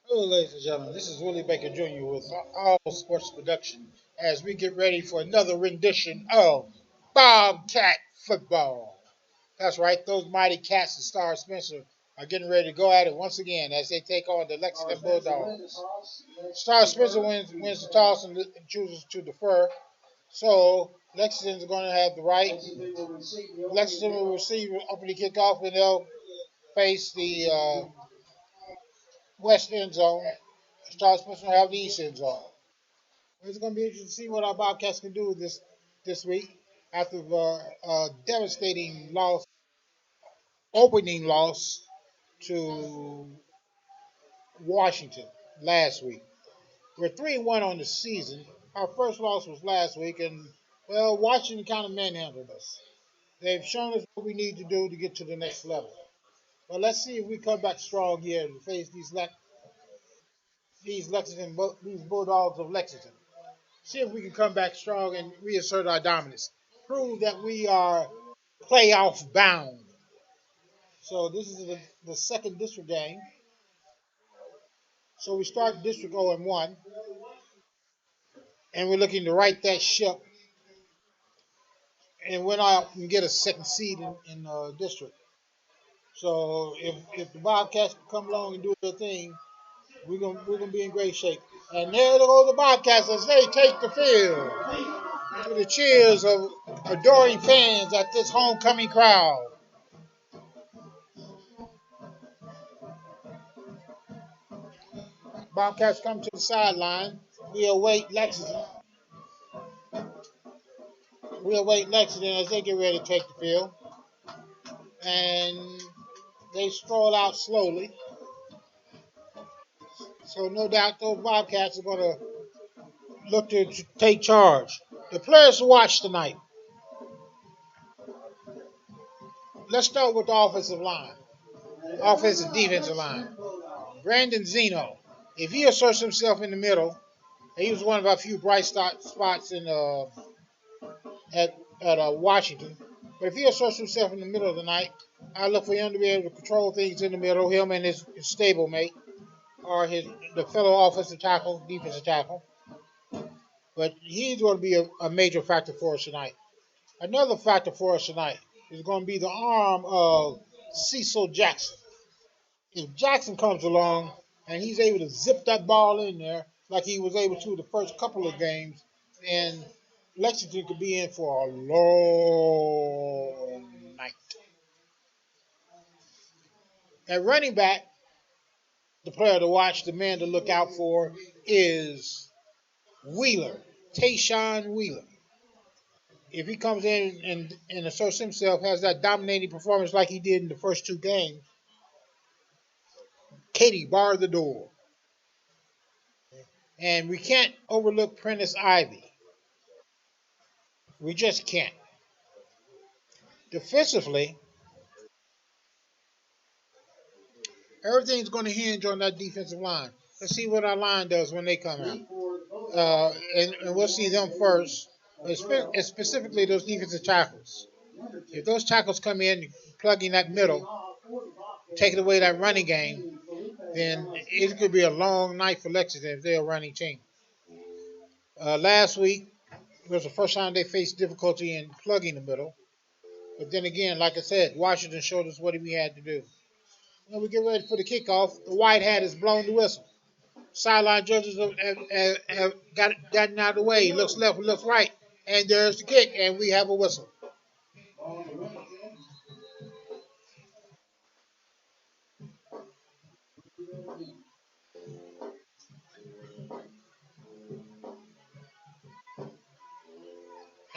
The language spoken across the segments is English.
Hello, ladies and gentlemen. This is Willie Baker Jr. with All Sports Production as we get ready for another rendition of Bobcat Football. That's right, those mighty cats and Star Spencer are getting ready to go at it once again as they take on the Lexington Bulldogs. Star Spencer wins the toss and chooses to defer. So Lexington's going to have the right. Lexington will receive opening kickoff and they'll face the west end zone. Star Spencer will have the east end zone. It's going to be interesting to see what our Bobcats can do this week after the devastating opening loss to Washington last week. We're 3-1 on the season. Our first loss was last week, and well, Washington kind of manhandled us. They've shown us what we need to do to get to the next level. But let's see if we come back strong here and face these Bulldogs of Lexington. See if we can come back strong and reassert our dominance. Prove that we are playoff bound. So this is the second district game. So we start district 0-1, and we're looking to right that ship and win out and get a second seed in district. So if the Bobcats come along and do their thing, we're gonna be in great shape. And there go the Bobcats as they take the field to the cheers of adoring fans at this homecoming crowd. Bobcats come to the sideline. We await Lexington. We await Lexington as they get ready to take the field. And they stroll out slowly. So no doubt those Bobcats are going to look to take charge. The players to watch tonight. Let's start with the offensive line. Offensive defensive line. Brandon Zeno. If he asserts himself in the middle, he was one of our few bright spots at Washington. But if he asserts himself in the middle of the night, I look for him to be able to control things in the middle. Him and his stablemate, or the fellow offensive tackle, defensive tackle. But he's going to be a major factor for us tonight. Another factor for us tonight is going to be the arm of Cecil Jackson. If Jackson comes along and he's able to zip that ball in there like he was able to the first couple of games, then Lexington could be in for a long night. At running back, the player to watch, the man to look out for is Wheeler, Tayshawn Wheeler. If he comes in and asserts himself, has that dominating performance like he did in the first two games, Katie barred the door. And we can't overlook Prentice Ivy. We just can't. Defensively, everything's going to hinge on that defensive line. Let's see what our line does when they come out. And we'll see them first, specifically those defensive tackles. If those tackles come in, plugging that middle, taking away that running game, then it could be a long night for Lexington if they're a running team. Last week was the first time they faced difficulty in plugging the middle. But then again, like I said, Washington showed us what we had to do. When we get ready for the kickoff, the white hat has blown the whistle. Sideline judges have gotten out of the way. Looks left, looks right. And there's the kick, and we have a whistle.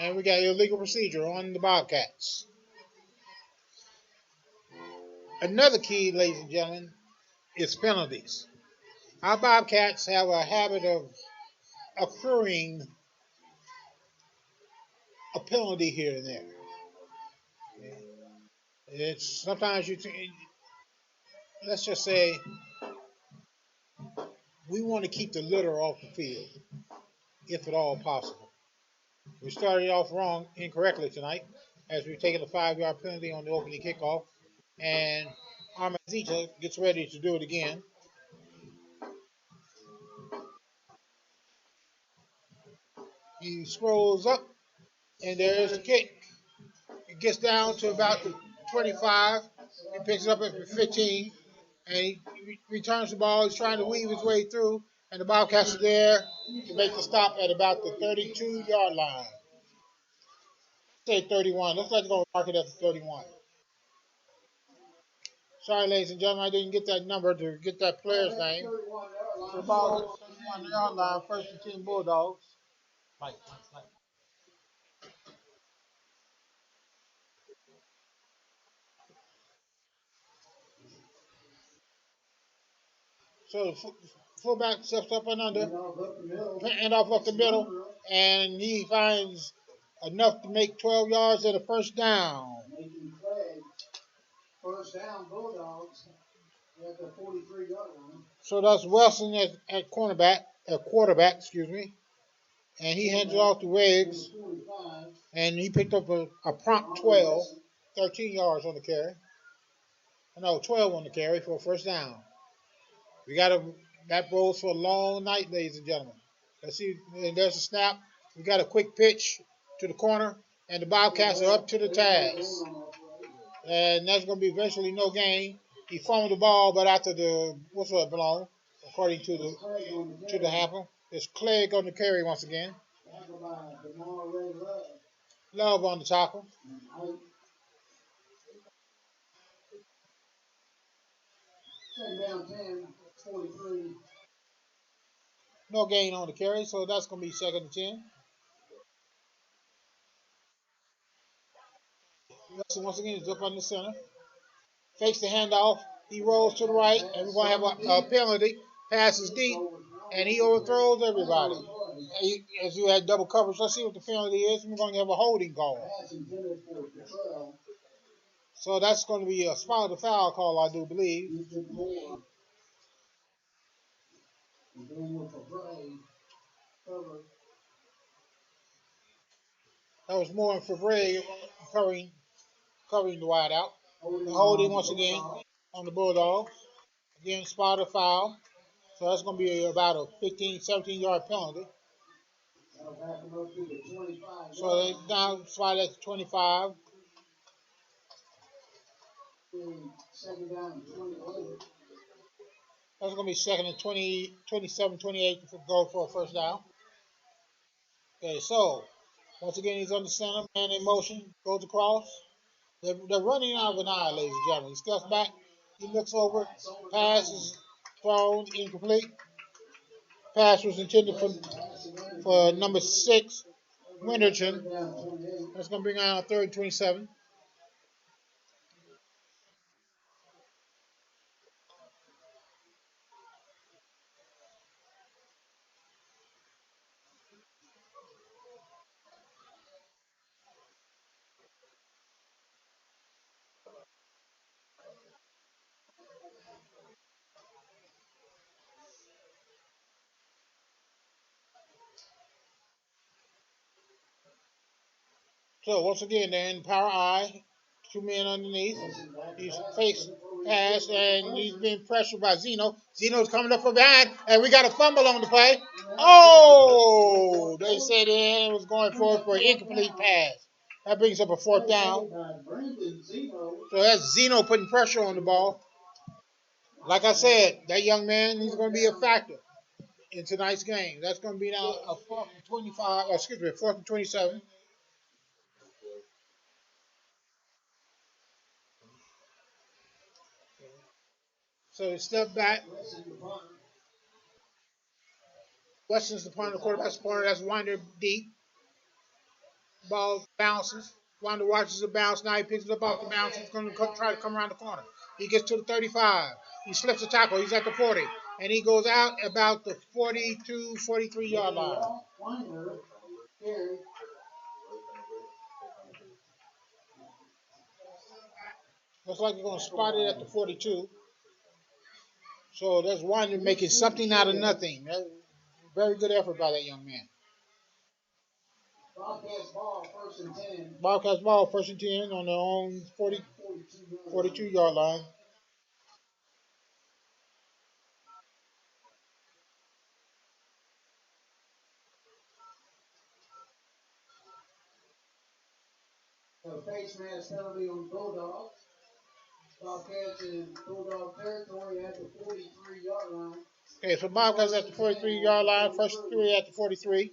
And we got illegal procedure on the Bobcats. Another key, ladies and gentlemen, is penalties. Our Bobcats have a habit of accruing a penalty here and there. It's sometimes let's just say we want to keep the litter off the field, if at all possible. We started off wrong, incorrectly tonight, as we're taking a 5 yard penalty on the opening kickoff, and Armazita gets ready to do it again. He scrolls up, and there's the kick. It gets down to about the 25. He picks it up at the 15, and he returns the ball. He's trying to weave his way through, and the Bobcats are there to make the stop at about the 32-yard line. Say 31. Looks like they're going to mark it at the 31. Sorry, ladies and gentlemen, I didn't get that number to get that player's name. The ball at the 31-yard line, first and 10 Bulldogs. Mike. So the fullback steps up and under, and off up the middle, and he finds enough to make 12 yards and a first down. First down, Bulldogs at the 43-yard line. So that's Wilson at quarterback, excuse me, and he hands it off to Riggs, and he picked up a prompt 12, 13 yards on the carry. No, 12 on the carry for a first down. We got that rolls for a long night, ladies and gentlemen. Let's see, and there's a snap. We got a quick pitch to the corner, and the Bobcats are up to the task. And that's going to be eventually no gain. He fumbled the ball, but after the whistle had blown, according to the happen. It's Clegg on the carry once again. Love on the tackle. Down 10, 43. No gain on the carry, so that's going to be second and 10. Wilson once again is up on the center. Fakes the handoff. He rolls to the right, and we're going to have a penalty. Passes deep, and he overthrows everybody. As you had double coverage, let's see what the penalty is. We're going to have a holding call. So that's going to be a spot of the foul call, I do believe. That was more than Favre covering the wide out. The holding once again on the Bulldogs. Again, spot of foul. So that's going to be about a 15, 17-yard penalty. So they now spot at the 25. That's going to be second and 20, 27, 28 to go for a first down. Okay, so once again, he's on the center, man in motion, goes across. They're running out of an eye, ladies and gentlemen. He steps back, he looks over, pass is thrown, incomplete. Pass was intended for number 6, Winterton. That's going to bring out 3rd and 27. So once again, they're in power I. 2 men underneath. He's faced pass, and he's being pressured by Zeno. Zeno's coming up from behind, and we got a fumble on the play. Oh! They said it was going forward for an incomplete pass. That brings up a 4th down. So that's Zeno putting pressure on the ball. Like I said, that young man, he's going to be a factor in tonight's game. That's going to be now a 4th and 25, or excuse me, a 4th and 27. So he stepped back. Weston's the punter, the quarterback's the punter. That's Winder deep. Ball bounces. Winder watches it bounce. Now he picks it up off the bounce. He's going to try to come around the corner. He gets to the 35. He slips a tackle. He's at the 40. And he goes out about the 42, 43-yard line. Looks like they're going to spot it at the 42. So that's one making something out of nothing. That's very good effort by that young man. Bobcats ball, first and 10 on their own 42 yard line. Okay, so Bobcats at the 43 yard line, first three at the 43.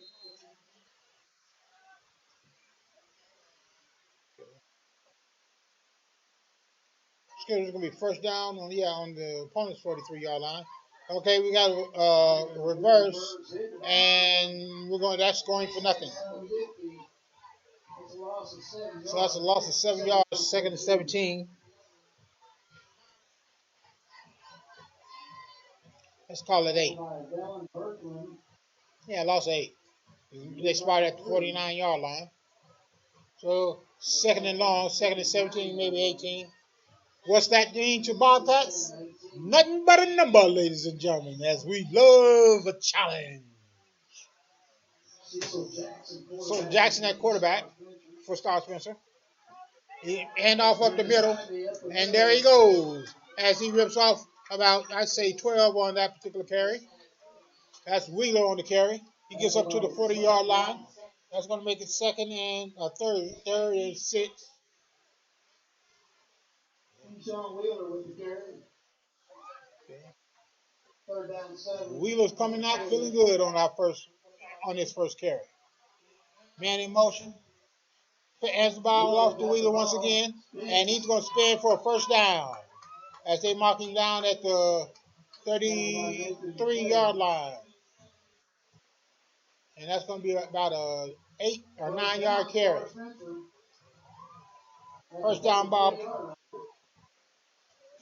It's gonna be first down on the opponent's 43 yard line. Okay, we got a reverse, and we're going. That's going for nothing. So that's a loss of 7 yards. Second and 17. Let's call it 8. Yeah, loss of 8. They spotted at the 49 yard line. So second and long, second and 17, maybe 18. What's that mean to Bobcats? Nothing but a number, ladies and gentlemen, as we love a challenge. So Jackson at quarterback for Star Spencer. He hand off up the middle, and there he goes as he rips off about, I'd say, 12 on that particular carry. That's Wheeler on the carry. He gets up to the 40 yard line. That's going to make it second and third and 6. Wheeler's coming out feeling good on his first carry. Man in motion. Hands the ball off to Wheeler once again, and he's going to spin for a first down as they mark him down at the 33 yard line. And that's going to be about a 8 or 9 yard carry. First down, Bob.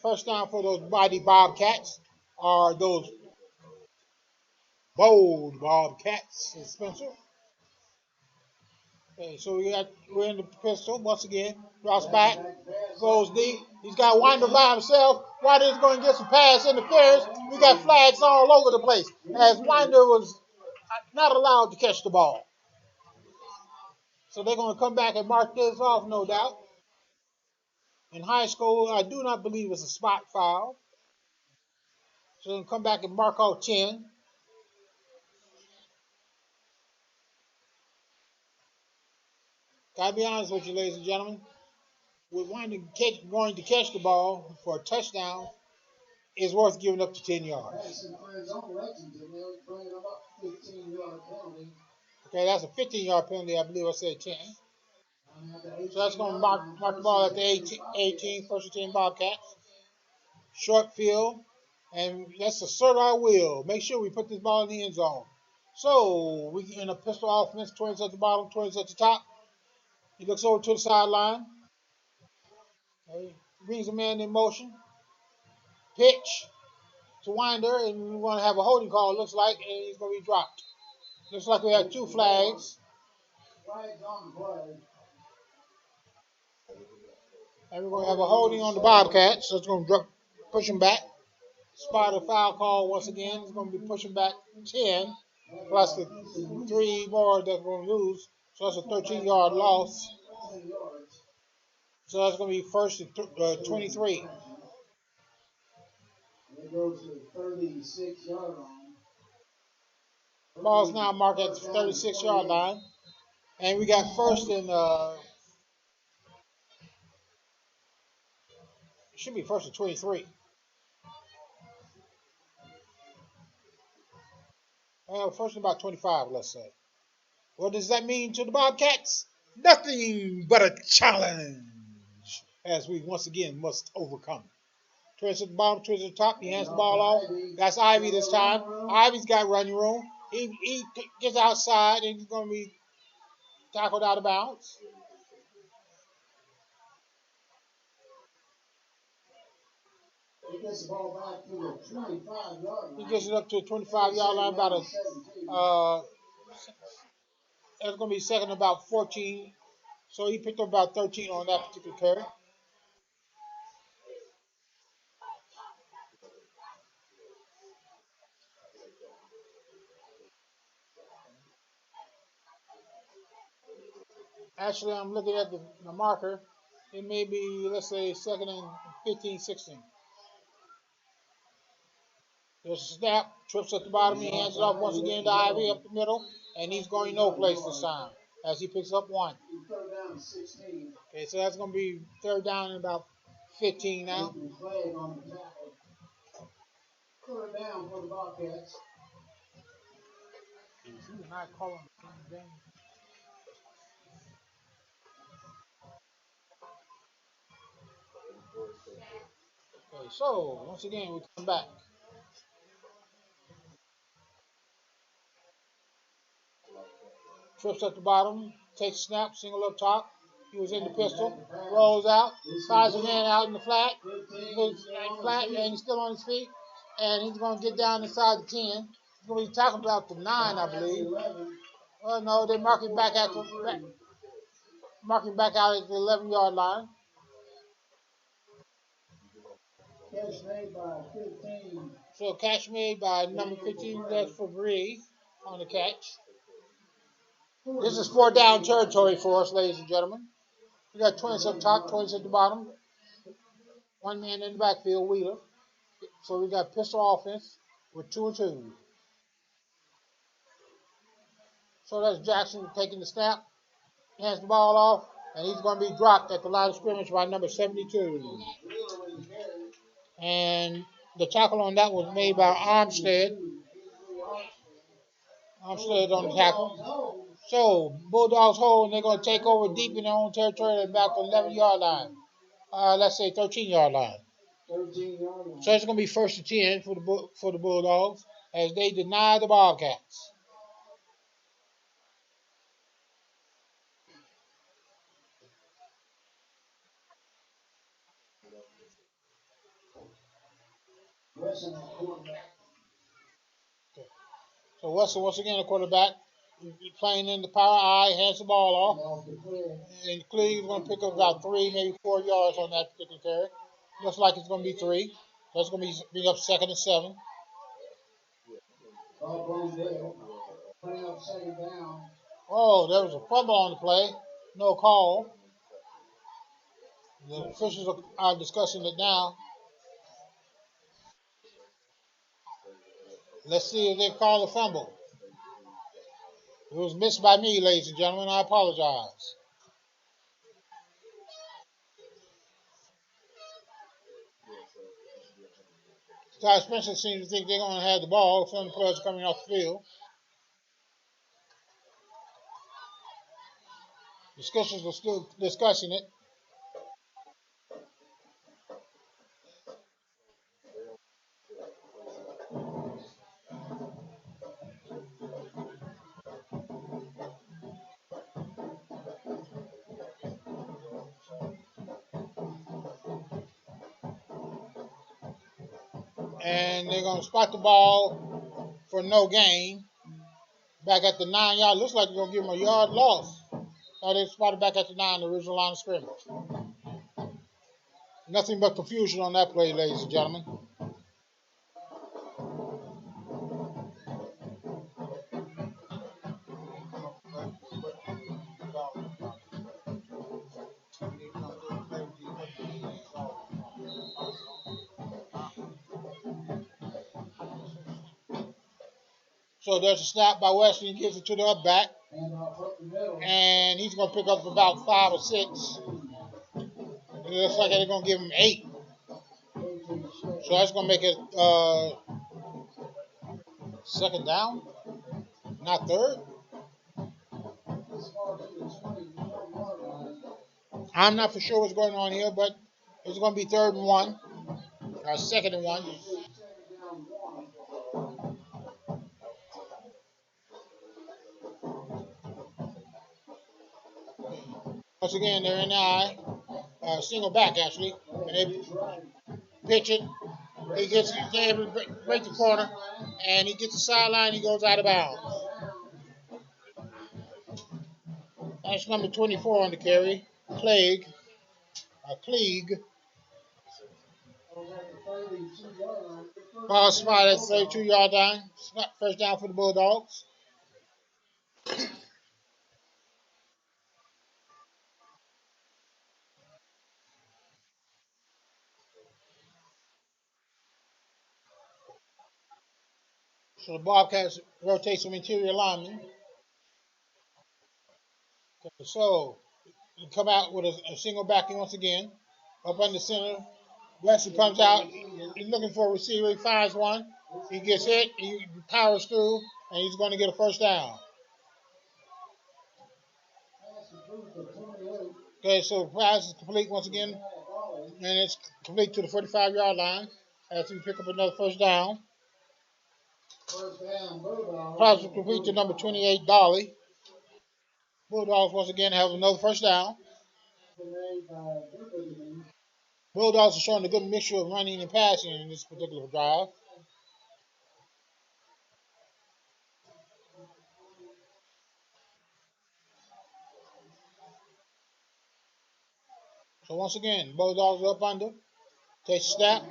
First down for those mighty Bobcats are those bold Bobcats, Spencer. Okay, so we're in the pistol once again. Drops back, goes deep. He's got Winder by himself. Winder's going to get some pass interference. We got flags all over the place as Winder was not allowed to catch the ball. So they're going to come back and mark this off, no doubt. In high school, I do not believe it's a spot foul. So they're going to come back and mark off 10. Gotta be honest with you, ladies and gentlemen. With Winder going to catch the ball for a touchdown is worth giving up to 10 yards. Okay, that's a 15-yard penalty. I believe I said 10. So that's going to mark the ball at the 18, first and 10 Bobcats. Short field. And let's assert our will. Make sure we put this ball in the end zone. So we in a pistol offense, 20s at the bottom, 20s at the top. He looks over to the sideline. He brings a man in motion. Pitch to Winder, and we want to have a holding call, it looks like, and he's going to be dropped. Looks like we have two flags. And we're going to have a holding on the Bobcats, so it's going to push him back. Spot a foul call once again. It's going to be pushing back 10, plus the 3 more that we're going to lose. So that's a 13-yard loss. So that's going to be first and 23. Ball's now marked at the 36-yard line. And we got first and, it should be first and 23. Well, first and about 25, let's say. What does that mean to the Bobcats? Nothing but a challenge, as we once again must overcome. Twist at the bottom, twist at the top. He hands the ball off. That's Ivy this time. Ivy's got running room. He gets outside and he's going to be tackled out of bounds. He gets it up to the 25-yard line, about it's going to be second about 14. So he picked up about 13 on that particular carry. Actually, I'm looking at the marker. It may be, let's say, second and 15, 16. There's a snap, trips at the bottom, he hands it off once again to Ivy up the middle, and he's going no place this time as he picks up one. Okay, so that's going to be third down and about 15 now. Okay, so once again, we come back. Trips at the bottom, takes a snap, single up top. He was in the pistol, rolls out, fires a man out in the flat, and he's still on his feet. And he's going to get down inside the 10. He's going to be talking about the 9, I believe. Well, no, they mark him back marking back out at the 11-yard line. So catch made by number 15, that's for Bree on the catch. This is 4 down territory for us, ladies and gentlemen. We got 20s up top, 20s at the bottom. One man in the backfield, Wheeler. So we got pistol offense with 2 and 2. So that's Jackson taking the snap, hands the ball off, and he's going to be dropped at the line of scrimmage by number 72. And the tackle on that was made by Armstead. Armstead on the tackle. So Bulldogs hold, and they're going to take over deep in their own territory at about the 11-yard line. Let's say 13-yard line. So it's going to be first and 10 for the Bulldogs as they deny the Bobcats. So Wesson, once again, the quarterback, playing in the power I, hands the ball off. And clearly he's going to pick up about 3, maybe 4 yards on that particular carry. Looks like it's going to be 3. That's going to be up second and 7. Oh, there was a fumble on the play. No call. The officials are discussing it now. Let's see if they call a fumble. It was missed by me, ladies and gentlemen. I apologize. Ty Spencer seems to think they're going to have the ball. Some of the players are coming off the field. Discussions are still discussing it. And they're going to spot the ball for no gain. Back at the 9-yard. Looks like they're going to give them a yard loss. Now they spotted back at the 9, the original line of scrimmage. Nothing but confusion on that play, ladies and gentlemen. So there's a snap by Weston. He gives it to the up back. And he's going to pick up about 5 or 6. It looks like they're going to give him 8. So that's going to make it second down, not third. I'm not for sure what's going on here, but it's going to be third and 1, or second and 1. Once again, they're in the eye, single back actually, and they pitch it. He gets able to break the corner, and he gets the sideline. He goes out of bounds. That's number 24 on the carry, Klieg. Ball spot at 32-yard line. First down for the Bulldogs. So the Bobcats rotate some interior linemen. So you come out with a single backing once again. Up under center. Wesley comes out. He's looking for a receiver. He finds one. He gets hit. He powers through, and he's going to get a first down. Okay, so the pass is complete once again, and it's complete to the 45-yard line as we pick up another first down. Pass is complete to number 28, Dolly. Bulldogs once again have another first down. Bulldogs are showing a good mixture of running and passing in this particular drive. So once again, Bulldogs are up under. Takes a snap,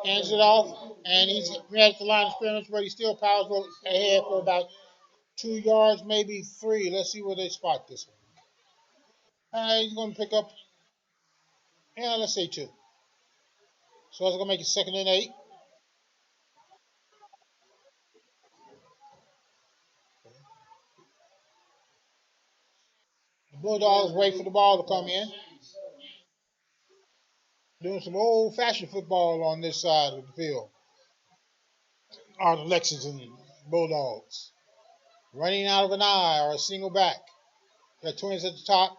hands it off, and he's at the line of scrimmage, but he still powers ahead for about 2 yards, maybe three. Let's see where they spot this one. He's going to pick up, let's say two. So that's going to make it 2nd and 8. The Bulldogs wait for the ball to come in. Doing some old-fashioned football on this side of the field. Are the Lexington Bulldogs. Running out of an eye or a single back. Got twins at the top.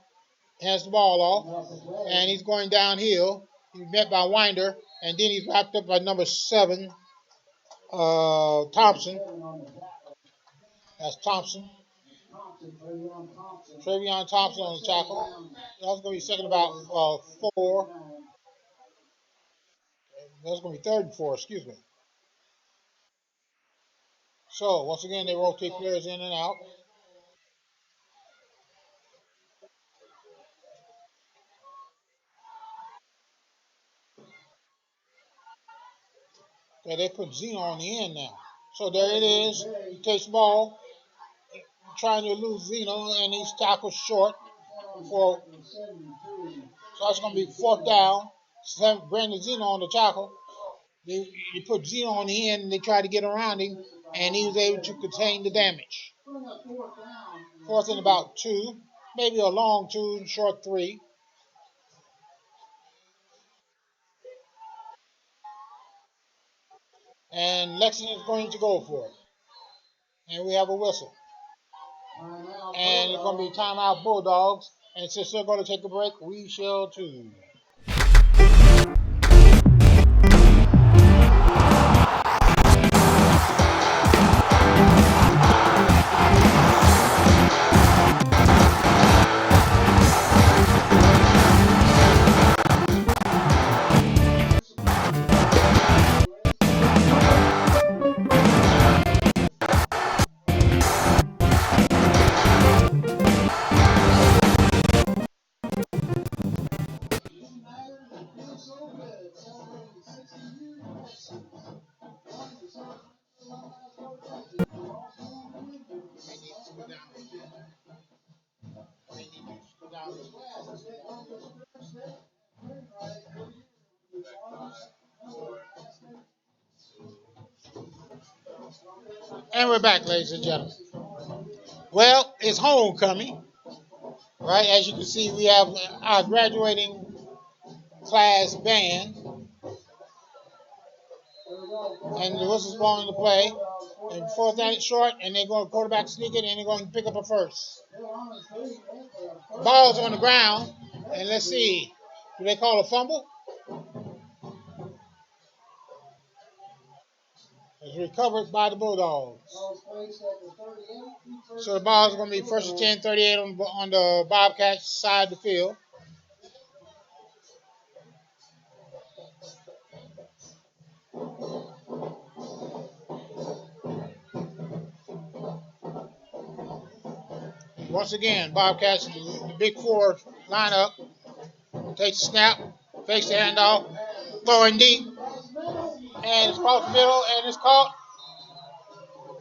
Hands the ball off. And he's going downhill. He's met by Winder. And then he's wrapped up by number 7, Thompson. That's Thompson. Travion Thompson on the tackle. That's going to be second about 4. That's going to be 3rd and 4, excuse me. So, once again, they rotate players in and out. Okay, they put Zeno on the end now. So there it is. He takes the ball, trying to lose Zeno, and he's tackled short. So that's going to be 4th down. Brandon Zeno on the tackle. They put Zeno on the end, and they tried to get around him, and he was able to contain the damage. 4th and about 2, maybe a long 2, short 3. And Lexington is going to go for it. And we have a whistle. And it's going to be timeout Bulldogs. And since they're going to take a break, we shall too. And we're back, ladies and gentlemen. Well, it's homecoming, right? As you can see, we have our graduating class band. And the whistle's blowing the play. And 4th and short, and they're going to quarterback sneak it, and they're going to pick up a first. Ball's on the ground, and let's see. Do they call a fumble? It's recovered by the Bulldogs. So the ball's going to be 1st and 10, 38 on the Bobcats side of the field. Once again, Bobcats, the big 4 lineup, takes a snap, fakes the handoff, throwing deep, and it's across the middle, and it's caught,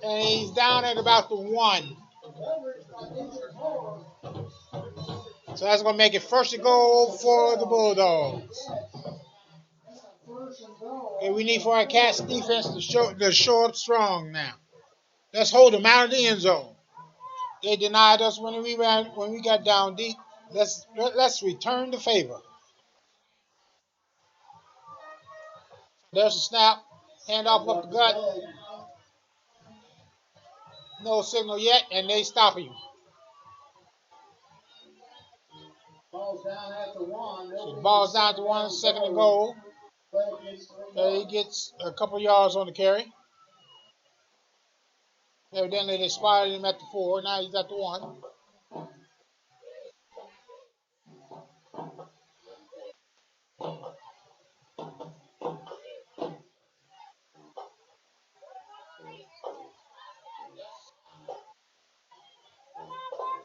and he's down at about the 1. So that's going to make it 1st and goal for the Bulldogs. And we need for our Cats defense to show up strong now. Let's hold them out of the end zone. They denied us when we got down deep. Let's return the favor. There's a snap. Hand off up the gut. No signal yet, and they stop him. So the ball's down to 1 second to go. So he gets a couple yards on the carry. Evidently they spotted him at the 4. Now he's at the 1.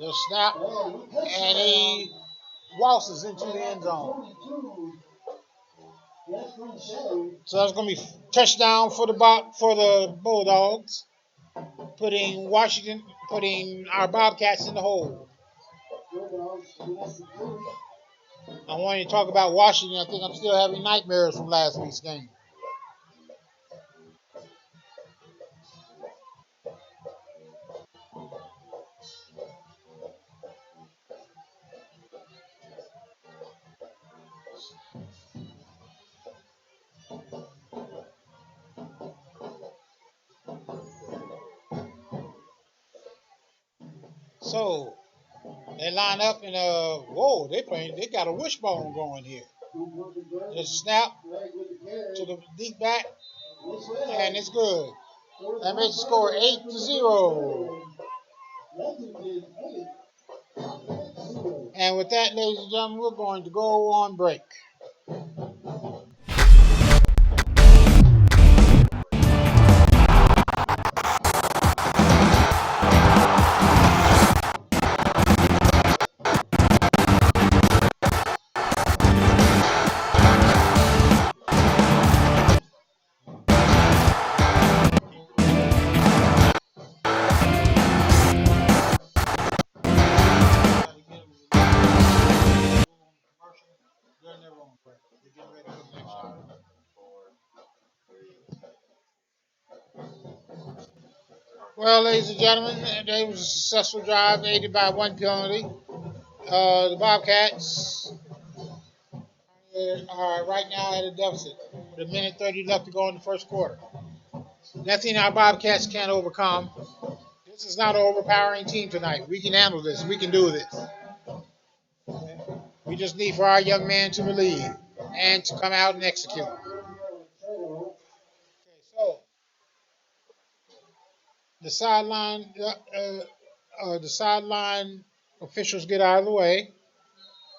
The snap, and he waltzes into the end zone. So that's going to be touchdown for the Bulldogs, putting our Bobcats in the hole. I want you to talk about Washington. I think I'm still having nightmares from last week's game. So they line up and whoa, they got a wishbone going here. There's a snap to the deep back, and it's good. That makes the score 8-0. And with that, ladies and gentlemen, we're going to go on break. Well, ladies and gentlemen, it was a successful drive, aided by one penalty. The Bobcats are right now at a deficit with a minute 30 left to go in the first quarter. Nothing our Bobcats can't overcome. This is not an overpowering team tonight. We can handle this. We can do this. We just need for our young man to believe and to come out and execute. Okay, so the sideline officials get out of the way.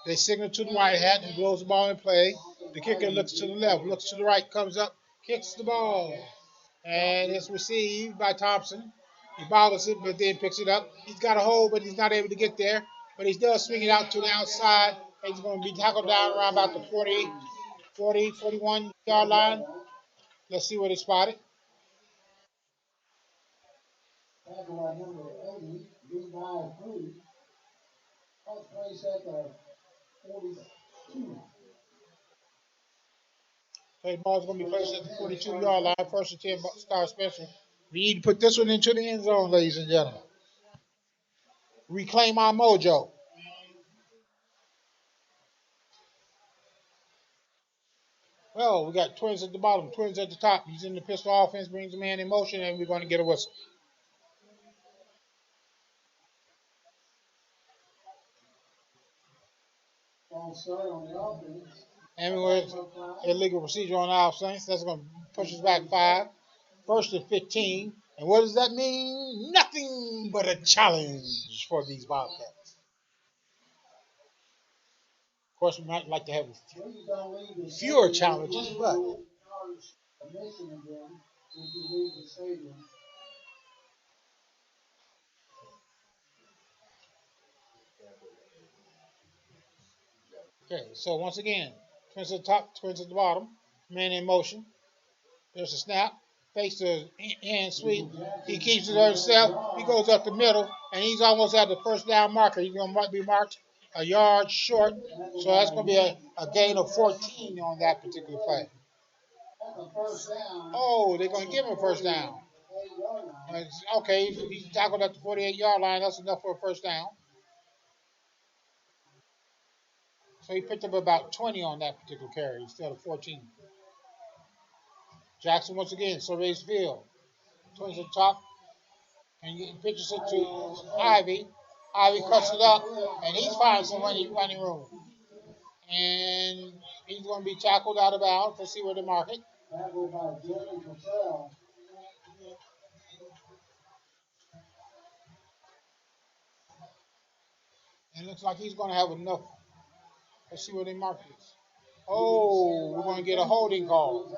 They signal to the white hat who blows the ball in play. The kicker looks to the left, looks to the right, comes up, kicks the ball. And it's received by Thompson. He bobbles it, but then picks it up. He's got a hold, but he's not able to get there. But he does swing it out to the outside. He's going to be tackled down around about the 41-yard line. Let's see what he spotted. So the ball's going to be placed at the 42-yard line. First and 10, Star Spencer. We need to put this one into the end zone, ladies and gentlemen. Reclaim our mojo. Well, we got Twins at the bottom, Twins at the top. He's in the pistol offense, brings the man in motion, and we're going to get a whistle. And with illegal procedure on our offense, that's going to push us back 5. First and 15. And what does that mean? Nothing but a challenge for these Bobcats. Of course, we might like to have fewer challenges, but okay. So once again, Twins at the top, Twins at the bottom. Man in motion. There's a snap. Fakes the hand sweep. He keeps it to himself. He goes up the middle, and he's almost at the first down marker. He's going to be marked a yard short. So that's going to be a gain of 14 on that particular play. Oh, they're going to give him a first down. Okay, he tackled at the 48-yard line. That's enough for a first down. So he picked up about 20 on that particular carry instead of 14. Jackson once again surveys the field. Twins at the top, and he pitches it to Ivy. Ivy cuts it up, and he's finding some running room. And he's going to be tackled out of bounds. Let's see where they mark it. And it looks like he's going to have enough. Let's see where they mark it. Oh, we're going to get a holding call.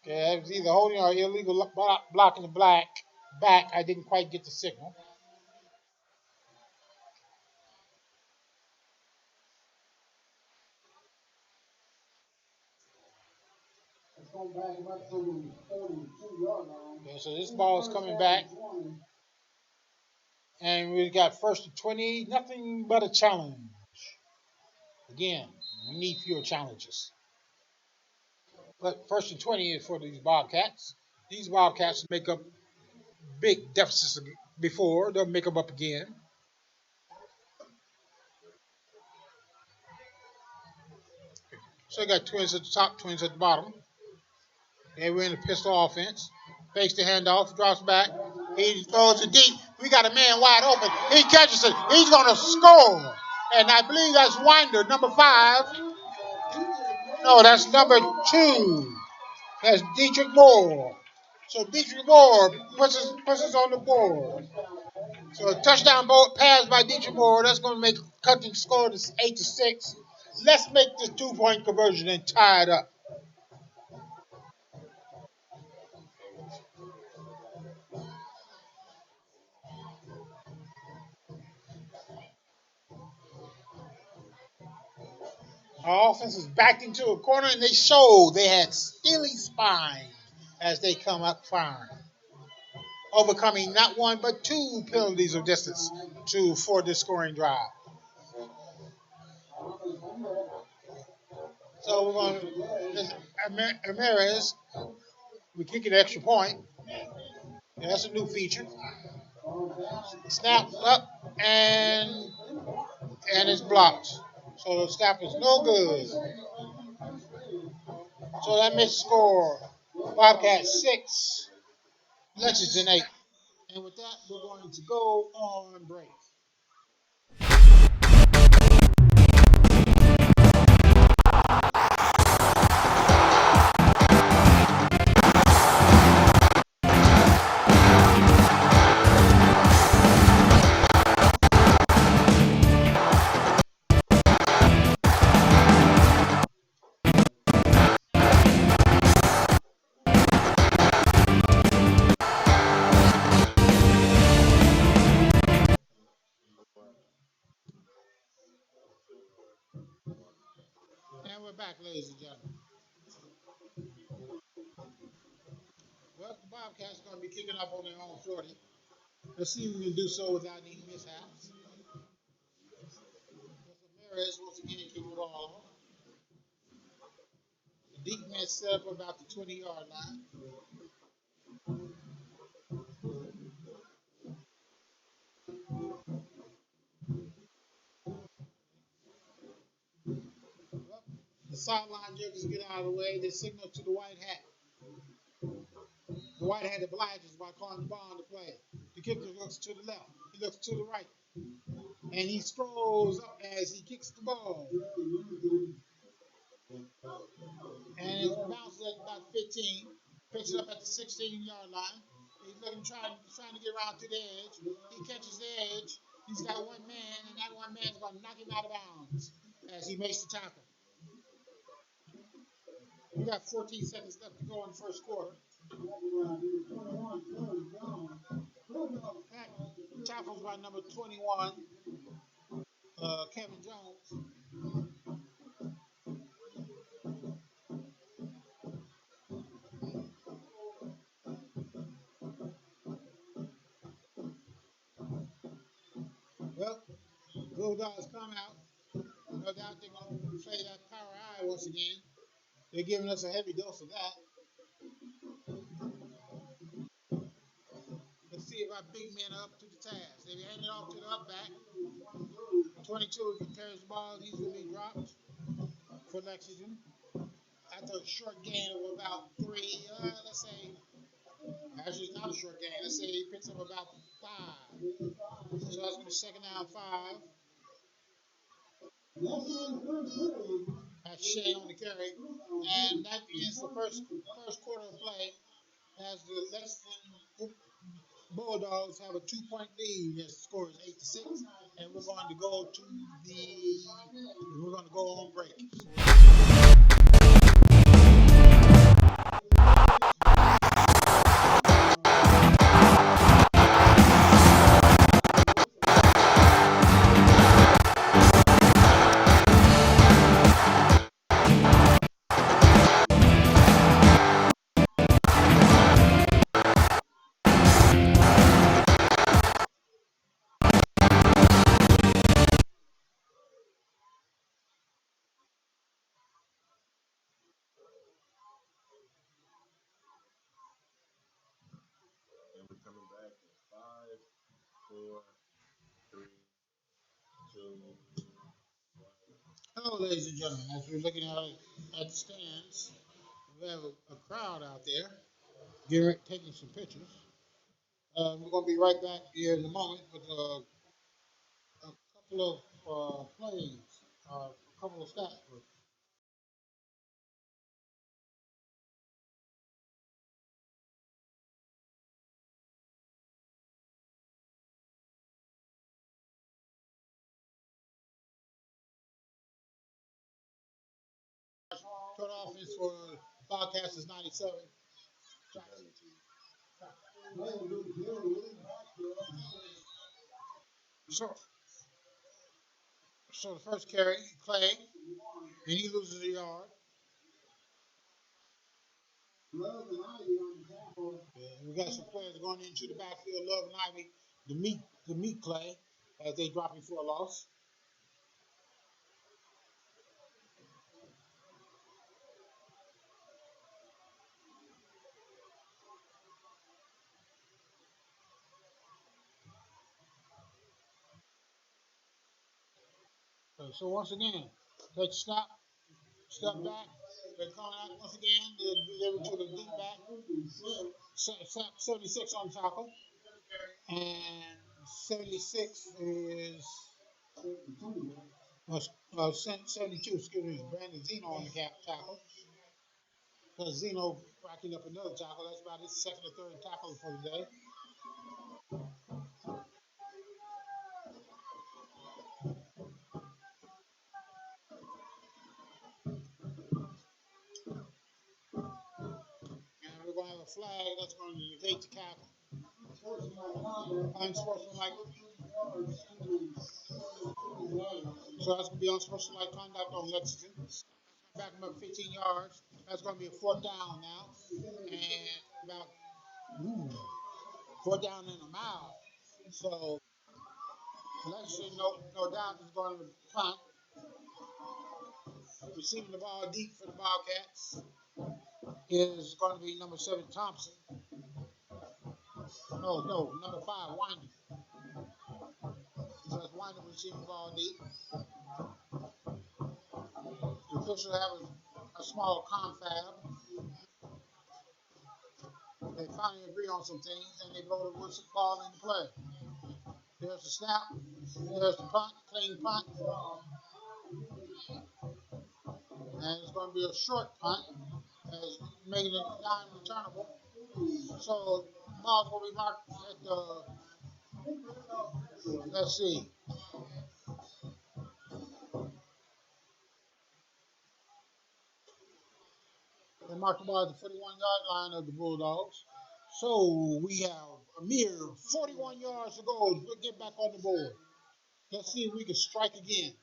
Okay, it's either holding or illegal blocking the back. I didn't quite get the signal. Okay, so this ball is coming back. And we got first and 20, nothing but a challenge. Again, we need fewer challenges. But first and 20 is for these Bobcats. These Bobcats make up big deficits before. They'll make them up again. So you got twins at the top, twins at the bottom. And we're in the pistol offense. Fakes the handoff, drops back. He throws it deep. We got a man wide open. He catches it. He's going to score. And I believe that's Winder, number 5. No, that's number 2. That's Dietrich Moore. So Dietrich Moore puts us on the board. So a touchdown pass by Dietrich Moore. That's going to cut the score to 8-6. Let's make this 2-point conversion and tie it up. Our offense is backed into a corner, and they showed they had steely spine as they come up firing, overcoming not one but 2 penalties of distance for this scoring drive. So we're going to Ramirez. We kick an extra point. Yeah, that's a new feature. Snap up and it's blocked. So the snap is no good. So that makes the score Bobcat 6, Lexington 8. And with that, we're going to go on break. And we're back, ladies and gentlemen. Well, the Bobcats are going to be kicking up on their own 40. Let's see if we can do so without any mishaps. Ramirez once again kick it all. The deep man set up about the 20-yard line. Well, the sideline judges get out of the way. They signal to the white hat. The white hat obliges by calling the ball on the play. The kicker looks to the left. He looks to the right. And he strolls up as he kicks the ball. And it bounces at about 15. Picks it up at the 16-yard line. He's trying to get around to the edge. He catches the edge. He's got one man, and that one man is going to knock him out of bounds as he makes the tackle. We got 14 seconds left to go in the first quarter. Tackles by number 21, Kevin Jones. Well, Bulldogs come out. No doubt they're going to play that power eye once again. They're giving us a heavy dose of that. got big men up to the task. They hand it off to the up back. 22, if he carries the ball, he's going to be dropped for Lexington. After a short gain of about three, let's say, actually it's not a short gain. Let's say he picks up about 5. So that's going to be second down 5. That's Shea on the carry. And that is the first quarter of play as the Lexington Bulldogs have a 2-point lead. The score is 8-6, and we're going to go to we're going to go on break. Hello, ladies and gentlemen. As we're looking at the stands, we have a crowd out there taking some pictures. We're going to be right back here in a moment with a couple of plays, a couple of stats. Total offense for Bobcats is 97. So, so the first carry, Clay, and he loses a yard. And we got some players going into the backfield, Love and Ivy, the meat Clay, as they drop him for a loss. So once again, take a snap, step back. They're coming out once again. They deliver to the deep back. 76 on tackle. And 76 is 72, excuse me, Brandon Zeno on the tackle. Because Zeno racking up another tackle. That's about his second or third tackle for the day. And we're going to have a flag that's going to negate the tackle. Unsportsmanlike. So that's going to be unsportsmanlike conduct on Lexington. Back him up 15 yards. That's going to be a fourth down now. And about fourth down in a mile. So Lexington, no doubt, is going to punt. Receiving the ball deep for the Bobcats is going to be number 7, Thompson. No, number 5, Winder. So that's Winder receiving the ball deep. The officials have a small confab. They finally agree on some things, and they blow the whistle ball into play. There's the snap. There's the punt, clean punt. And it's going to be a short punt, as making it non-returnable. So the ball's going to be marked at the, let's see, they marked the ball at the 41-yard line of the Bulldogs. So we have a mere 41 yards to go. We'll get back on the board. Let's see if we can strike again.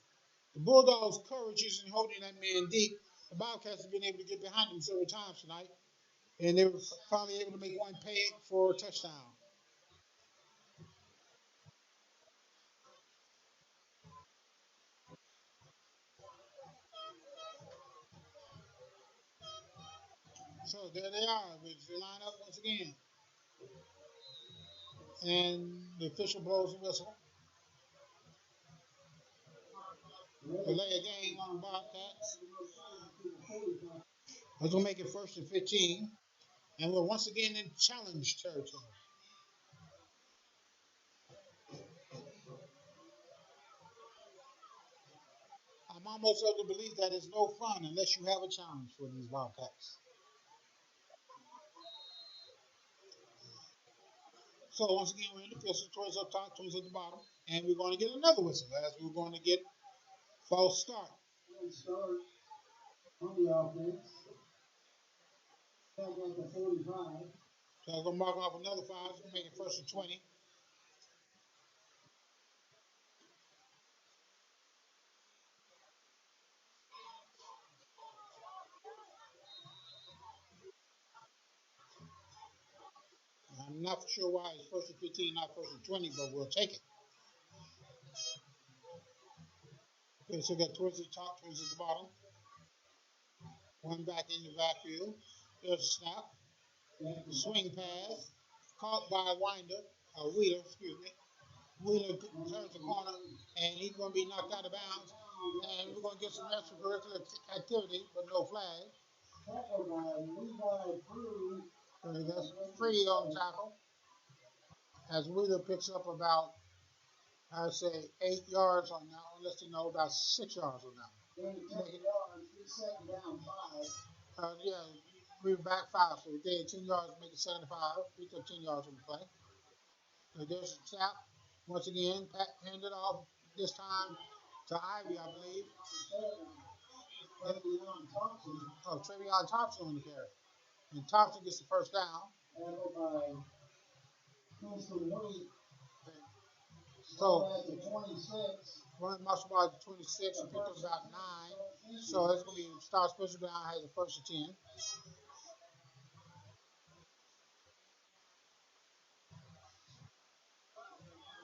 The Bulldogs' courage isn't holding that man deep. The Bobcats have been able to get behind him several times tonight, and they were finally able to make one pay for a touchdown. So there they are. They line up once again. And the official blows the whistle. Delay a game on the Bobcats. That's going to make it 1st and 15. And we're once again in challenge territory. I'm almost of the belief that it's no fun unless you have a challenge for these Wildcats. So once again, we're in the pistol, towards up top, towards at the bottom, and we're going to get another whistle as we're going to get false start. So I'm going to mark off another 5. It's going to make it 1st and 20. I'm not for sure why it's 1st and 15, not 1st and 20, but we'll take it. Okay, so we got towards the top, towards the bottom. One back in the backfield. There's a snap. Swing pass. Caught by Winder, Wheeler, excuse me. Wheeler turns the corner, and he's going to be knocked out of bounds. And we're going to get some extracurricular activity, but no flag. So that's free on tackle. As Wheeler picks up about, I'd say, 8 yards on that one. Let's know about 6 yards on that one. Yeah, we were back 5, so we did 10 yards, make it 7-5. We took 10 yards on the play. So there's a tap. Once again, Pat handed off this time to Ivy, I believe. Travion Thompson on the carry. And Thompson gets the first down. So, running muscle by 26 and picked up about 9. So that's going to be Star Special Down has a 1st and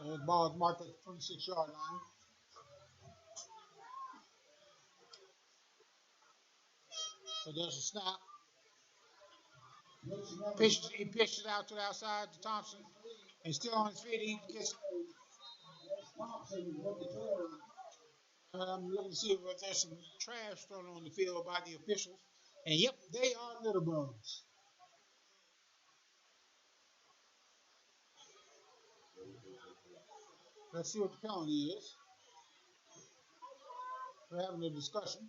10. The ball is marked at the 26-yard line. So there's a snap. He pitched it out to the outside to Thompson. And still on his feet, he gets. I'm looking to see if there's some trash thrown on the field by the officials. And yep, they are litter bugs. Let's see what the penalty is. We're having a discussion.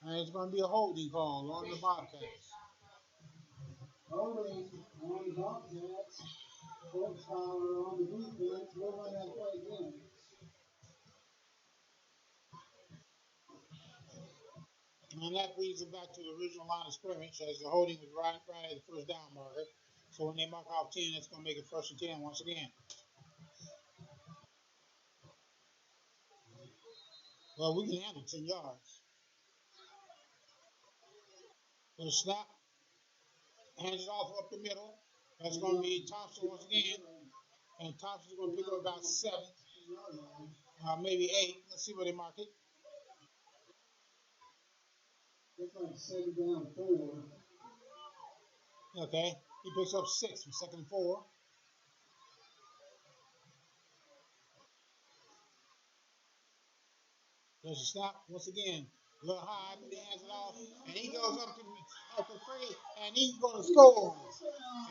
And it's going to be a holding call on the Bobcats. Holding on the Bobcats. Horsepower on the defense. We'll run that play again. And that brings it back to the original line of scrimmage as the holding was right at the first down marker. So when they mark off 10, it's going to make it 1st and 10 once again. Well, we can handle 10 yards. So snap, hands it off up the middle. That's going to be Thompson once again. And Thompson's going to pick up about 7, maybe 8. Let's see where they mark it. Looks like 7 down 4. Okay, he picks up 6 from 2nd and 4. There's a snap once again. A little high, but he hands it off, and he goes up to free, and he's going to score.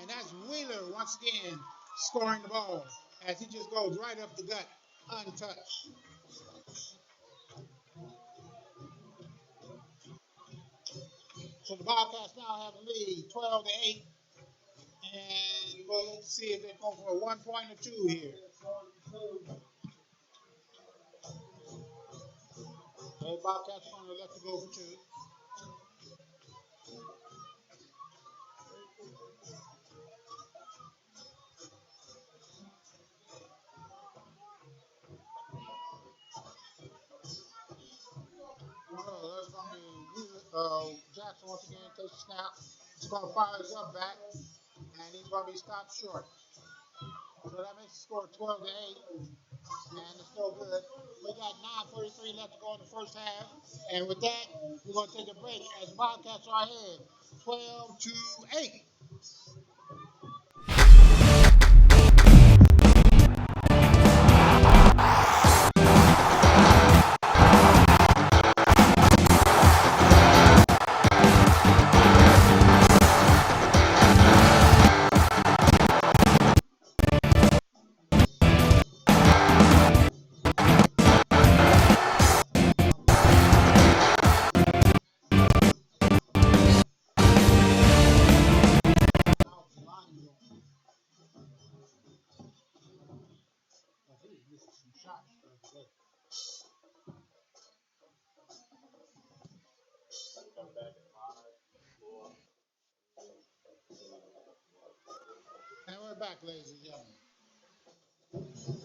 And that's Wheeler once again scoring the ball as he just goes right up the gut, untouched. So the Bobcats now have a lead, 12-8. And we'll see if they go for a 1 point or 2 here. The Bobcats are going to let it go for 2. So that's going to be Jackson once again takes a snap. He's going to fire his up back, and he's going to be stopped short. So that makes the score 12-8. and it's still good. We got 9:43 left to go in the first half, and with that, we're going to take a break as Wildcats are ahead, 12-8. And we're back, ladies and gentlemen.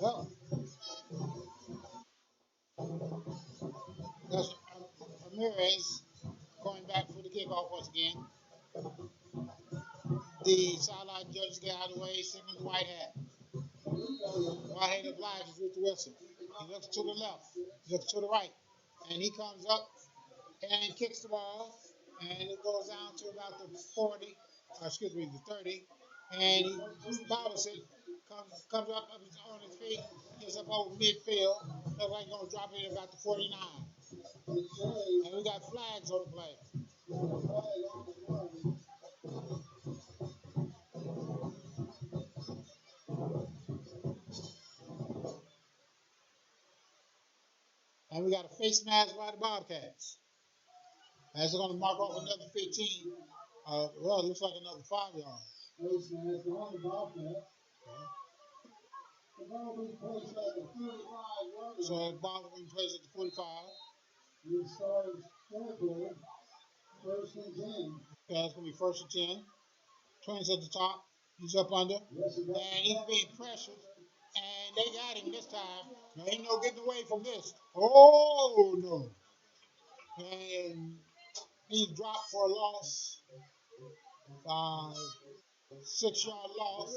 Well, that's Ramirez going back for the kickoff once again. The sideline judges get out of the way, signals white hat. White hat obliges with the whistle. He looks to the left, he looks to the right, and he comes up and kicks the ball, and it goes down to about the 40, excuse me, the 30, and he bobbles it, comes up on his feet, gets up over midfield, looks like he's going to drop it at about the 49. And we got flags on the play. And we got a face mask by the Bobcats. That's going to mark off another 15. Well, it looks like another 5 yards. Face mask on the Bobcats. The ball being placed at the 35. So the ball being placed at the 45. The Stars forward, first and 10. Yeah, it's going to be first and 10. Twins at the top. He's up under. Yes, and he's being pressured. And they got him this time. There ain't no getting away from this. Oh, no. And he dropped for a loss. 6-yard loss.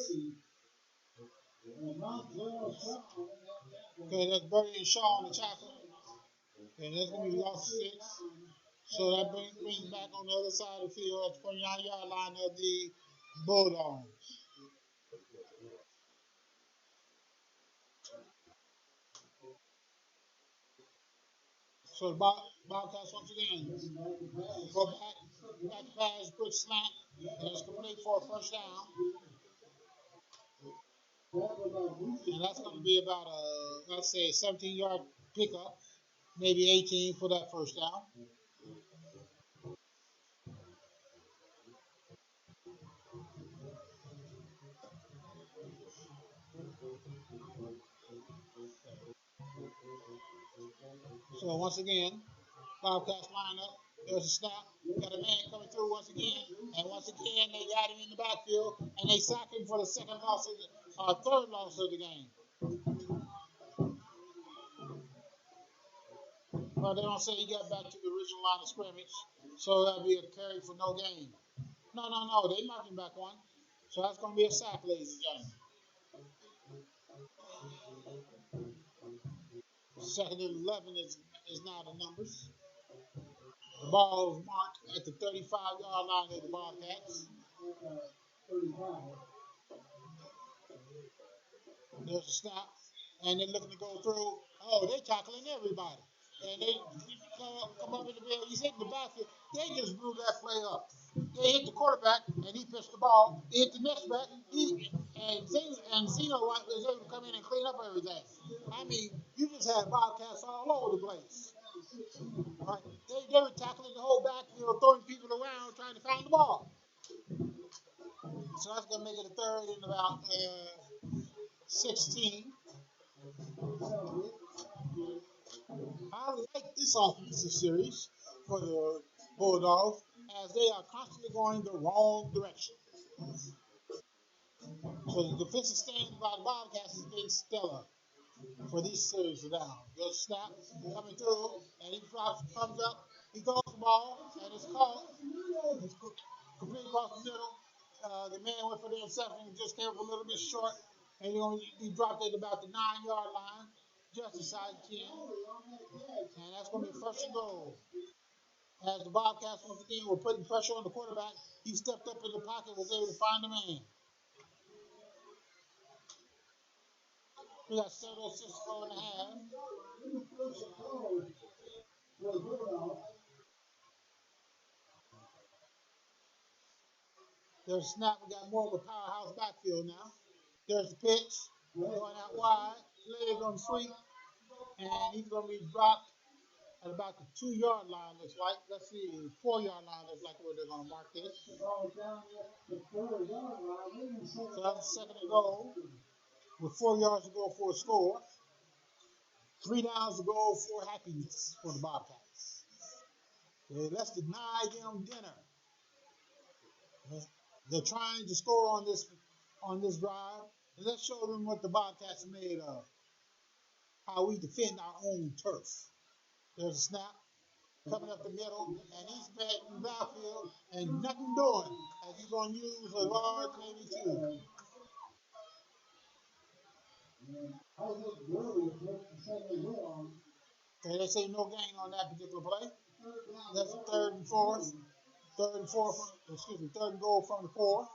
Okay, that's Birdie and Shaw on the tackle. And that's going to be loss 6. So that brings back on the other side of the field at the 29-yard line of the Bulldogs. So the Bobcats once again go back pass, quick slant, and it's complete for a first down. And that's going to be about a, let's say, 17-yard pickup, maybe 18 for that first down. So once again, Bobcats line up. There's a snap. Got a man coming through once again. And once again, they got him in the backfield. And they sack him for the third loss of the game. Well, they don't say he got back to the original line of scrimmage. So that'll be a carry for no gain. No. They knocked him back one. So that's going to be a sack, ladies and gentlemen. Second and 11 is now the numbers. The ball is marked at the 35-yard line of the Bobcats. There's a snap, and they're looking to go through. Oh, they're tackling everybody. And they come up in the middle. He's hitting the backfield. They just blew that play up. They hit the quarterback, and he pitched the ball. They hit the next back, and Zeno was able to come in and clean up everything. I mean, you just had Bobcats all over the place. Right? They were tackling the whole backfield, throwing people around, trying to find the ball. So that's going to make it a third and about 16. I like this offensive series for the Bulldogs as they are constantly going the wrong direction. So the defensive stand by the Bobcats has been stellar for these series down. Good snap coming through, and he comes up, he throws the ball, and it's caught. It's complete across the middle. The man went for the interception and just came up a little bit short, And you're going to be dropped at about the 9-yard line, just inside the 10. And that's going to be first and goal. As the Bobcats once again were putting pressure on the quarterback, he stepped up in the pocket, was able to find the man. We got 7:06 to go in the half. There's a snap. We got more of a powerhouse backfield now. There's the pitch. Going out wide. Leg on the sweep. And he's going to be dropped at about the 2-yard line, looks like. Let's see, 4-yard line looks like where they're going to mark this. So that's second and goal with 4 yards to go for a score. 3 downs to go for happiness for the Bobcats. Let's deny them dinner. They're trying to score on this drive. And let's show them what the Bobcats are made of. How we defend our own turf. There's a snap coming up the middle, and he's back in the backfield and nothing doing. As he's going to use a large maybe two. Okay, they say no gain on that particular play. That's third and fourth. Third and goal from the 4.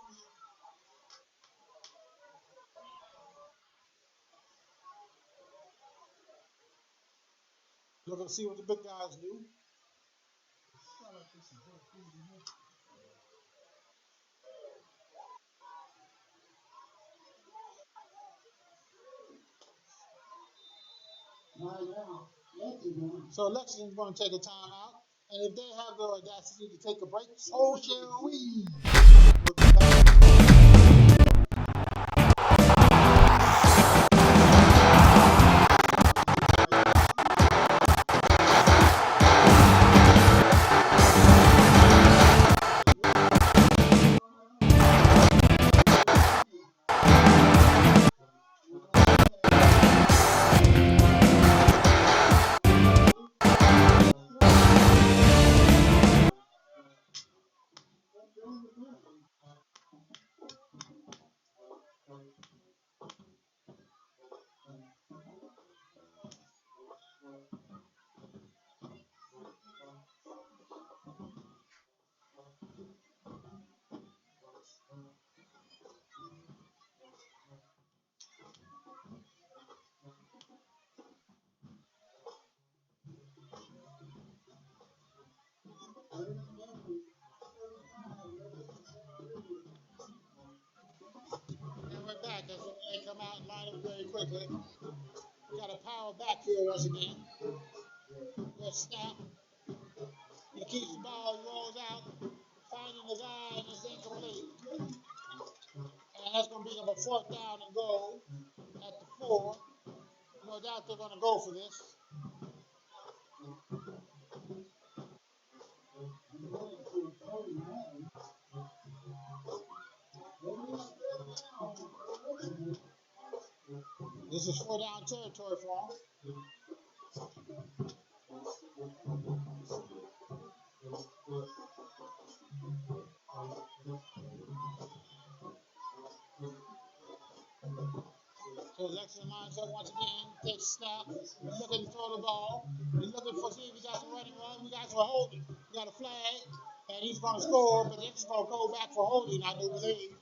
Looking to see what the big guys do. So Lexington's going to take a timeout. And if they have the audacity to take a break, so shall we. We'll be back. And we're back as they come out and line up very quickly. Got a power backfield once again. Let's snap. He keeps the ball, he rolls out, finding the guy, and it's incomplete. And that's going to be a 4th down and goal at the 4. No doubt they're going to go for this. This is 4-down territory for them. So Lexington lines up once again, takes a snap, looking to throw the ball. He's looking for see if we got some running room. We got some holding. We got a flag, and he's going to score, but it's going to go back for holding, I do believe.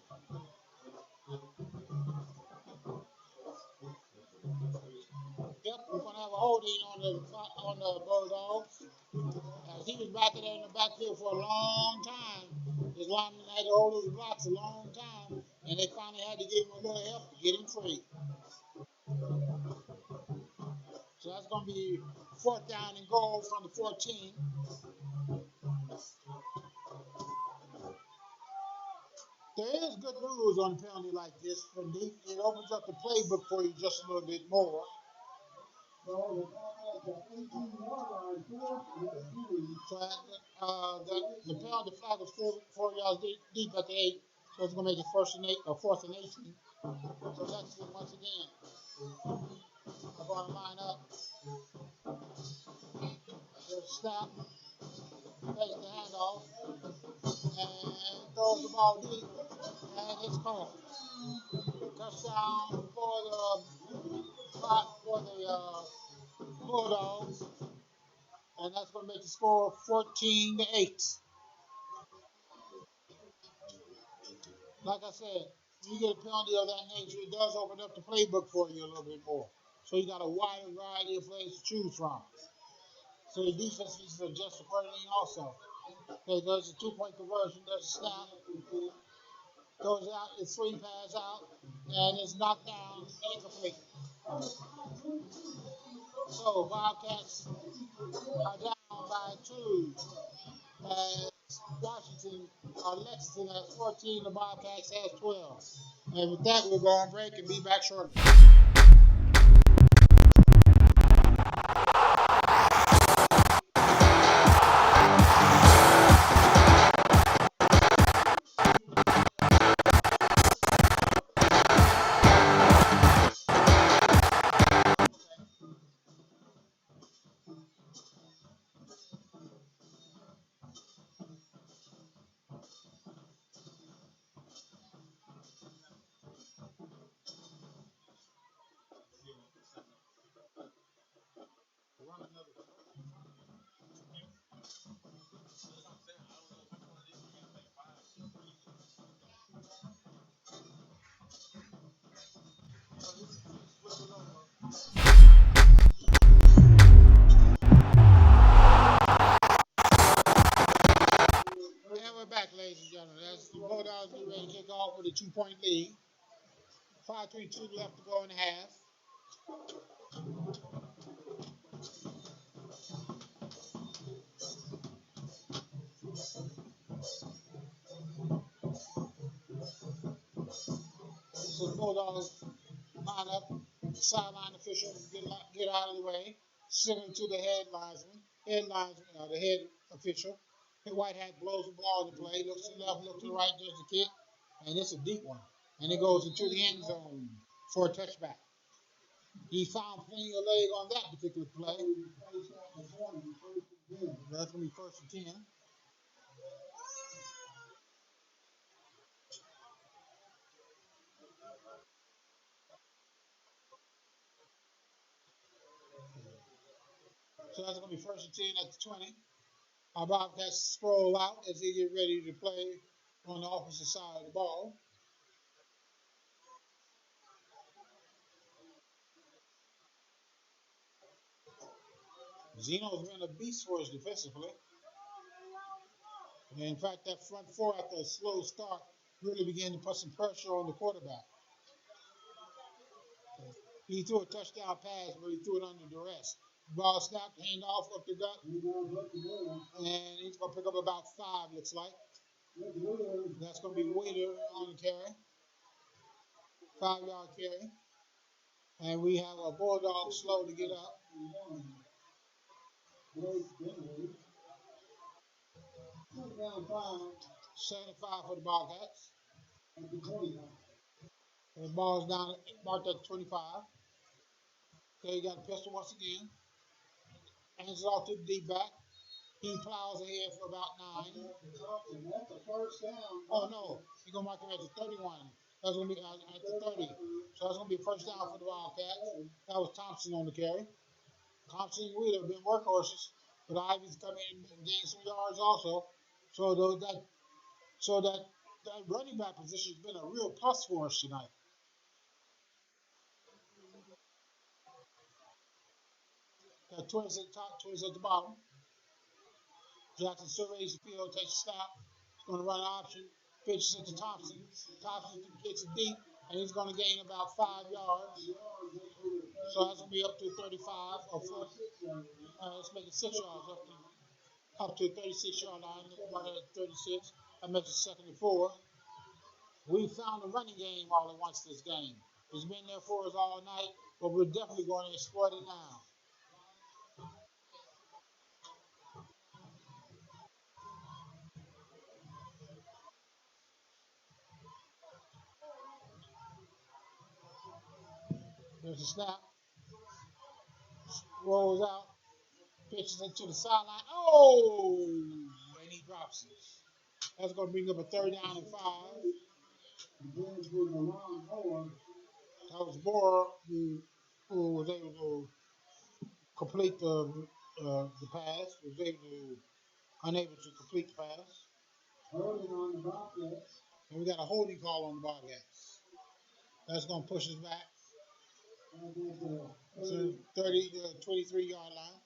Yep, we're going to have a holding on the Bulldogs. As he was back there in the backfield for a long time. His lineman had to hold his blocks a long time, and they finally had to give him a little help to get him free. So that's going to be 4th down and goal from the 14. There is good news on a penalty like this. It opens up the playbook for you just a little bit more. So the penalty flag was 4 yards deep at the 8. So it's going to make it 4th and 18. So that's it once again. I'm going to line up. There's a snap. Takes the handoff. And throws the ball deep. And it's called touchdown for the Bulldogs, and that's going to make the score 14-8. Like I said, when you get a penalty of that nature, it does open up the playbook for you a little bit more. So you got a wide variety of plays to choose from. So your defense needs to adjust accordingly also. Okay, there's a two-point conversion, there's a snap, goes out, it's swing pass out, and it's knocked down, incomplete. So Bobcats are down by two as Washington, Lexington has 14, the Bobcats has 12. And with that, we'll go on break and be back shortly. And we're back, ladies and gentlemen. That's the Bulldogs get ready to kick off with a 2-point lead. 5:32 left to go in the half. So the Bulldogs line up, sideline officials get out of the way, send it to the the head official. The white hat blows the ball into play, looks to the left, looks to the right, does the kick, and it's a deep one. And it goes into the end zone for a touchback. He found plenty of leg on that particular play. That's going to be first and 10. So that's going to be first and 10 at the 20. Our Bobcats scroll out as they get ready to play on the opposite side of the ball. Zeno's been a beast for us defensively. And in fact, that front four after a slow start really began to put some pressure on the quarterback. He threw a touchdown pass, but he threw it under duress. Ball snapped, hand off up the gut, and he's going to pick up about 5, looks like. That's going to be Waiter on the carry, 5-yard carry. And we have a Bulldog slow to get up. 75 for the Bobcats. The ball's down, marked at 25. Okay, you got a pistol once again. Hands it off to the deep back. He plows ahead for about 9. That's the first down. Oh no, he's gonna mark him at the 31. That's gonna be at the 30. So that's gonna be a first down for the Wildcats. That was Thompson on the carry. Thompson and Wheeler have been workhorses, but Ivy's come in and gained some yards also. So that running back position has been a real plus for us tonight. Got twins at the top, twins at the bottom. Jackson surveys the field, takes a snap. He's going to run an option, pitches it to Thompson. Thompson gets it deep, and he's going to gain about 5 yards. So that's going to be up to 35 or 40. Let's make it 6 yards up to 36-yard line. Right at 36. That makes it second and 4. We found a running game all at once this game. It's been there for us all night, but we're definitely going to exploit it now. There's a snap, rolls out, pitches it to the sideline. Oh! And he drops it. That's going to bring up a third down and 5. That was Moore who was able to complete the pass, was able to unable to complete the pass. And we got a holding call on the Bobcats. That's going to push us back to 23-yard line.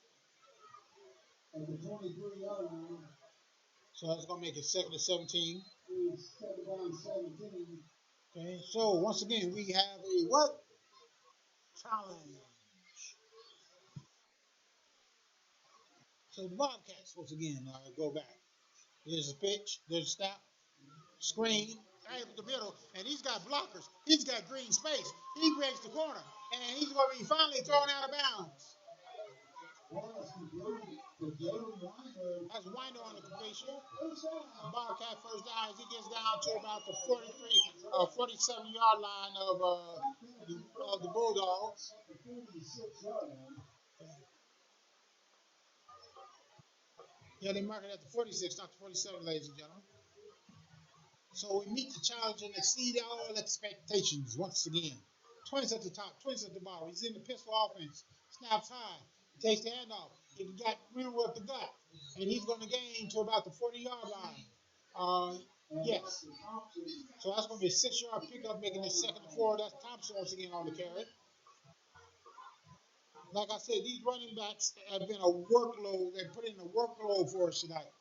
So that's going to make it 2nd and 17. Okay, so once again, we have a what? Challenge. So the Bobcats, once again, go back. There's a pitch, there's a snap, screen, right up the middle, and he's got blockers. He's got green space. He breaks the corner, and he's going to be finally thrown out of bounds. That's Winder on the completion. Bobcat first down as he gets down to about the 47-yard line of the Bulldogs. Yeah, they mark it at the 46, not the 47, ladies and gentlemen. So we meet the challenge and exceed all expectations once again. Twins at the top, twins at the bottom. He's in the pistol offense. Snaps high. Takes the handoff. He got real with the gut. And he's going to gain to about the 40-yard line. Yes. So that's going to be a 6-yard pickup, making it 2nd and 4. That's Thompson once again on the carry. Like I said, these running backs have been a workload. They put in a workload for us tonight.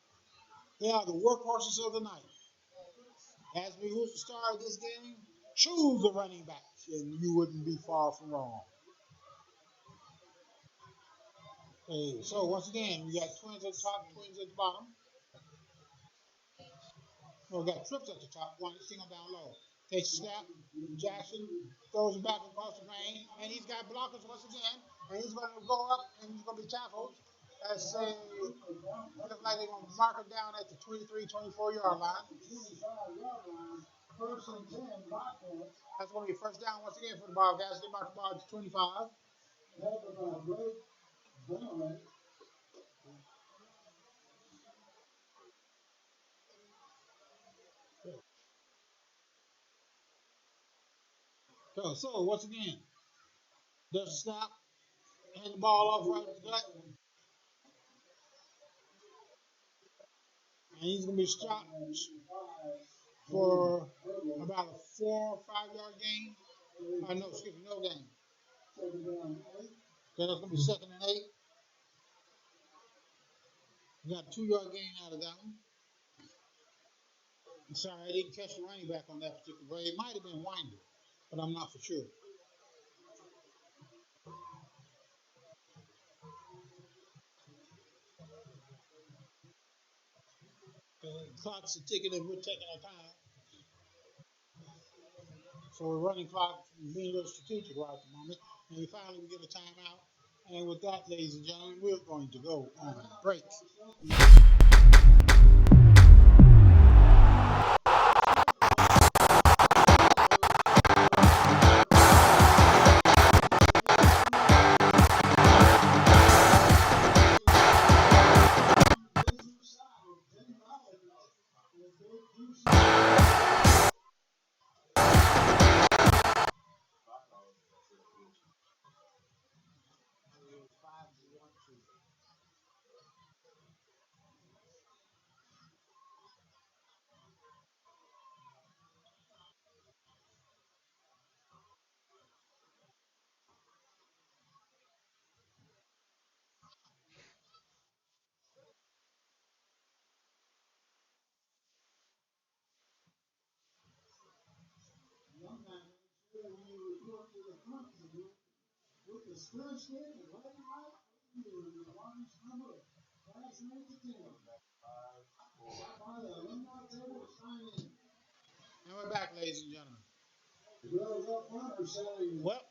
They are the workhorses of the night. As we who's the star of this game, choose a running back, and you wouldn't be far from wrong. Okay, so once again, we got twins at the top, twins at the bottom. We got trips at the top, one single down low. Takes a snap. Jackson throws it back across the lane, and he's got blockers once again, and he's going to go up, and he's going to be tackled. Looks like they're going to mark him down at the 23, 24-yard line. That's going to be first down once again for the Bobcats. They mark the ball to 25. So once again, there's a snap, hand the ball off right at the gut, and he's going to be stopped for about a 4 or 5-yard gain. No gain. Okay, that's going to be 2nd and 8. We got a 2-yard gain out of that one. I'm sorry, I didn't catch the running back on that particular play. It might have been Winder, but I'm not for sure. Clock's a ticking and we're taking our time. So we're running clock, being a little strategic right at the moment. And finally we get a timeout. And with that, ladies and gentlemen, we're going to go on a break. And we're back, ladies and gentlemen. Well,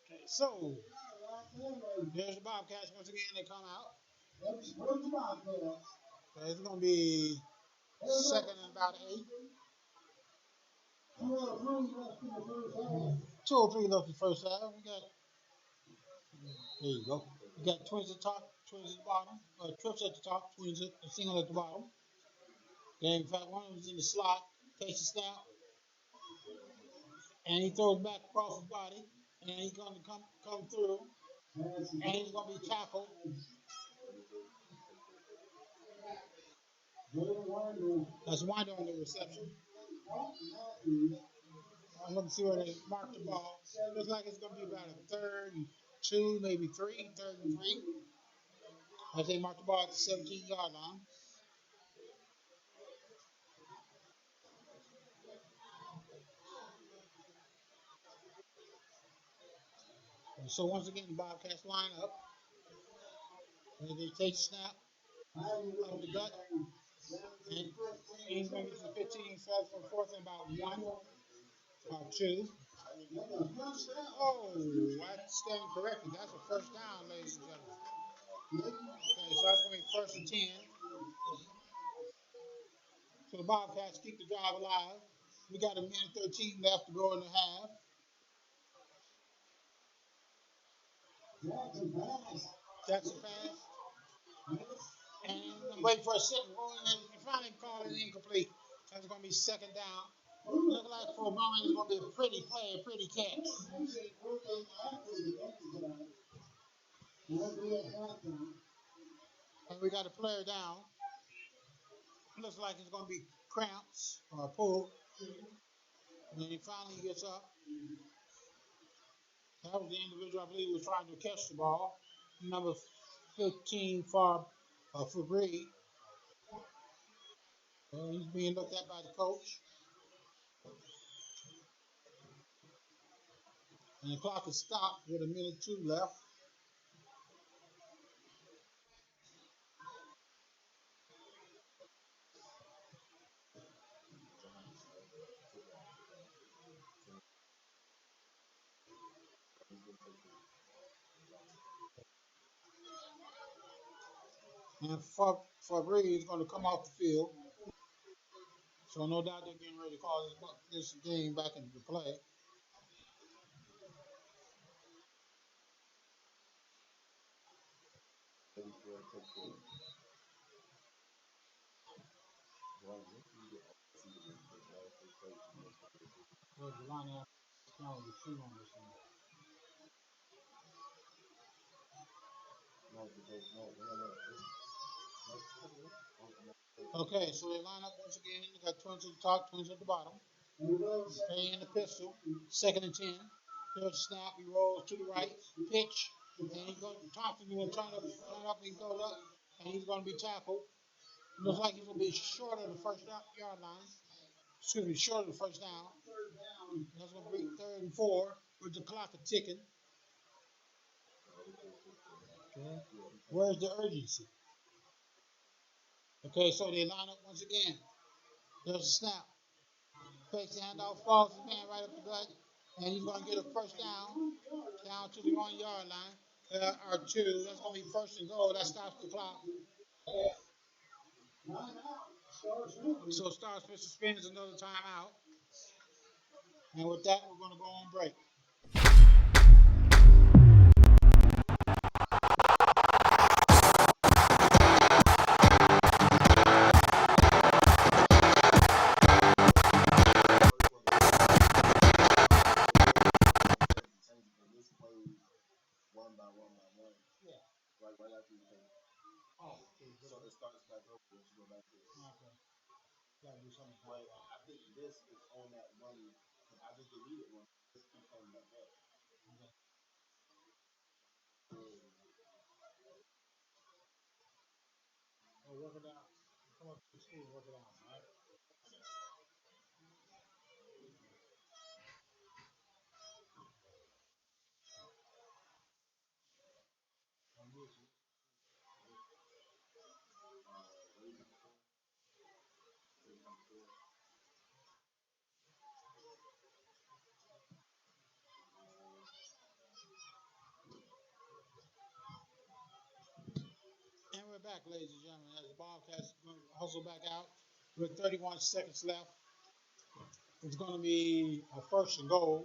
okay, so there's the Bobcats once again. They come out. Okay, it's going to be 2nd and about 8. 2:03 left in the first half. There you go. We got twins at the top, twins at the bottom. Trips at the top, twins at the single at the bottom. And in fact, one of them's in the slot, takes a snap, and he throws back across his body, and he's going to come through, and he's going to be tackled. That's Winder on the reception. I'm looking to see where they mark the ball. Looks like it's going to be about a 3rd and 2, maybe 3rd and 3. As they mark the ball at the 17-yard line. And so once again, the Bobcats line up. And they take the snap of the gut. And he's going to get to the 15, so that's for 4th and about 1 or 2. Oh, I stand corrected. That's a first down, ladies and gentlemen. Okay, so that's going to be 1st and 10. So the Bobcats keep the drive alive. We got a minute 13 left to go in the half. Jackson pass. And wait for a second. And finally call it incomplete. That's going to be 2nd down. Look like for a moment it's going to be a pretty play, a pretty catch. And we got a player down. Looks like it's going to be cramps or pulled. And then he finally gets up. That was the individual I believe was trying to catch the ball. Number 15 for Bree. He's being looked at by the coach. And the clock is stopped with a minute 2 left. And Fabry is going to come off the field. So no doubt they're getting ready to call this game back into play. Okay, so they line up once again. You got twins at the top, twins at the bottom. Pay in the pistol. 2nd and 10. There's a snap. He rolls to the right. Pitch. And he goes. Thompson going to turn up, and he goes up. And he's going to be tackled. Looks like he's going to be short of the first yard line. Excuse me, short of the first down. That's going to be 3rd and 4 with the clock a ticking. Okay. Where's the urgency? Okay, so they line up once again. There's a snap. Fakes the handoff, falls his man right up the gut, and he's going to get a first down to the 1 yard line, or 2. That's going to be 1st and goal. That stops the clock. So Star Smith spins another timeout. And with that, we're going to go on break. We'll work it out. Come up to the school, work it out. All right? And we're back, ladies and gentlemen, as the Bobcats hustle back out with 31 seconds left. It's going to be a 1st and goal.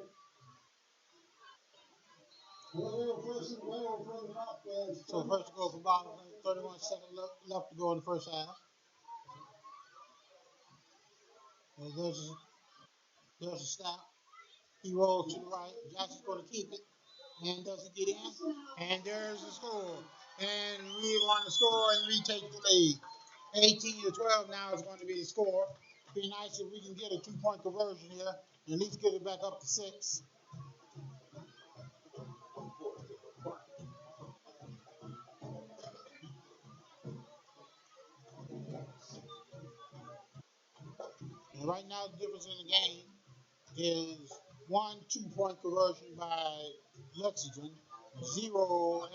So 1st goal for Bobcats, 31 seconds left to go in the first half. There goes a snap. He rolls to the right. Jackson's going to keep it. And does he get in? And there's the score. And we want to score and retake the lead. 18 to 12 now is going to be the score. Be nice if we can get a 2-point conversion here and at least get it back up to 6. And right now the difference in the game is 1 2-point conversion by Lexington, 0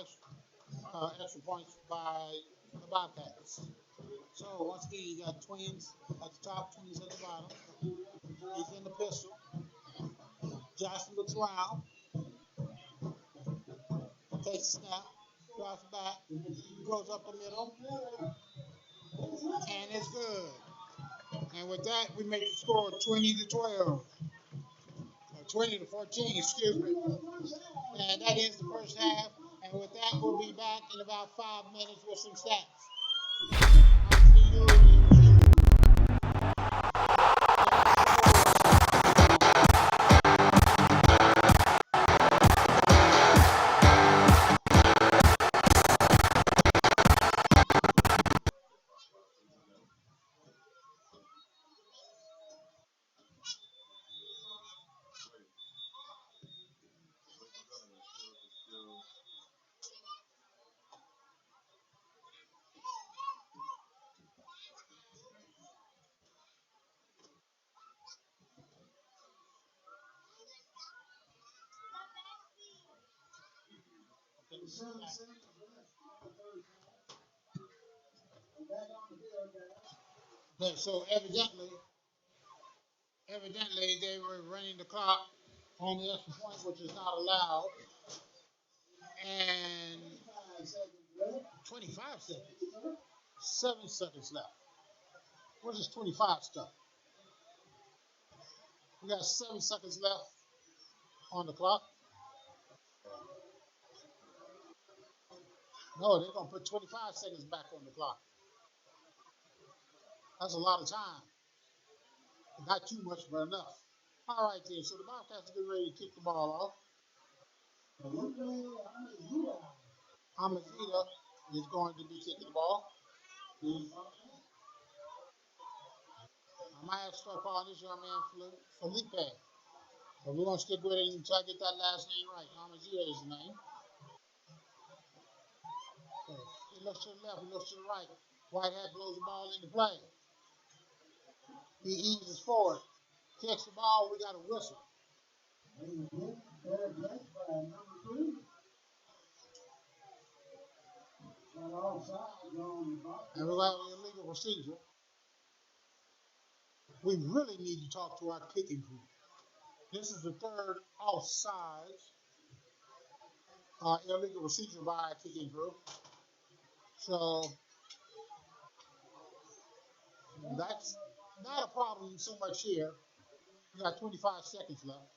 extra points by the Bobcats. So once again, you got twins at the top, twins at the bottom. He's in the pistol. Johnson looks around, takes a snap, drops back, goes up the middle, and it's good. And with that, we make the score 20 to 12, or 20 to 14, excuse me. And that ends the first half. And with that, we'll be back in about 5 minutes with some stats. I'll see you. Okay, so evidently they were running the clock on the extra point, which is not allowed, and 25 seconds, 7 seconds left. What is 25 stuff? We got 7 seconds left on the clock. No, they're gonna put 25 seconds back on the clock. That's a lot of time. Not too much, but enough. All right, then. So the Bobcats are getting ready to kick the ball off. Amazita is going to be kicking the ball. I might have to start calling this young man Felipe. But we're going to stick with it until I get that last name right. Amazita is his name. So he looks to the left, he looks to the right. Whitehead blows the ball into play. He eases forward. Kicks the ball, we got a whistle. And we got an illegal procedure. We really need to talk to our kicking crew. This is the third offside illegal procedure by our kicking crew. So that's not a problem so much here. We got 25 seconds left.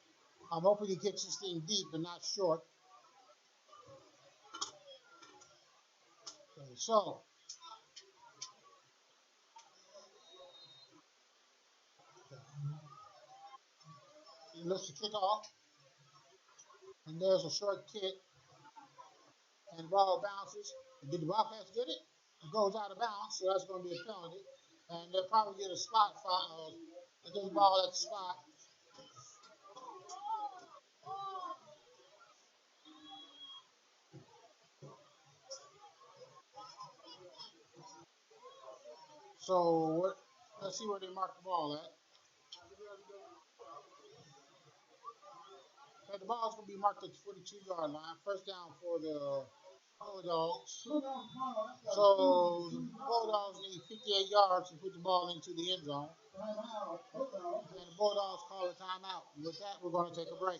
I'm hoping he kicks this thing deep and not short. Okay, so he lets the kick off, and there's a short kick, and the ball bounces. Did the Bobcats get it? It goes out of bounds, so that's going to be a penalty. And they'll probably get a spot foul. They get the ball at the spot. So let's see where they mark the ball at. Okay, the ball's going to be marked at the 42-yard line. First down for the Bulldogs. So the Bulldogs need 58 yards to put the ball into the end zone. And the Bulldogs call a timeout. With that, we're going to take a break.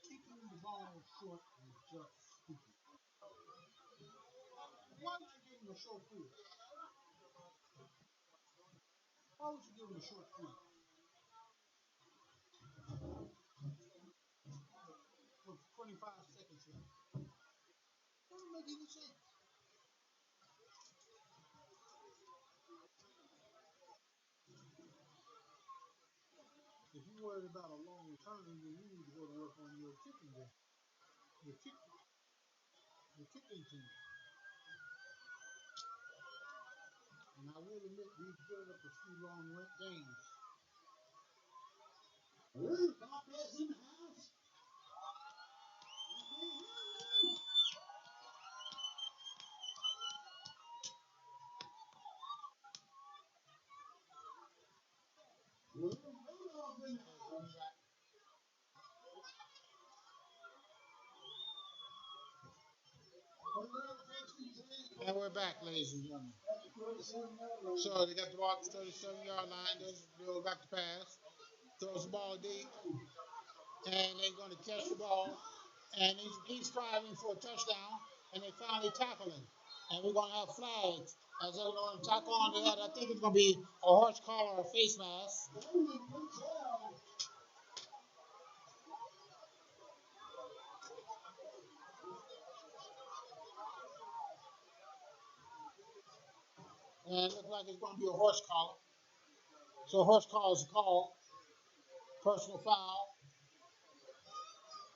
Kicking the ball short is just stupid. Why would you give him a short field? Why would you give him a short field? If you're worried about a long term, then you need to go to work on your your kick, your kicking team. And I will admit we've given up a few long games. And we're back, ladies and gentlemen. So they got the ball at the 37-yard line. They'll back to pass. Throws the ball deep. And they're going to catch the ball. And he's striving for a touchdown. And they finally tackle him. And we're going to have flags. As they're going to tackle onto that, I think it's going to be a horse collar or a face mask. And it looks like it's going to be a horse collar. So a horse collar is a call. Personal foul.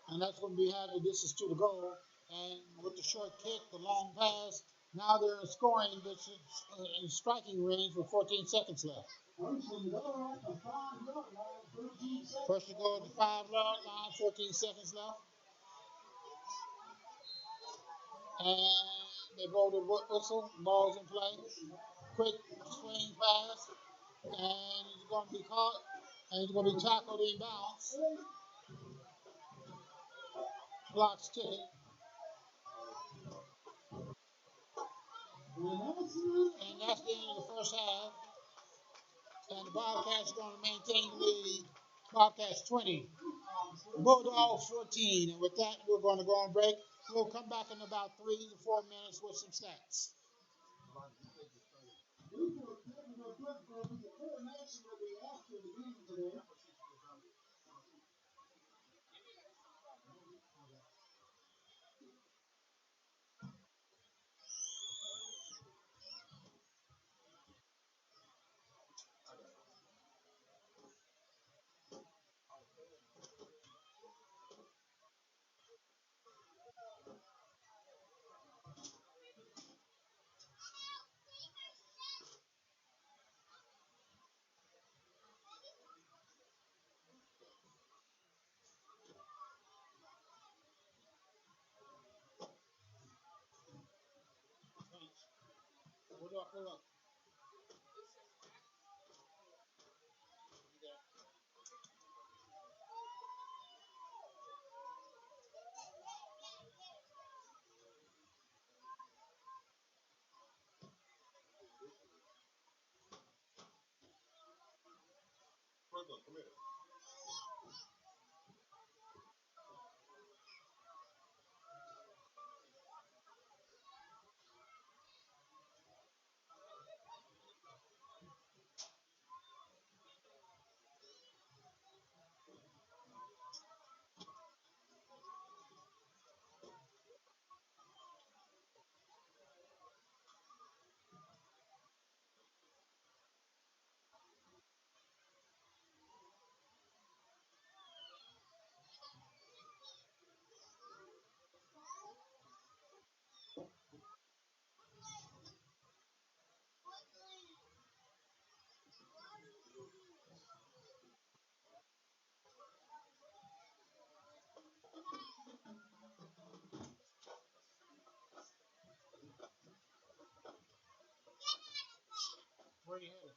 And that's going to be how the distance to the goal. And with the short kick, the long pass, now they're in scoring distance, in striking range with 14 seconds left. First and goal at the 5-yard line, 14 seconds left. And they blow the whistle, ball's in play. Quick swing pass, and it's going to be caught, and it's going to be tackled in bounds. Clock's ticking. And that's the end of the first half. And the Bobcats are going to maintain the lead. Bobcats 20, Bulldogs 14. And with that, we're going to go on break. We'll come back in about 3 to 4 minutes with some stats. Hold up. Where you headed?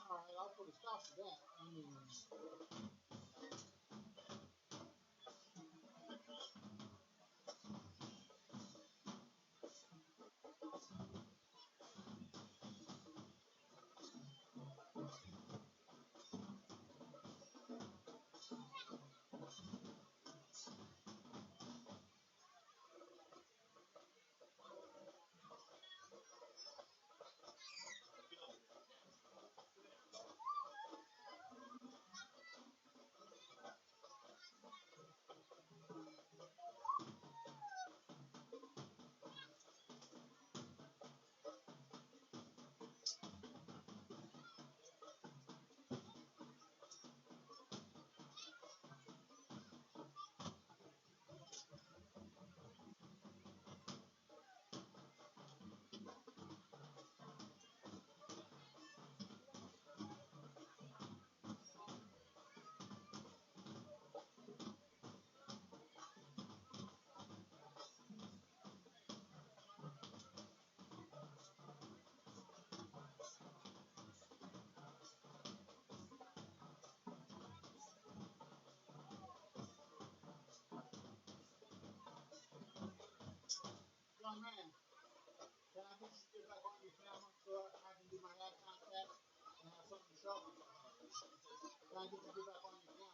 All right, I'll put a stop to that. I mean, young man, can I get you to get back on your camera so I can do my eye contact and have something to show? Can I get you to get back on your camera?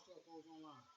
stuff goes online.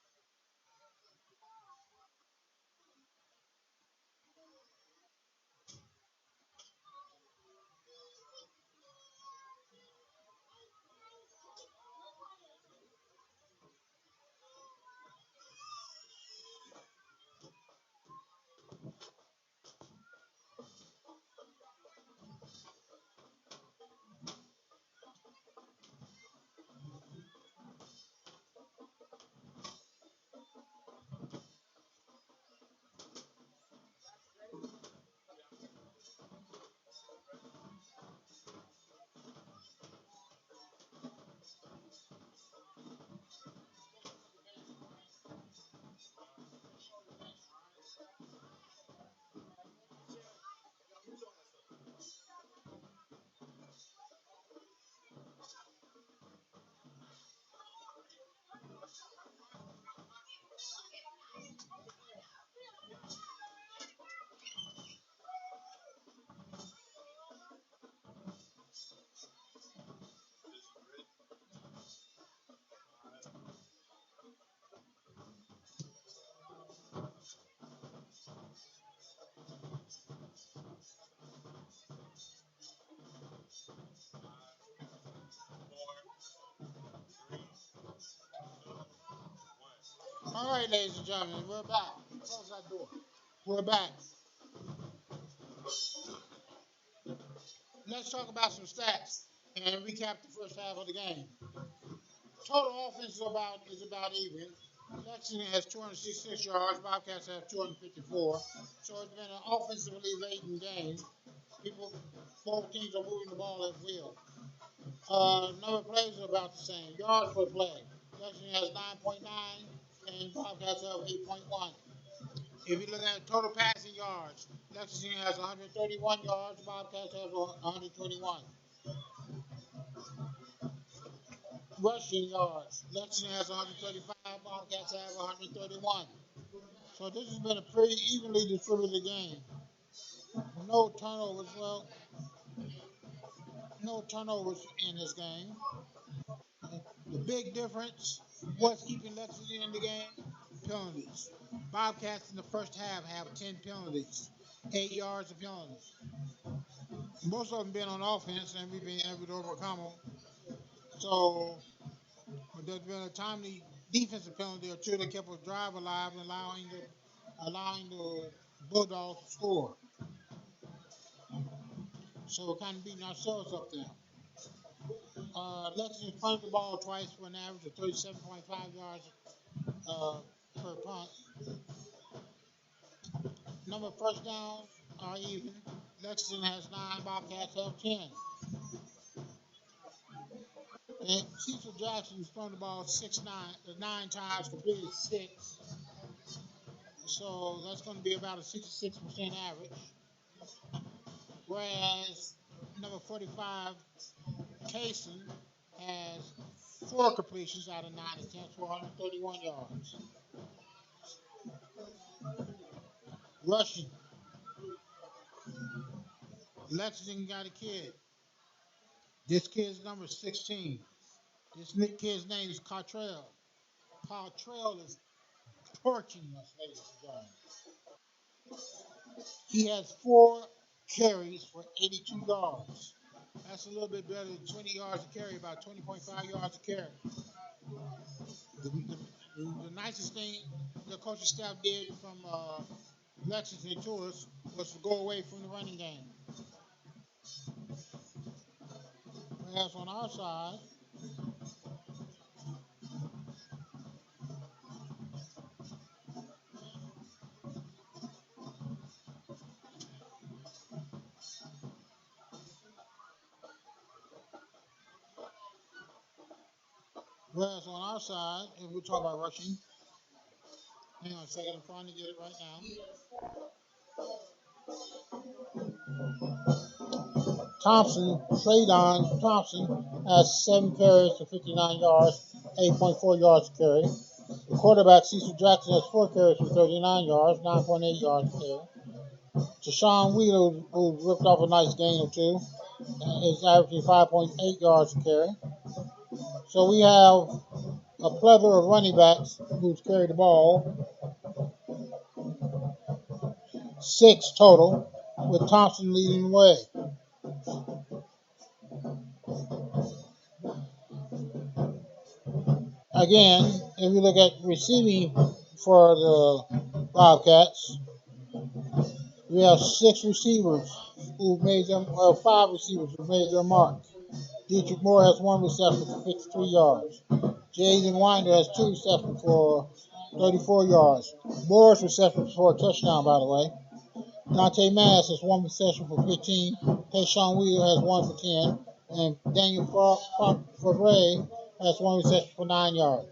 All right, ladies and gentlemen, we're back. Close that door. We're back. Let's talk about some stats and recap the first half of the game. Total offense is about even. Lexington has 266 yards. Bobcats have 254. So it's been an offensively laden game. People, both teams are moving the ball at will. Number of plays are about the same. Yards per play. Lexington has 9.9 and Bobcats have 8.1. If you look at total passing yards, Lexington has 131 yards. Bobcats have 121. Rushing yards. Lexington has 135. Bobcats have 131. So this has been a pretty evenly distributed game. No turnovers. Well, no turnovers in this game. The big difference, what's keeping Lexington in the game? Penalties. Bobcats in the first half have 10 penalties, 8 yards of penalties. Most of them been on offense, and we've been able to overcome them. So, but there's been a timely defensive penalty or two that kept a drive alive and allowing the Bulldogs to score. So we're kind of beating ourselves up there. Lexington punted the ball twice for an average of 37.5 yards uh, per punt. Number of first downs are even. Lexington has 9, Bobcats have 10. And Cecil Jackson's thrown the ball 9 times, completed 6. So that's going to be about a 66% average. Whereas number 45, Kaysen, has 4 completions out of 9 attempts for 131 yards. Rushing. Lexington got a kid. This kid's number 16. This kid's name is Cottrell. Cottrell is torching us, ladies and gentlemen. He has 4 carries for 82 yards. That's a little bit better than 20 yards a carry, about 20.5 yards a carry. The nicest thing the coaching staff did from Lexington to us was to go away from the running game. Whereas on our side, if we talk about rushing, hang on a second, I'm trying to get it right now. Traydon Thompson has 7 carries for 59 yards, 8.4 yards a carry. The quarterback, Cecil Jackson, has 4 carries for 39 yards, 9.8 yards a carry. Deshaun Wheeler, who ripped off a nice gain or two, is averaging 5.8 yards a carry. So we have a plethora of running backs who's carried the ball, six total, with Thompson leading the way. Again, if you look at receiving for the Bobcats, we have six receivers who made them, well, five receivers who made their mark. Dietrich Moore has one reception for 53 yards. Jaden Winder has two receptions for 34 yards. Moore's reception for a touchdown, by the way. Dante Mass has one reception for 15. Tayshawn Wheeler has one for 10. And Daniel Favre has one reception for 9 yards.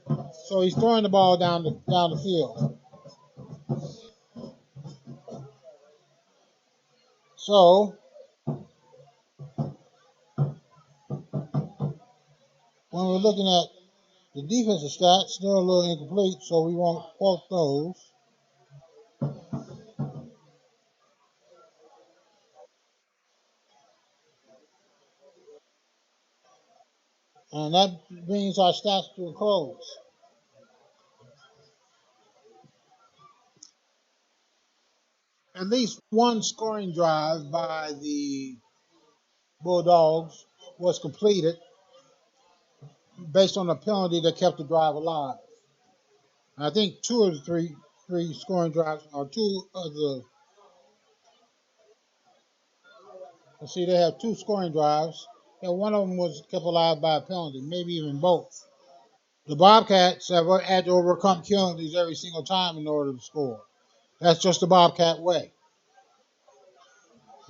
So he's throwing the ball down the field. So when we're looking at the defensive stats, they're a little incomplete, so we won't quote those. And that brings our stats to a close. At least one scoring drive by the Bulldogs was completed based on a penalty that kept the drive alive. And I think two of the three scoring drives, or two of the, let's see, they have two scoring drives, and one of them was kept alive by a penalty, maybe even both. The Bobcats have had to overcome penalties every single time in order to score. That's just the Bobcat way.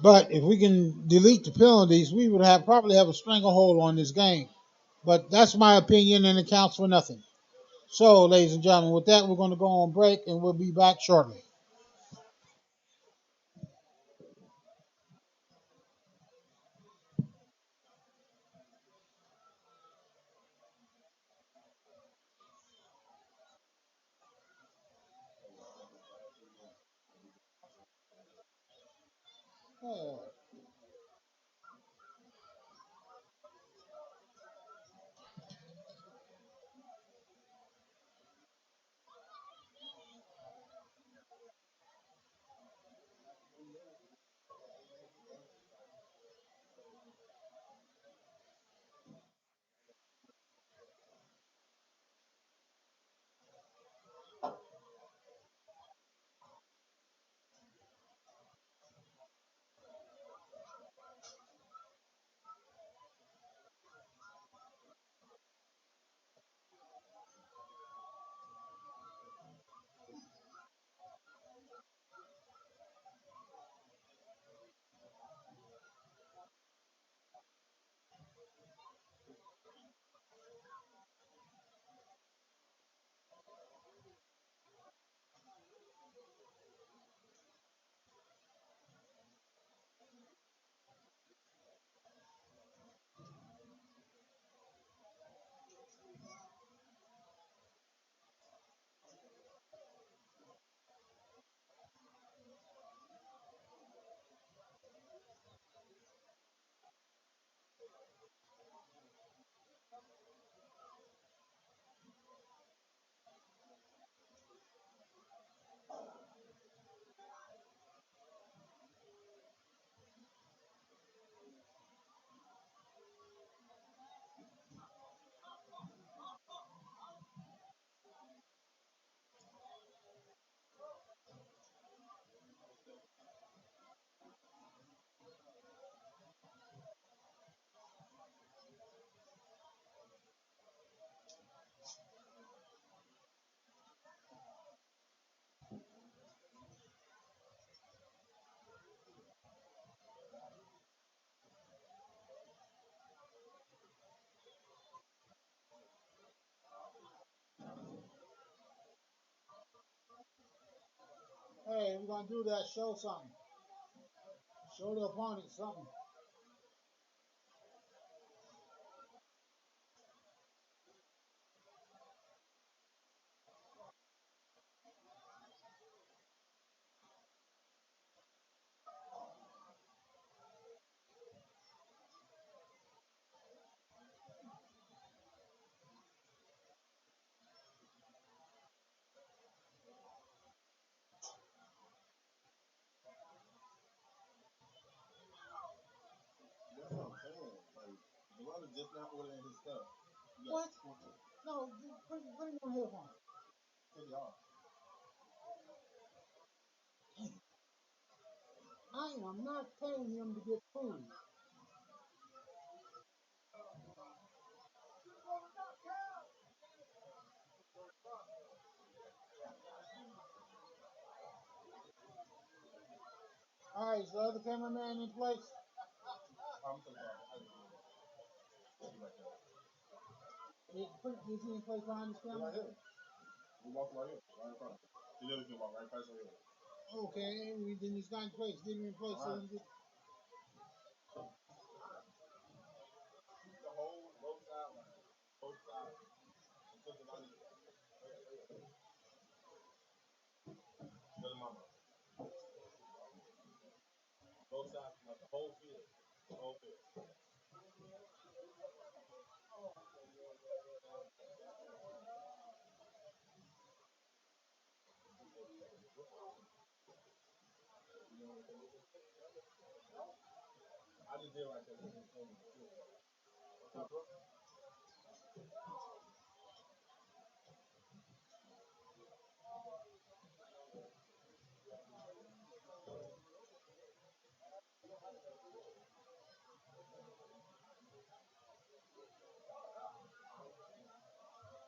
But if we can delete the penalties, we would have probably have a stranglehold on this game. But that's my opinion, and it counts for nothing. So, ladies and gentlemen, with that, we're going to go on break, and we'll be back shortly. Hey, we're going to do that. Show something. Show the opponent something. What? No, put him on here for me. I am not paying him to get food. All right, is the other cameraman in place? Is he in place behind this camera? Okay, then he's not in place. Get him in place. So he get...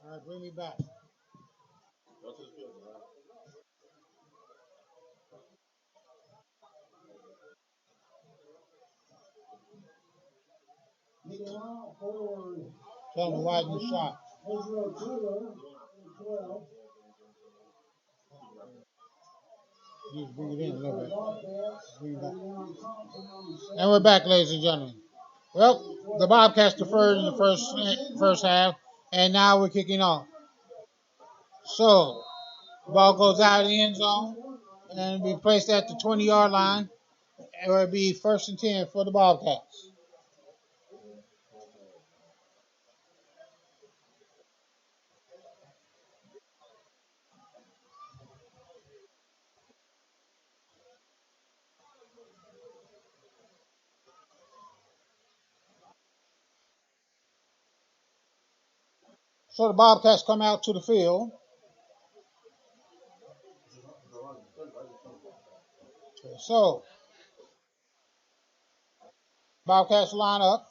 All right, bring me back. Tell him to widen the shot. Just bring it in a little bit. Bring it back. And we're back, ladies and gentlemen. Well, the Bobcats deferred in the first half, and now we're kicking off. So, ball goes out of the end zone, and be placed at the 20-yard line. It will be first and 10 for the Bobcats. So the Bobcats come out to the field. So, Bobcats line up.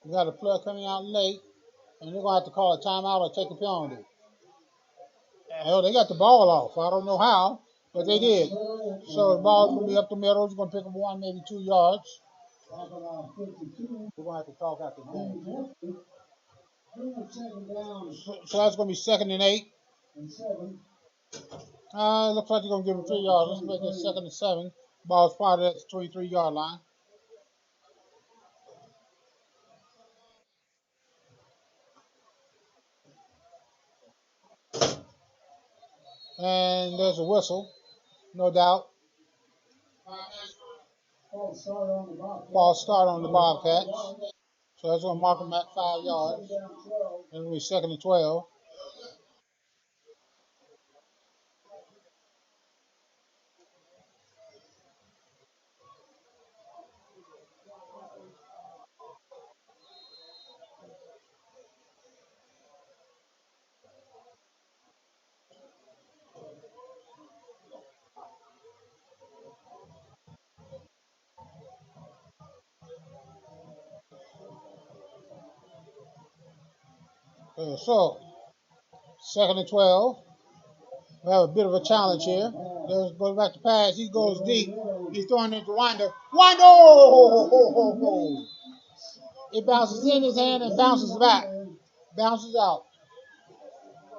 We got a player coming out late, and they're going to have to call a timeout or take a penalty. Hell, they got the ball off. I don't know how, but they did. So the ball's going to be up the middle. It's going to pick up 1, maybe 2 yards. We're going to have to talk after the game. So that's going to be 2nd and 8. Looks like they're going to give him 3 yards. Let's make it 2nd and 7. Ball's spotted at the 23-yard line. And there's a whistle, no doubt. False start on the Bobcats. So that's going to mark them at 5 yards. And it'll be 2nd and 12. So, 2nd and 12. We have a bit of a challenge here. There's goes back to pass. He goes deep. He's throwing it to Winder. Winder! Oh! It bounces in his hand and bounces back. Bounces out.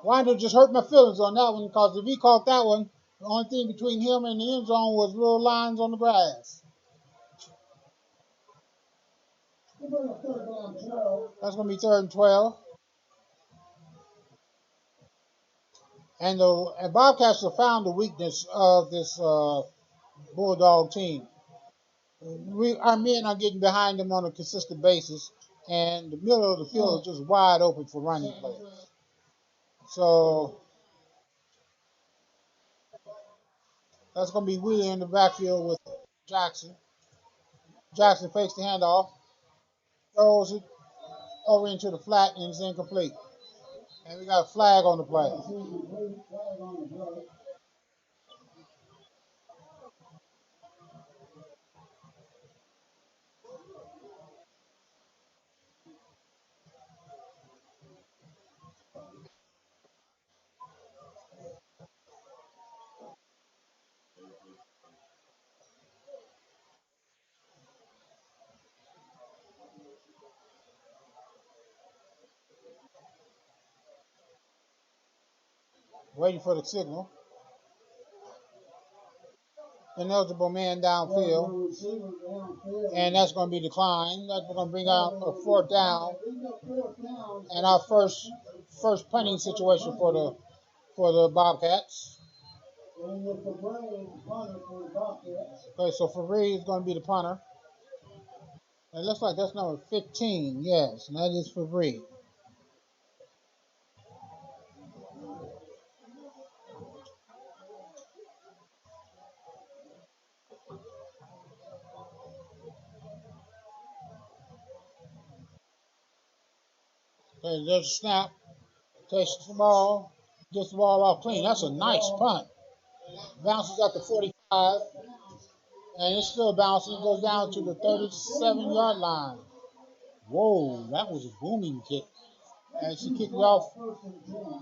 Winder just hurt my feelings on that one because if he caught that one, the only thing between him and the end zone was little lines on the grass. That's going to be 3rd and 12. And the Bobcats have found the weakness of this Bulldog team. Our men are getting behind them on a consistent basis, and the middle of the field is just wide open for running plays. So that's going to be Wheeler in the backfield with Jackson. Jackson fakes the handoff. throws it over into the flat and it's incomplete. And we got a flag on the play. Waiting for the signal. Ineligible man downfield. And that's going to be declined. That's going to bring out a fourth down. And our first punting situation for the Bobcats. Okay, so Fabry is going to be the punter. It looks like that's number 15. Yes, and that is Fabry. Okay, there's a snap. Takes the ball. Gets the ball off clean. That's a nice punt. Bounces at the 45. And it's still bouncing. It goes down to the 37-yard line. Whoa, that was a booming kick. And she kicked it off.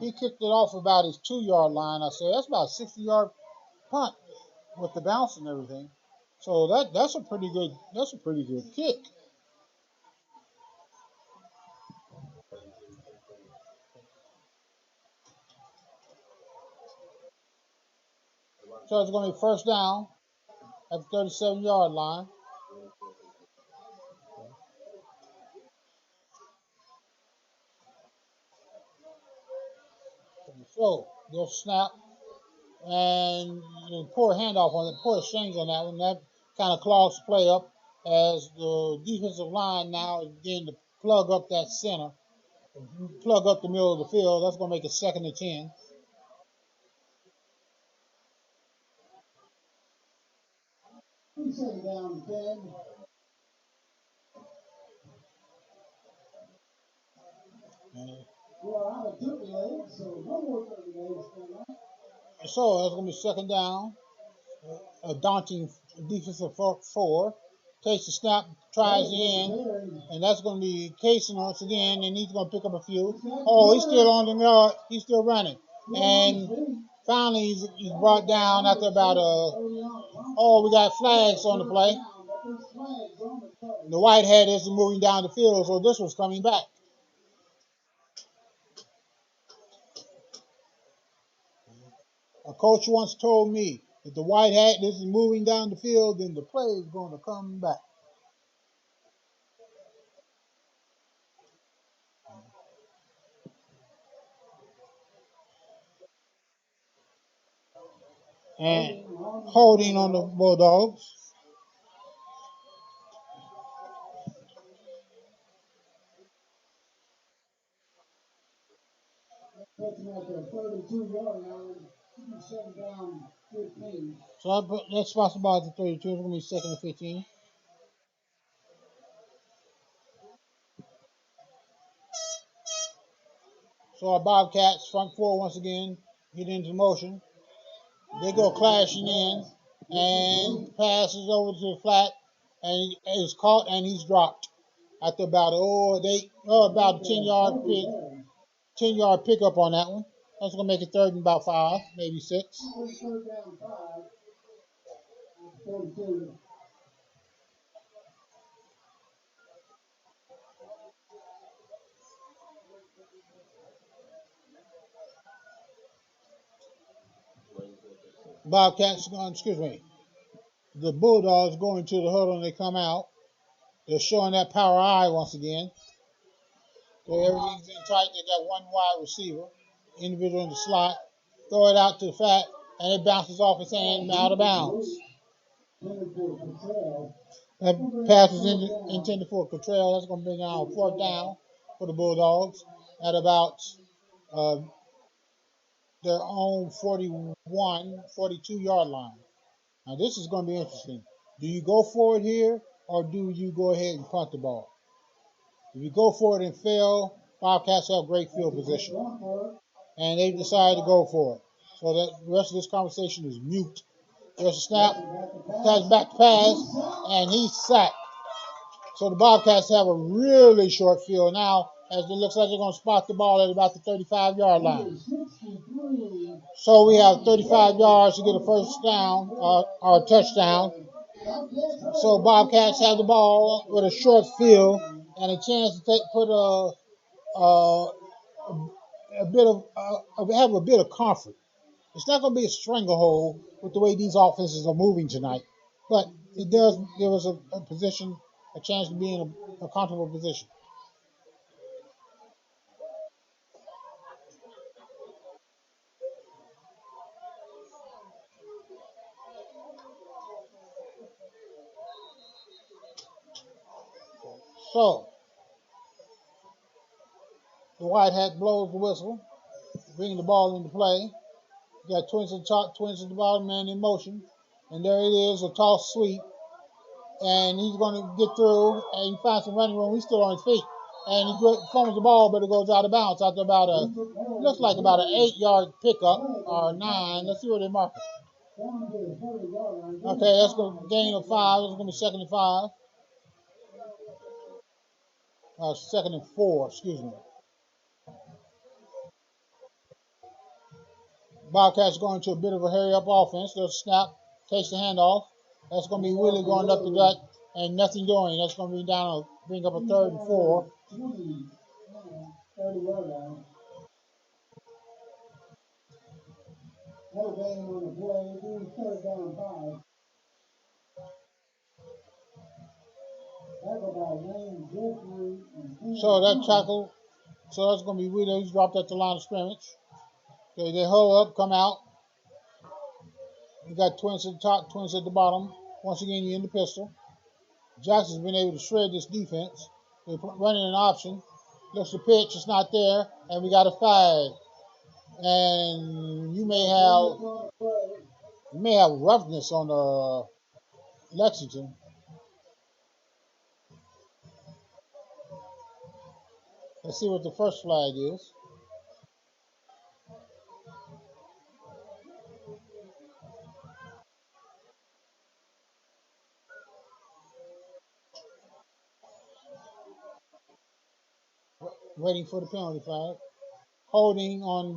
He kicked it off about his 2-yard line. I said that's about a 60-yard punt with the bounce and everything. So that's a pretty good kick. So it's going to be first down at the 37-yard line. So they'll snap and poor handoff on it, poor exchange on that one. That kind of clogs the play up as the defensive line now is beginning to plug up that center, plug up the middle of the field. That's going to make it second and 10. So that's going to be second down. A daunting defensive four. Takes the snap, tries in, and that's going to be Casey once again, and he's going to pick up a few. Oh, he's still on the yard. He's still running. And finally, he's brought down after about we got flags on the play. The Whitehead isn't moving down the field, so this was coming back. A coach once told me if the white hat isn't moving down the field, then the play is going to come back. And holding on the Bulldogs. So that's possible at the 32. It's going to be second and 15. So our Bobcats front four once again get into motion. They go clashing in, and passes over to the flat, and is caught and he's dropped after about about a 10-yard pickup on that one. That's gonna make it third and about 5, maybe 6. Bobcats, excuse me, the Bulldogs going to the huddle and they come out. They're showing that power eye once again. So everything's in tight. They got one wide receiver, individual in the slot. Throw it out to the flat, and it bounces off his hand out of bounds. That pass was intended for Cottrell. That's going to bring out fourth down for the Bulldogs at about uh, their own 41, 42-yard line. Now, this is going to be interesting. Do you go for it here, or do you go ahead and punt the ball? If you go for it and fail, Bobcats have great field position. And they decided to go for it. So that the rest of this conversation is mute. There's a snap, pass back to pass, and he's sacked. So the Bobcats have a really short field now, as it looks like they're going to spot the ball at about the 35-yard line. So we have 35 yards to get a first down or a touchdown. So Bobcats have the ball with a short field and a chance to put a bit of have a bit of comfort. It's not going to be a stranglehold with the way these offenses are moving tonight, but it does give us a position, a chance to be in a comfortable position. So the white hat blows the whistle, bringing the ball into play. You got twins at the top, twins at the bottom, man in motion, and there it is, a toss sweep, and he's going to get through, and he finds some running room. He's still on his feet, and he fumbles the ball, but it goes out of bounds after about looks like about an 8-yard pickup or 9. Let's see where they mark it. Okay, that's going to gain of 5. That's going to be second and 5. Second and 4, excuse me. Bobcats going to a bit of a hurry-up offense. There's a snap, takes the handoff. That's going to be Willie going up the gut and nothing doing. That's going to be down, bring up a third and 4. So that tackle, so that's going to be Willie. He's dropped at the line of scrimmage. Okay, they huddle up, come out. You got twins at the top, twins at the bottom. Once again, you're in the pistol. Jackson's been able to shred this defense. They're running an option. Looks the pitch, it's not there, and we got a 5. And you may have roughness on Lexington. Let's see what the first flag is. Waiting for the penalty flag. Holding on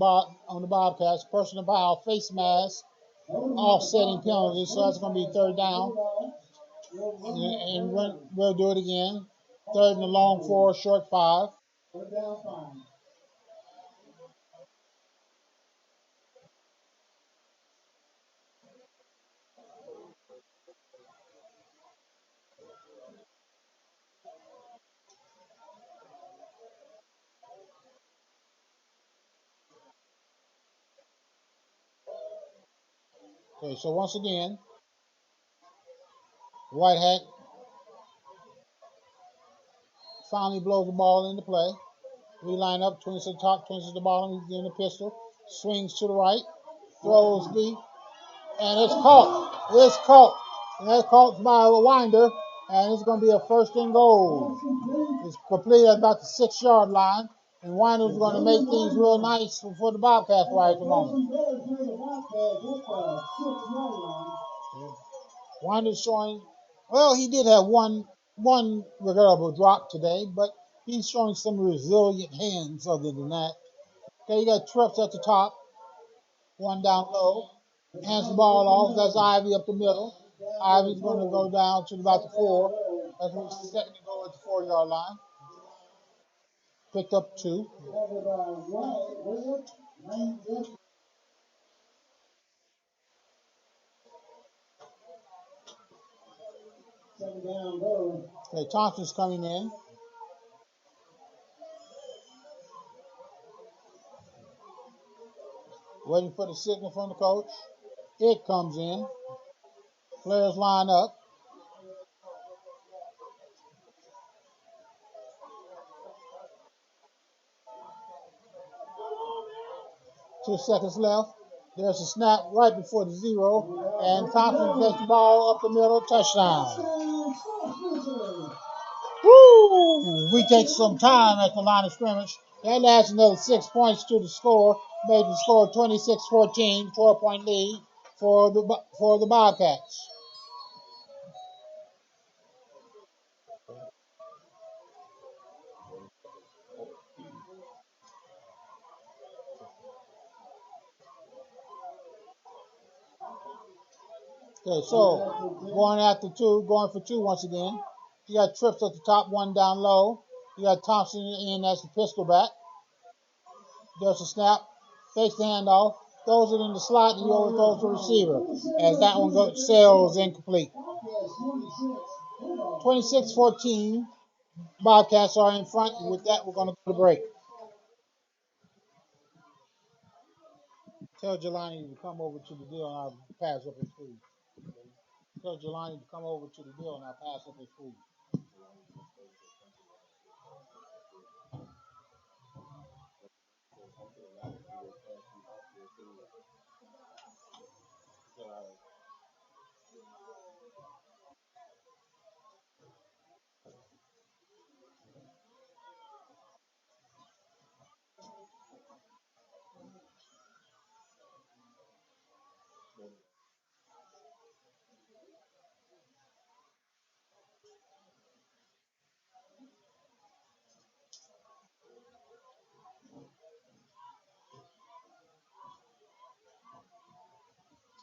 the Bobcats, personal foul, face mask, offsetting penalty, so that's going to be third down. And we'll do it again. Third and a long 4, short 5. Okay, so once again, White Hat finally blows the ball into play. We line up, twins at the top, twins at the bottom. He's in the pistol, swings to the right, throws deep, and it's caught. It's caught. And that's caught by a winder, and it's going to be a first and goal. It's completed at about the 6-yard line, and Winder's going to make things real nice for the Bobcats right at the moment. Winder's showing, well, he did have one regrettable drop today, but he's showing some resilient hands other than that. Okay, you got Trips at the top, one down low. Hands the ball off. That's Ivy up the middle. Ivy's going to go down to about the 4. That's second and goal at the 4-yard line. Picked up 2. Okay, Thompson's coming in. Waiting for the signal from the coach. It comes in. Players line up. 2 seconds left. There's a snap right before the 0, and Thompson gets the ball up the middle, touchdown. Woo! We take some time at the line of scrimmage. That adds another 6 points to the score, made the score 26-14, 4-point lead for the Bobcats. Okay, so going after two, going for two once again. You got Trips at the top, one down low. You got Thompson in as the pistol back. Does a snap, fakes the handoff, throws it in the slot, and he overthrows the receiver as that one sails incomplete. 26-14. Bobcats are in front. And with that, we're going to go to break. Tell Jelani to come over to the deal and I'll pass up his food. Tell Jelani to come over to the deal and I'll pass up his food.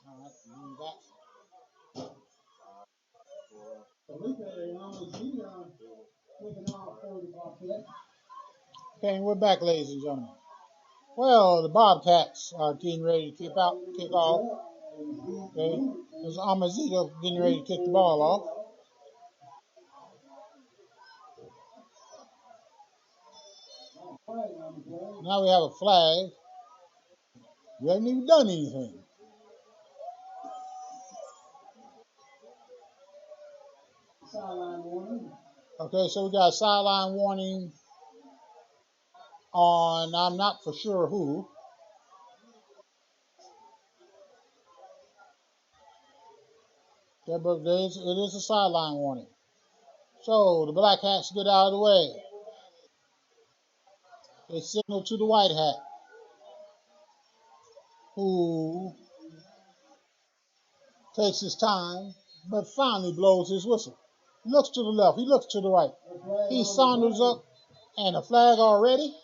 All right, bring back. Okay, we're back, ladies and gentlemen. Well, the Bobcats are getting ready to kick off. Okay, there's Amazito getting ready to kick the ball off. Now we have a flag. We haven't even done anything. Okay, so we got a sideline warning on, I'm not for sure who. Yeah, but it is a sideline warning. So the Black Hats get out of the way. They signal to the White Hat, who takes his time, but finally blows his whistle. He looks to the left. He looks to the right. He saunters up, and a flag already.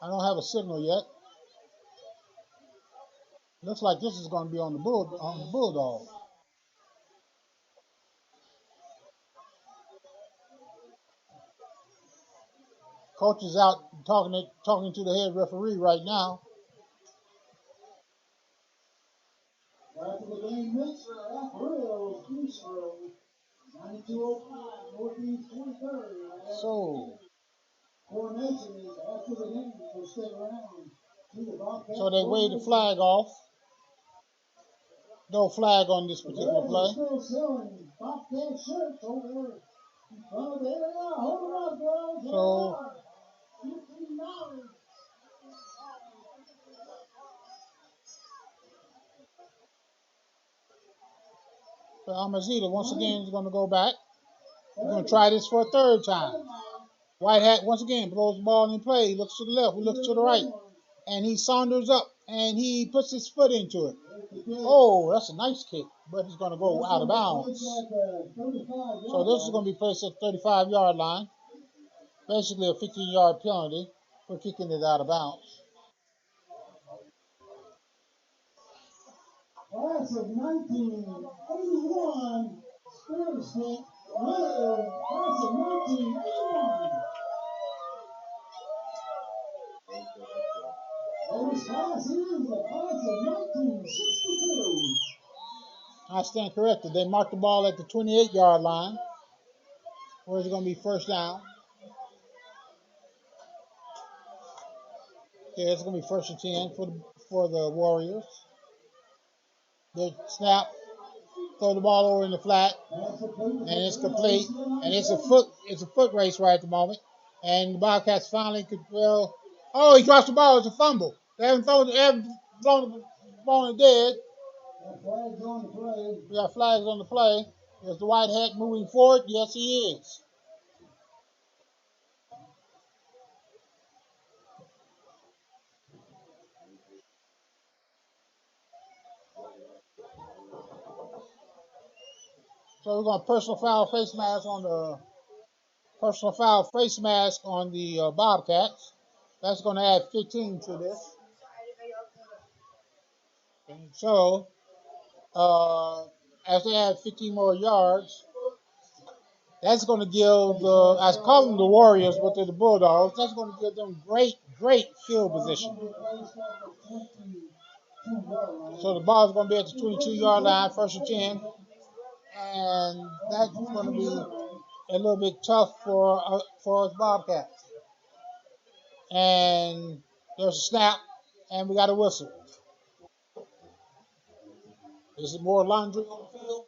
I don't have a signal yet. Looks like this is going to be on the Bulldog. Coach is out talking to the head referee right now. So, so they wave the flag off. No flag on this particular play. So, Amazita once again is going to go back. We're going to try this for a third time. White Hat once again blows the ball in play. He looks to the left. He looks to the right. And he saunders up and he puts his foot into it. Oh, that's a nice kick, but it's going to go out of bounds. So this is going to be placed at the 35-yard line. Basically a 15-yard penalty for kicking it out of bounds. Class of 1981, Spirit State, class of 1981. This class is the class of 1962. I stand corrected. They marked the ball at the 28-yard line. Where's it going to be first down? Okay, it's going to be first and 10 for the Warriors. They snap. throw the ball over in the flat, and it's complete. And it's a foot race right at the moment. And the Bobcats finally could well. Oh, he drops the ball. It's a fumble. They haven't thrown the ball in dead. We got flags on the play. Is the white hat moving forward? Yes, he is. So we're going to personal foul face mask on the Bobcats. That's going to add 15 to this. And so as they add 15 more yards, that's going to give I call them the Warriors, but they're the Bulldogs. That's going to give them great field position. So the ball's going to be at the 22-yard line, first and 10. And that's going to be a little bit tough for us Bobcats. And there's a snap, and we got a whistle. Is it more laundry on the field?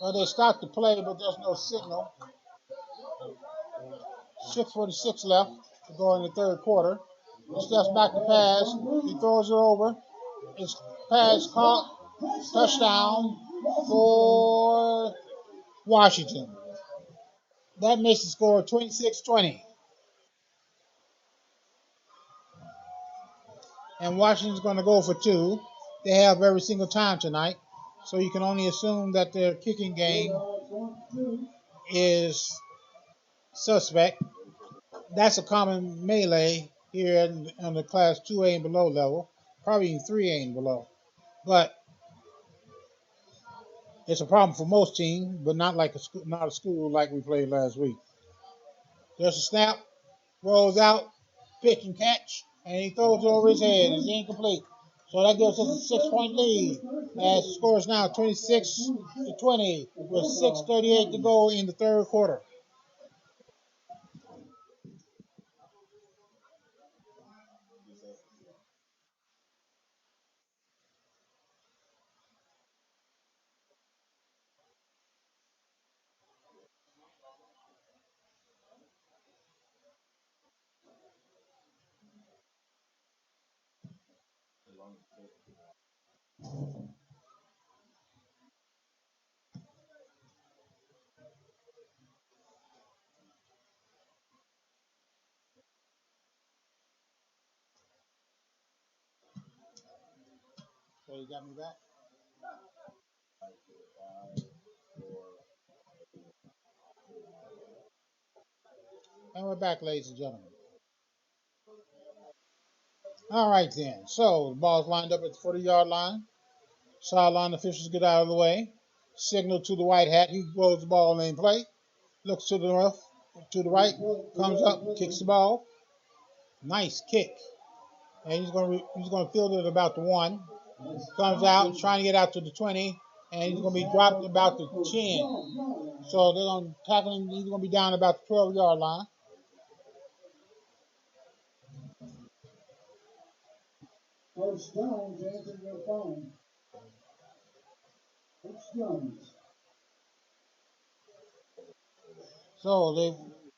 Well, they start the play, but there's no signal. 6:46 left to go in the third quarter. He steps back to pass. He throws it over. It's pass caught. Touchdown for Washington. That makes the score 26-20. And Washington's going to go for two. They have every single time tonight. So you can only assume that their kicking game is suspect. That's a common melee here on the class 2A and below level, probably even 3A and below. But it's a problem for most teams, but not a school like we played last week. There's a snap, rolls out, pitch and catch, and he throws it over his head. It's incomplete. So that gives us a 6-point lead. As the score is now 26-20 with 6:38 to go in the third quarter. So you got me back? And we're back, ladies and gentlemen. All right then. So the ball's lined up at the 40-yard line. Sideline officials get out of the way. Signal to the white hat. He throws the ball in play. Looks to the left, to the right. Comes up, kicks the ball. Nice kick. And he's gonna field it about the 1. Comes out, trying to get out to the 20, and he's gonna be dropped about the 10. So they're gonna tackle him. He's gonna be down about the 12-yard line. So they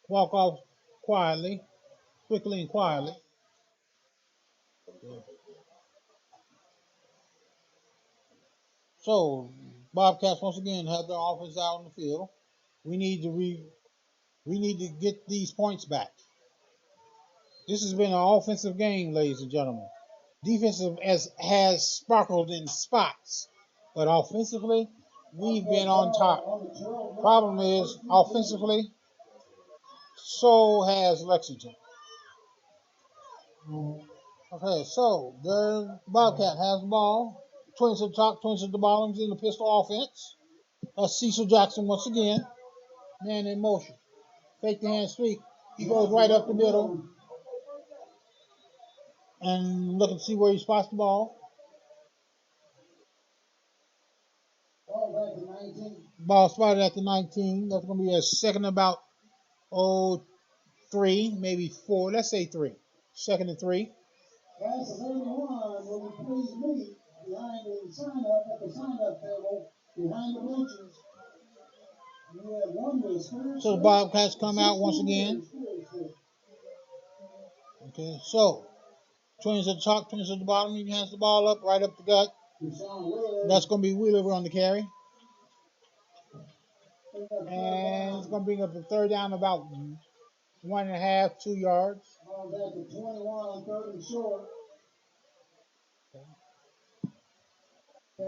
walk off quietly, quickly and quietly. So Bobcats once again have their offense out on the field. We need to we need to get these points back. This has been an offensive game, ladies and gentlemen. Defensive has sparkled in spots, but offensively, we've been on top. Problem is, offensively, so has Lexington. Okay, so the Bobcat has the ball. Twins at the top, twins at the bottom in the pistol offense. That's Cecil Jackson once again. Man in motion. Fake the hand sweep. He goes right up the middle and look and see where he spots the ball. Ball spotted at the 19. That's going to be a second about, 12 3, maybe 4. Let's say 3. Second and 3. Class of 81, will you please meet behind the sign up at the sign up table behind the bleachers? We have one with So the Bobcats come out once again. Okay, so Twins at the top, Twins at the bottom. He hands the ball up, right up the gut. That's going to be Wheeler on the carry. And it's going to bring up the third down about 1.5, 2 yards. So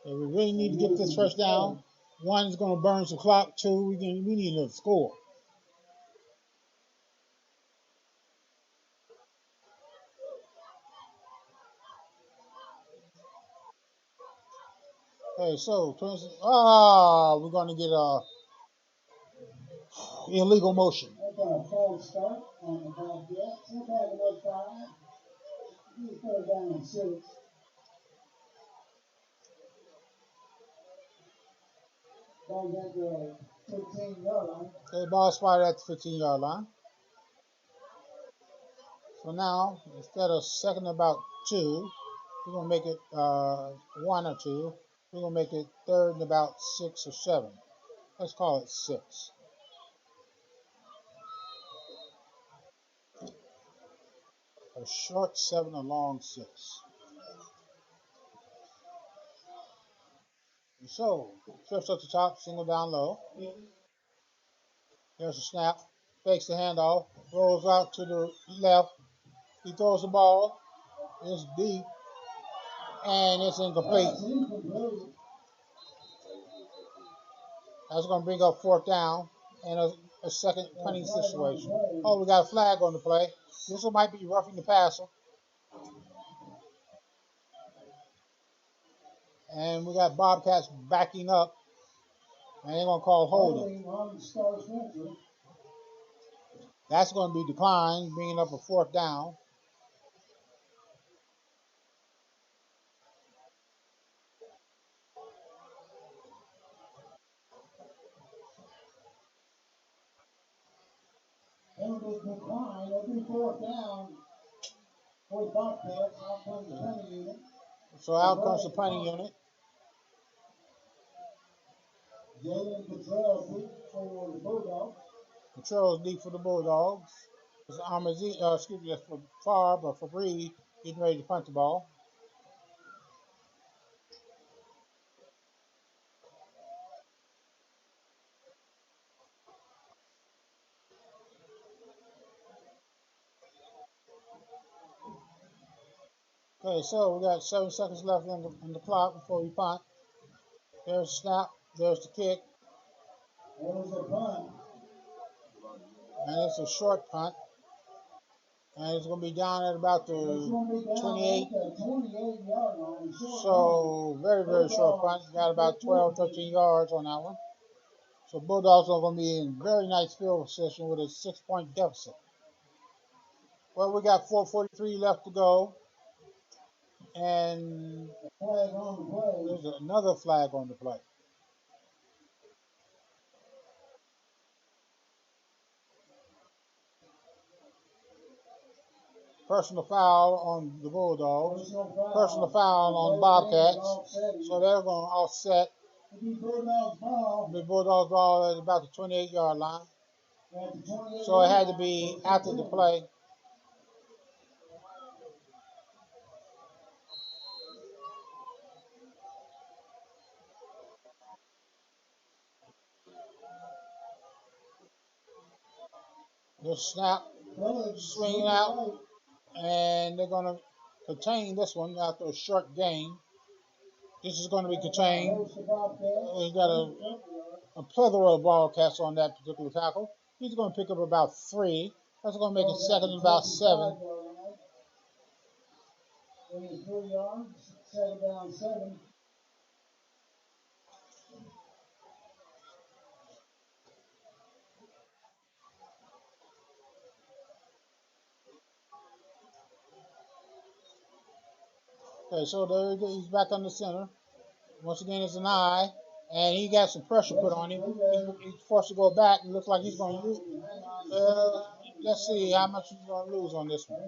we really need to get this first down. One is going to burn some clock. Two, we need to score. Okay, so Twins. We're going to get a illegal motion. False start on the Bobcats. We'll have another 5. Third down and 6. Ball's at the 15-yard line. Okay, ball spotted at the 15-yard line. So now, instead of second about 2, we're going to make it 1 or 2. We're going to make it third and about 6 or 7. Let's call it 6. A short 7, a long 6. And so, trips up the top, single down low. There's a snap. Fakes the handoff. Rolls out to the left. He throws the ball. It's deep. And it's incomplete. That's going to bring up fourth down and a second punting situation. Oh, we got a flag on the play. This one might be roughing the passer. And we got Bobcats backing up. And they're going to call holding. That's going to be declined, bringing up a fourth down. Decline, it'll be fourth down for the Bobcats. Out comes the punting unit. So out comes the punting unit. Jalen Cottrell deep for the Bulldogs. Cottrell's deep for the Bulldogs. Excuse me, that's for Favre, but for Bree, getting ready to punt the ball. Okay, so we got 7 seconds left on the clock before we punt. There's the snap. There's the kick. There's the punt. And it's a short punt. And it's going to be down at about the 28. So, very, very short punt. Got about 12, 13 yards on that one. So, Bulldogs are going to be in very nice field position with a 6-point deficit. Well, we got 4:43 left to go. And there's another flag on the play. Personal foul on the Bulldogs. Personal foul on the Bobcats. So they're going to offset. The Bulldogs ball at about the 28-yard line. So it had to be after the play. The snap, swinging out, and they're going to contain this one after a short gain. This is going to be contained. We got a plethora of Bobcats on that particular tackle. He's going to pick up about 3. That's going to make it second and about 7. 3 yards, 7 down 7. Okay, so there he's back on the center. Once again, it's an I, and he got some pressure put on him. He's forced to go back, and looks like he's going to lose. Let's see how much he's going to lose on this one.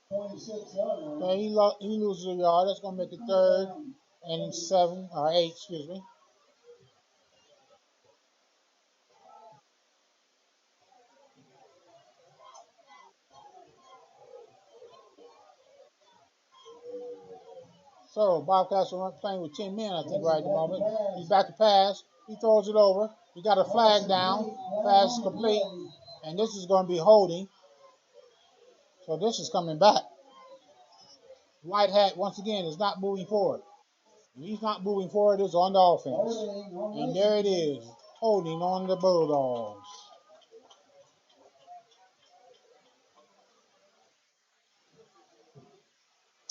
Okay, he loses a yard. That's going to make it third and 7 or 8, excuse me. So Bobcats are playing with 10 men, I think, right at the moment. He's back to pass. He throws it over. He got a flag down. Pass is complete. And this is going to be holding. So this is coming back. White Hat, once again, is not moving forward. If he's not moving forward, it's on the offense. And there it is, holding on the Bulldogs.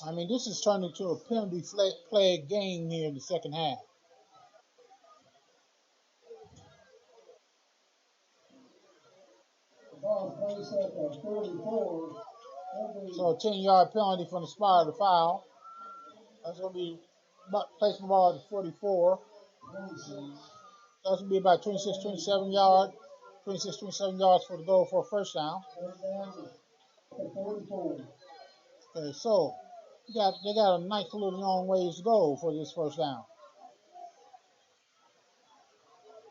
I mean, this is turning into a penalty play game here in the second half. So a 10-yard penalty from the spot of the foul. That's going to be placing the ball at 44. That's going to be about 26, 27 yards. 26, 27 yards for the goal for a first down. Okay, so they got a nice little long ways to go for this first down.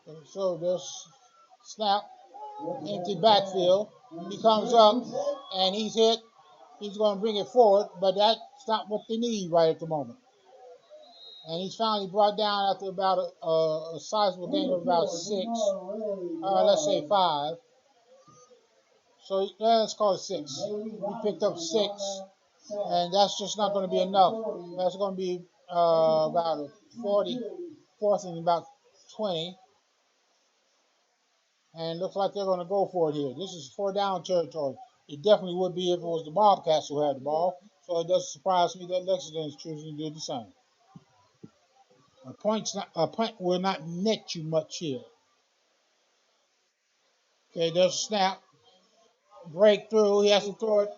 Okay, so there's snap, empty backfield. He comes up and he's hit. He's going to bring it forward, but that's not what they need right at the moment. And he's finally brought down after about a sizable gain of about 6, let's say 5. So let's call it 6. He picked up 6, and that's just not going to be enough. That's going to be about a 4th and about 20. And it looks like they're going to go for it here. This is 4-down territory. It definitely would be if it was the Bobcats who had the ball. So it doesn't surprise me that Lexington is choosing to do the same. A point will not net you much here. Okay, there's a snap. Breakthrough. He has to throw it.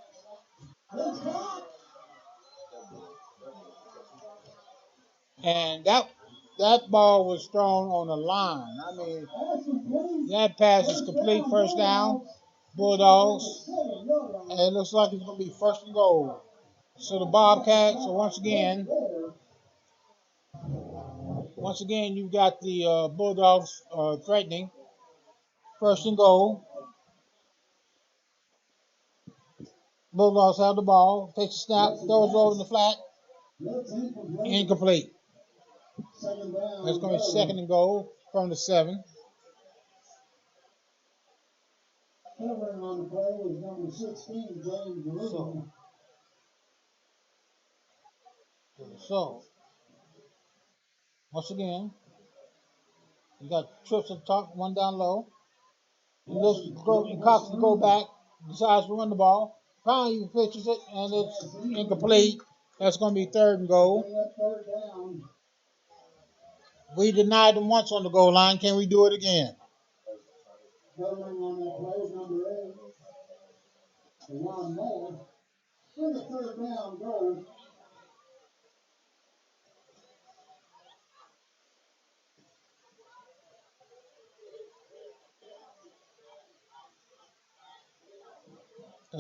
And that ball was thrown on the line. I mean, that pass is complete. First down. Bulldogs. And it looks like it's going to be first and goal. So the Bobcats, so once again, you've got the Bulldogs threatening. First and goal. Bulldogs have the ball. Takes a snap. Throws over in the flat. Incomplete. That's going to be second and goal from the 7. Covering on the play was number 16, James Rubin. So, once again, you got trips up top, one down low. He cocks to go back, decides to run the ball. Finally, he pitches it, and it's incomplete. That's going to be third and goal. We denied them once on the goal line. Can we do it again? Covering on that play is number 8. One more. For the third down goal.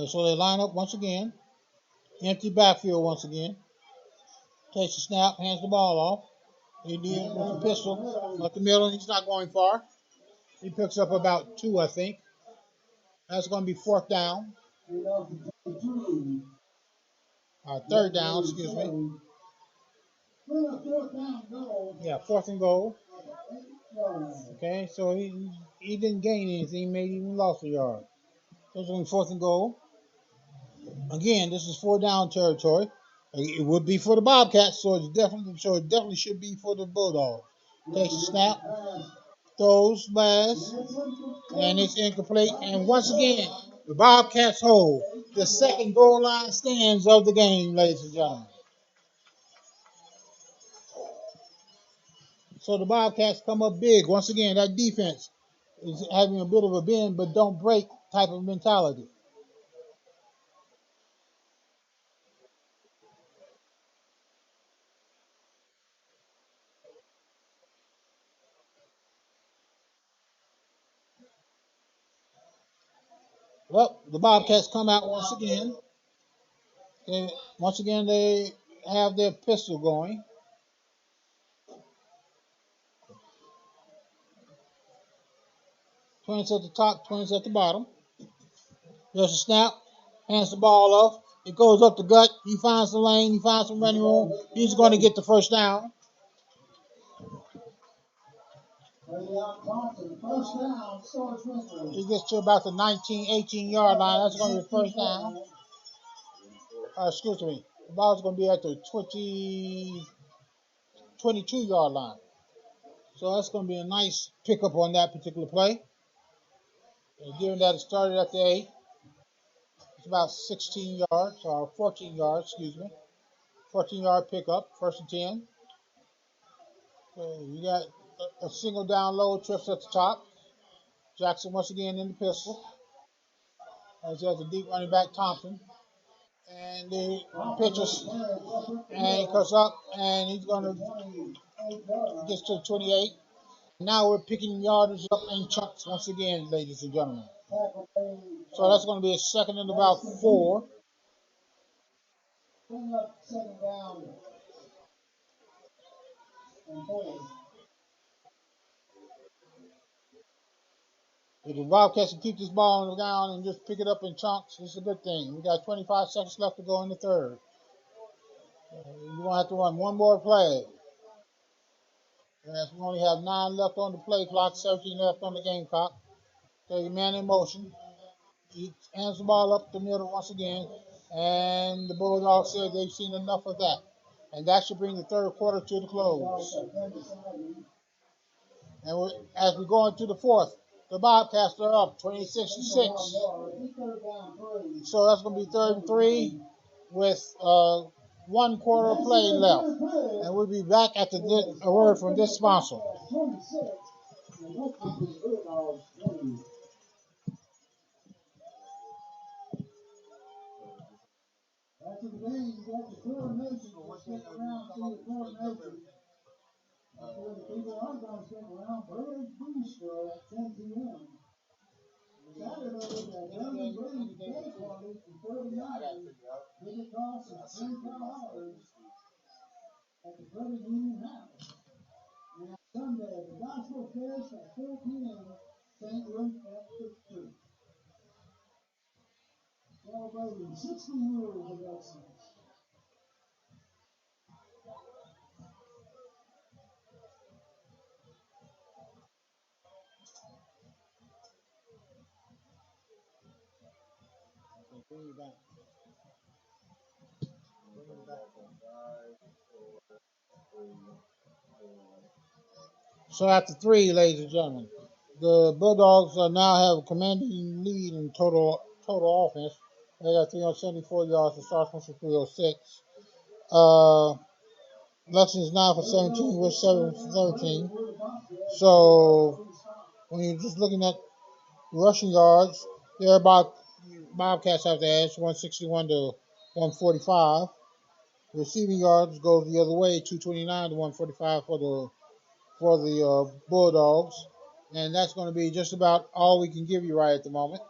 So they line up once again. Empty backfield once again. Takes a snap, hands the ball off. He did with a pistol up the middle, and he's not going far. He picks up about 2, I think. That's going to be 4th down. Third down, excuse me. Yeah, 4th and goal. Okay, so he didn't gain anything. He maybe even lost a yard. So it's going to be 4th and goal. Again, this is 4-down territory. It would be for the Bobcats, so it definitely should be for the Bulldogs. Takes a snap, throws, blast, and it's incomplete. And once again, the Bobcats hold the second goal line stands of the game, ladies and gentlemen. So the Bobcats come up big. Once again, that defense is having a bit of a bend but don't break type of mentality. Well, the Bobcats come out once again. Once again, they have their pistol going. 20s at the top, 20s at the bottom. There's a snap, hands the ball off. It goes up the gut. He finds the lane. He finds some running room. He's going to get the first down. He gets to about the 19, 18-yard line. That's going to be the first down. Excuse me. The ball's going to be at the 20, 22-yard line. So that's going to be a nice pickup on that particular play. And given that it started at the 8, it's about 16 yards, or 14 yards, excuse me. 14-yard pickup, first and 10. So you got a single down low, trips at the top. Jackson once again in the pistol. As he has a deep running back, Thompson. And the pitches, and he cuts up, and he's going to get to the 28. Now we're picking yardage up in chunks once again, ladies and gentlemen. So that's going to be a second and about 4. If the Wildcats can keep this ball on the ground and just pick it up in chunks, it's a good thing. We got 25 seconds left to go in the third. You're going to have to run one more play. As we only have 9 left on the play clock, 17 left on the game clock. Okay, man in motion. He hands the ball up the middle once again. And the Bulldogs said they've seen enough of that. And that should bring the third quarter to the close. And as we go into the fourth, the Bobcats are up 26-6. So that's going to be third and 3 with 1 quarter of play left. And we'll be back after a word from this sponsor. After the game, you got the coronation. We'll stick around see the coronation. The people aren't going to stick around. Bird Bistro at 10 p.m. Saturday, the Young Brains Day Party for 39. Ticket cost is $25 at the Credit Union House. And Sunday, the Gospel Fest at 4 p.m. St. Luke Baptist Church. Celebrating 60 years of excellence. So after 3, ladies and gentlemen, the Bulldogs now have a commanding lead in total offense. They got 374 yards to start from 306. Lexington's 9 for 17 with 7 for 13. So when you're just looking at rushing yards, they're about Bobcats have the edge, 161 to 145. Receiving yards goes the other way, 229 to 145 for the Bulldogs, and that's going to be just about all we can give you right at the moment.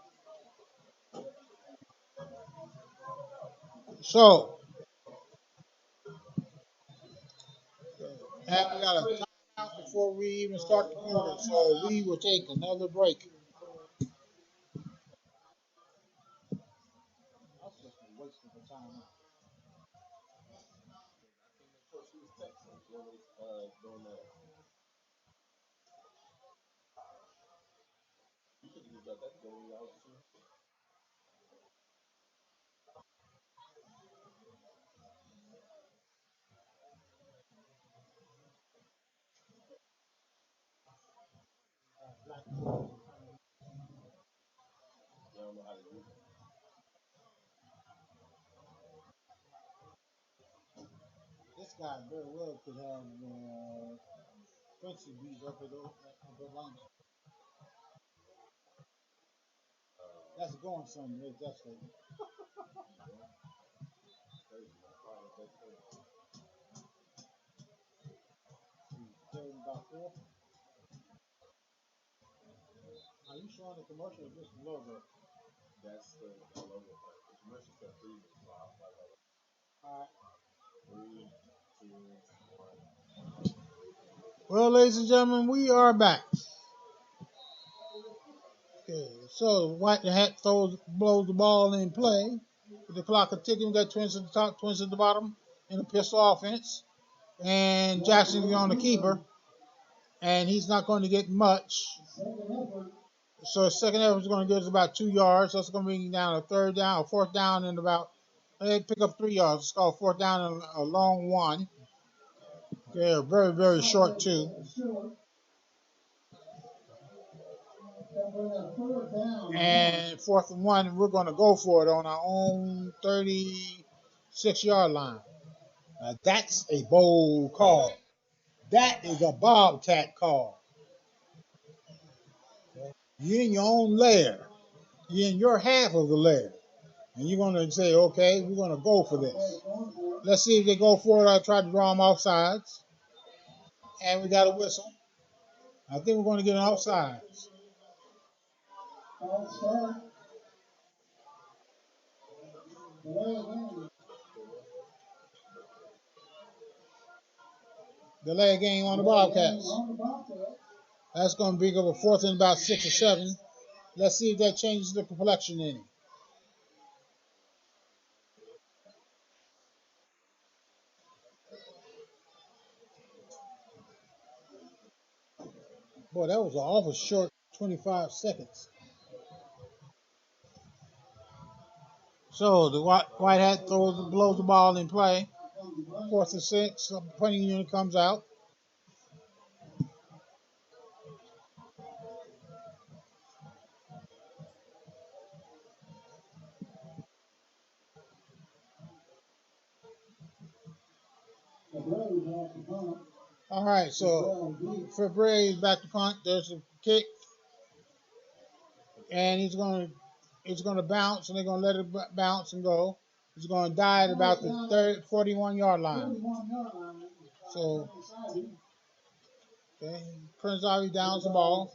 So, and we got a timeout before we even start the quarter, so we will take another break. That's just a waste of a time. This guy very well could have Quincy beat up at Atlanta. That's going somewhere. That's the third and about 4. Are you showing the commercial or just the logo? Well, ladies and gentlemen, we are back. Okay, so White Hat blows the ball in play. With the clock is ticking, we got Twins at the top, Twins at the bottom in the pistol offense. And Jackson's on the keeper, and he's not going to get much. So the second effort is going to give us about 2 yards. That's going to bring down a third down, a fourth down, and about they pick up 3 yards. It's called fourth down and a long one. They're very, very short too. And fourth and one, we're going to go for it on our own 36-yard line. Now that's a bold call. That is a bobcat call. You're in your own lair. You're in your half of the lair. And you're going to say, okay, we're going to go for this. Let's see if they go for it. I try to draw them off sides. And we got a whistle. I think we're going to get an offsides. Delay game on the Bobcats. That's going to be up a fourth and about 6 or 7. Let's see if that changes the complexion any. Boy, that was an awful short 25 seconds. So the White Hat blows the ball in play. Fourth and 6. The punting unit comes out. All right, so February is back to punt. There's a kick, and it's going to bounce, and they're going to let it bounce and go. It's going to die at about the 41-yard line. So, okay, Prince Ivy downs the ball.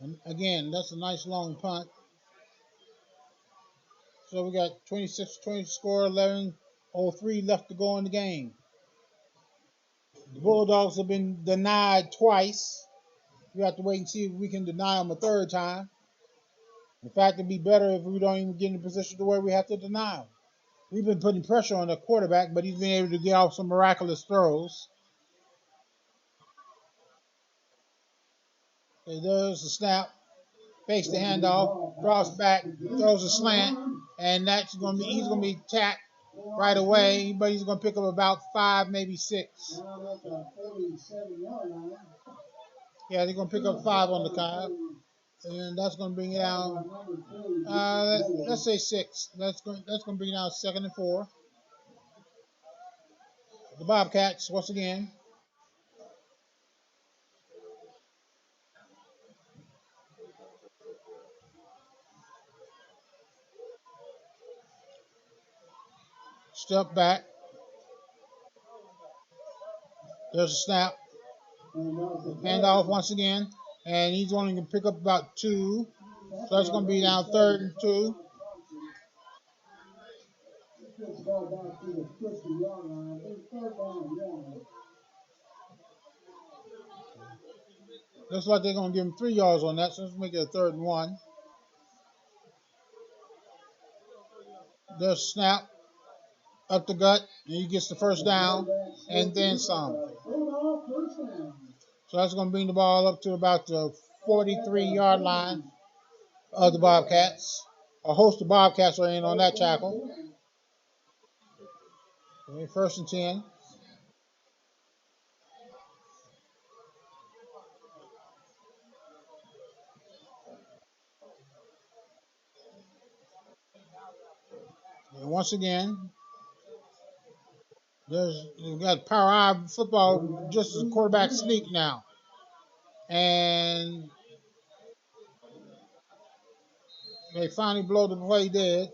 And again, that's a nice long punt. So we got 26-20 score, 11:03 left to go in the game. The Bulldogs have been denied twice. We have to wait and see if we can deny them a third time. In fact, it'd be better if we don't even get in a position to where we have to deny them. We've been putting pressure on the quarterback, but he's been able to get off some miraculous throws. Okay, there's the snap, fakes the handoff, drops back, throws a slant, and he's gonna be tapped right away, but he's gonna pick up about 5, maybe 6. Yeah, they're gonna pick up 5 on the card, and that's gonna bring it down. Let's say 6. That's gonna bring it down 2nd and 4. The Bobcats once again. Step back. There's a snap. Hand off once again. And he's only going to pick up about 2. So that's going to be now 3rd and 2. Looks like they're going to give him 3 yards on that. So let's make it a 3rd and 1. There's a snap. Up the gut. And he gets the first down. And then some. So that's going to bring the ball up to about the 43-yard line of the Bobcats. A host of Bobcats are in on that tackle. Okay, 1st and 10. And once again, we've got power eye football, just as a quarterback sneak now. And they finally blow the play dead.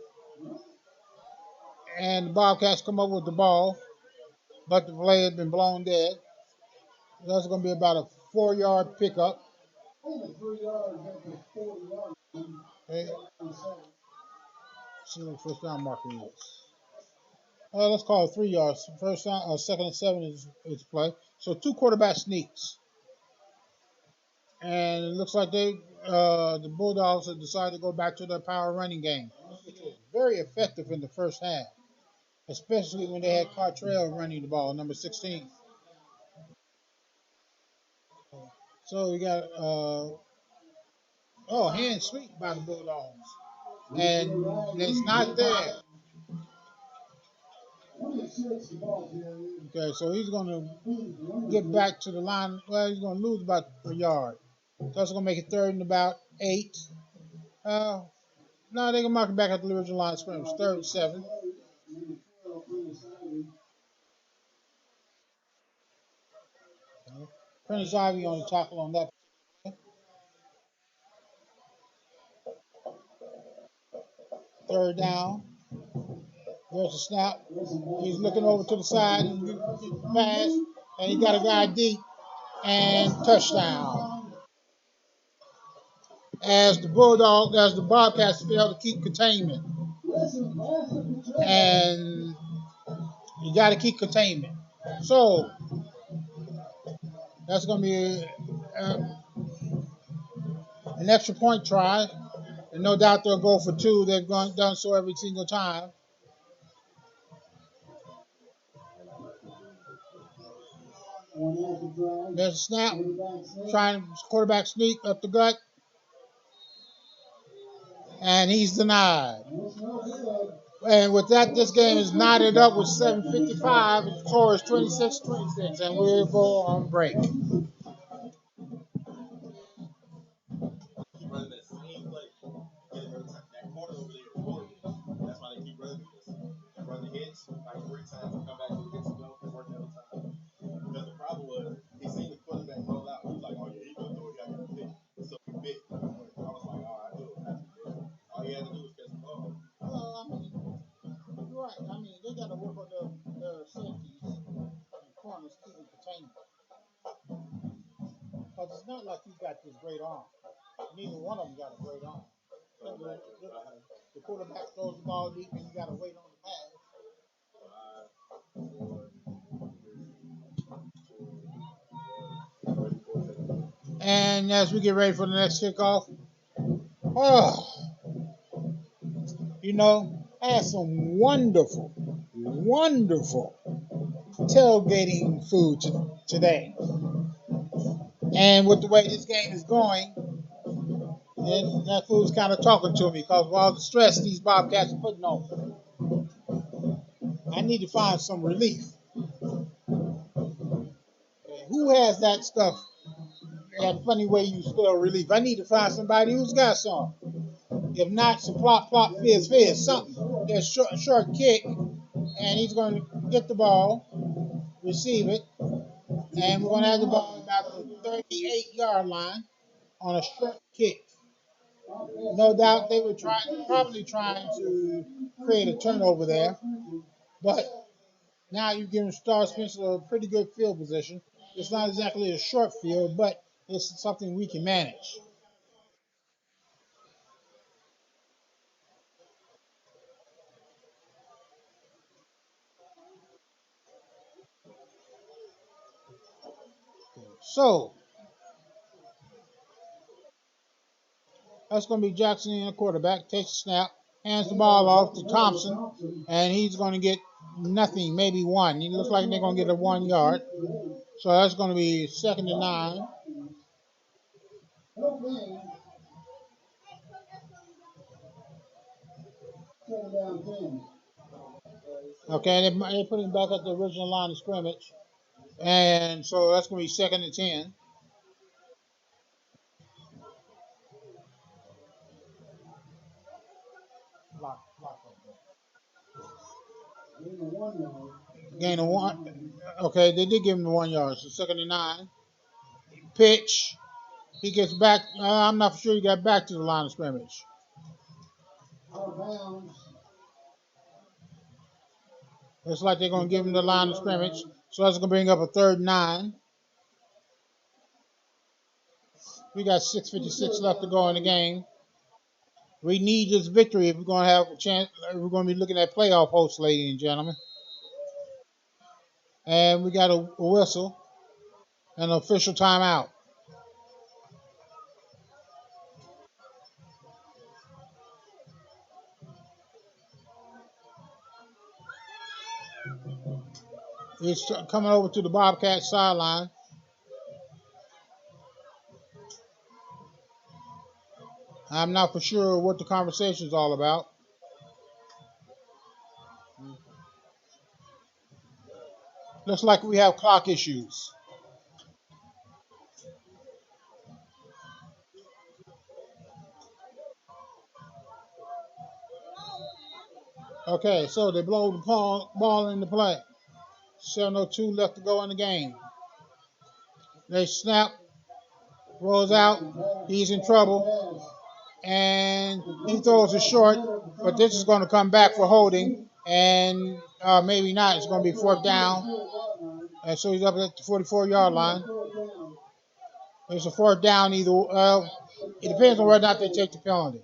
And the Bobcats come up with the ball, but the play had been blown dead. That's going to be about a 4-yard pickup. Okay. See what the first down marker is. Let's call it 3 yards. First down, second and 7 is play. So two quarterback sneaks, and it looks like the Bulldogs have decided to go back to their power running game, which was very effective in the first half, especially when they had Cartrell running the ball, number 16. So we got hand sweep by the Bulldogs, and it's not there. Okay, so he's going to get back to the line. Well, he's going to lose about a yard. That's going to make it third and about 8. Uh, no, they can mark it back at the original line of scrimmage. Third and 7. Prentice Ivy on the tackle on that. Third down. There's a snap. He's looking over to the side and pass, and he got a guy deep and touchdown. As the Bobcats fail to keep containment, and you got to keep containment. So that's going to be uh, an extra point try, and no doubt they'll go for 2. They've done so every single time. There's a snap, trying quarterback sneak up the gut, and he's denied. And with that, this game is knotted up with 7:55. The score is 26-26, and we'll go on break. Well, I mean, you're right. I mean, they got to work on their safeties and corners, keeping containment. Because it's not like he's got this great arm. Neither one of them got a great arm. The quarterback throws the ball deep, and you got to wait on the pass. And as we get ready for the next kickoff, oh, I had some wonderful, wonderful tailgating food today. And with the way this game is going, and that food's kind of talking to me because of all the stress these Bobcats are putting on, I need to find some relief. Who has that stuff? That funny way you spell relief. I need to find somebody who's got some. If not, some plop, plop, fizz, fizz, something. There's short kick, and he's going to get the ball, receive it, and we're going to have the ball about the 38-yard line on a short kick. No doubt they were probably trying to create a turnover there, but now you're giving Star Spencer a pretty good field position. It's not exactly a short field, but it's something we can manage. So that's going to be Jackson in the quarterback. Takes the snap, hands the ball off to Thompson, and he's going to get nothing, maybe 1. It looks like they're going to get a 1 yard. So that's going to be second and 9. Okay, they put him back at the original line of scrimmage. And so that's going to be second and 10. Gain of 1. Okay, they did give him the 1 yard. So second and 9. Pitch. He gets back. I'm not sure he got back to the line of scrimmage. Looks like they're going to give him the line of scrimmage. So that's going to bring up a third and 9. We got 6:56 left to go in the game. We need this victory if we're going to have a chance. We're going to be looking at playoff hopes, ladies and gentlemen. And we got a whistle, an official timeout. It's coming over to the Bobcat sideline. I'm not for sure what the conversation is all about. Looks like we have clock issues. Okay, so they blow the ball into play. 7:02 left to go in the game. They snap, rolls out. He's in trouble. And he throws it short, but this is going to come back for holding. And maybe not. It's going to be fourth down. And so he's up at the 44-yard line. It's a fourth down either. It depends on whether or not they take the penalty.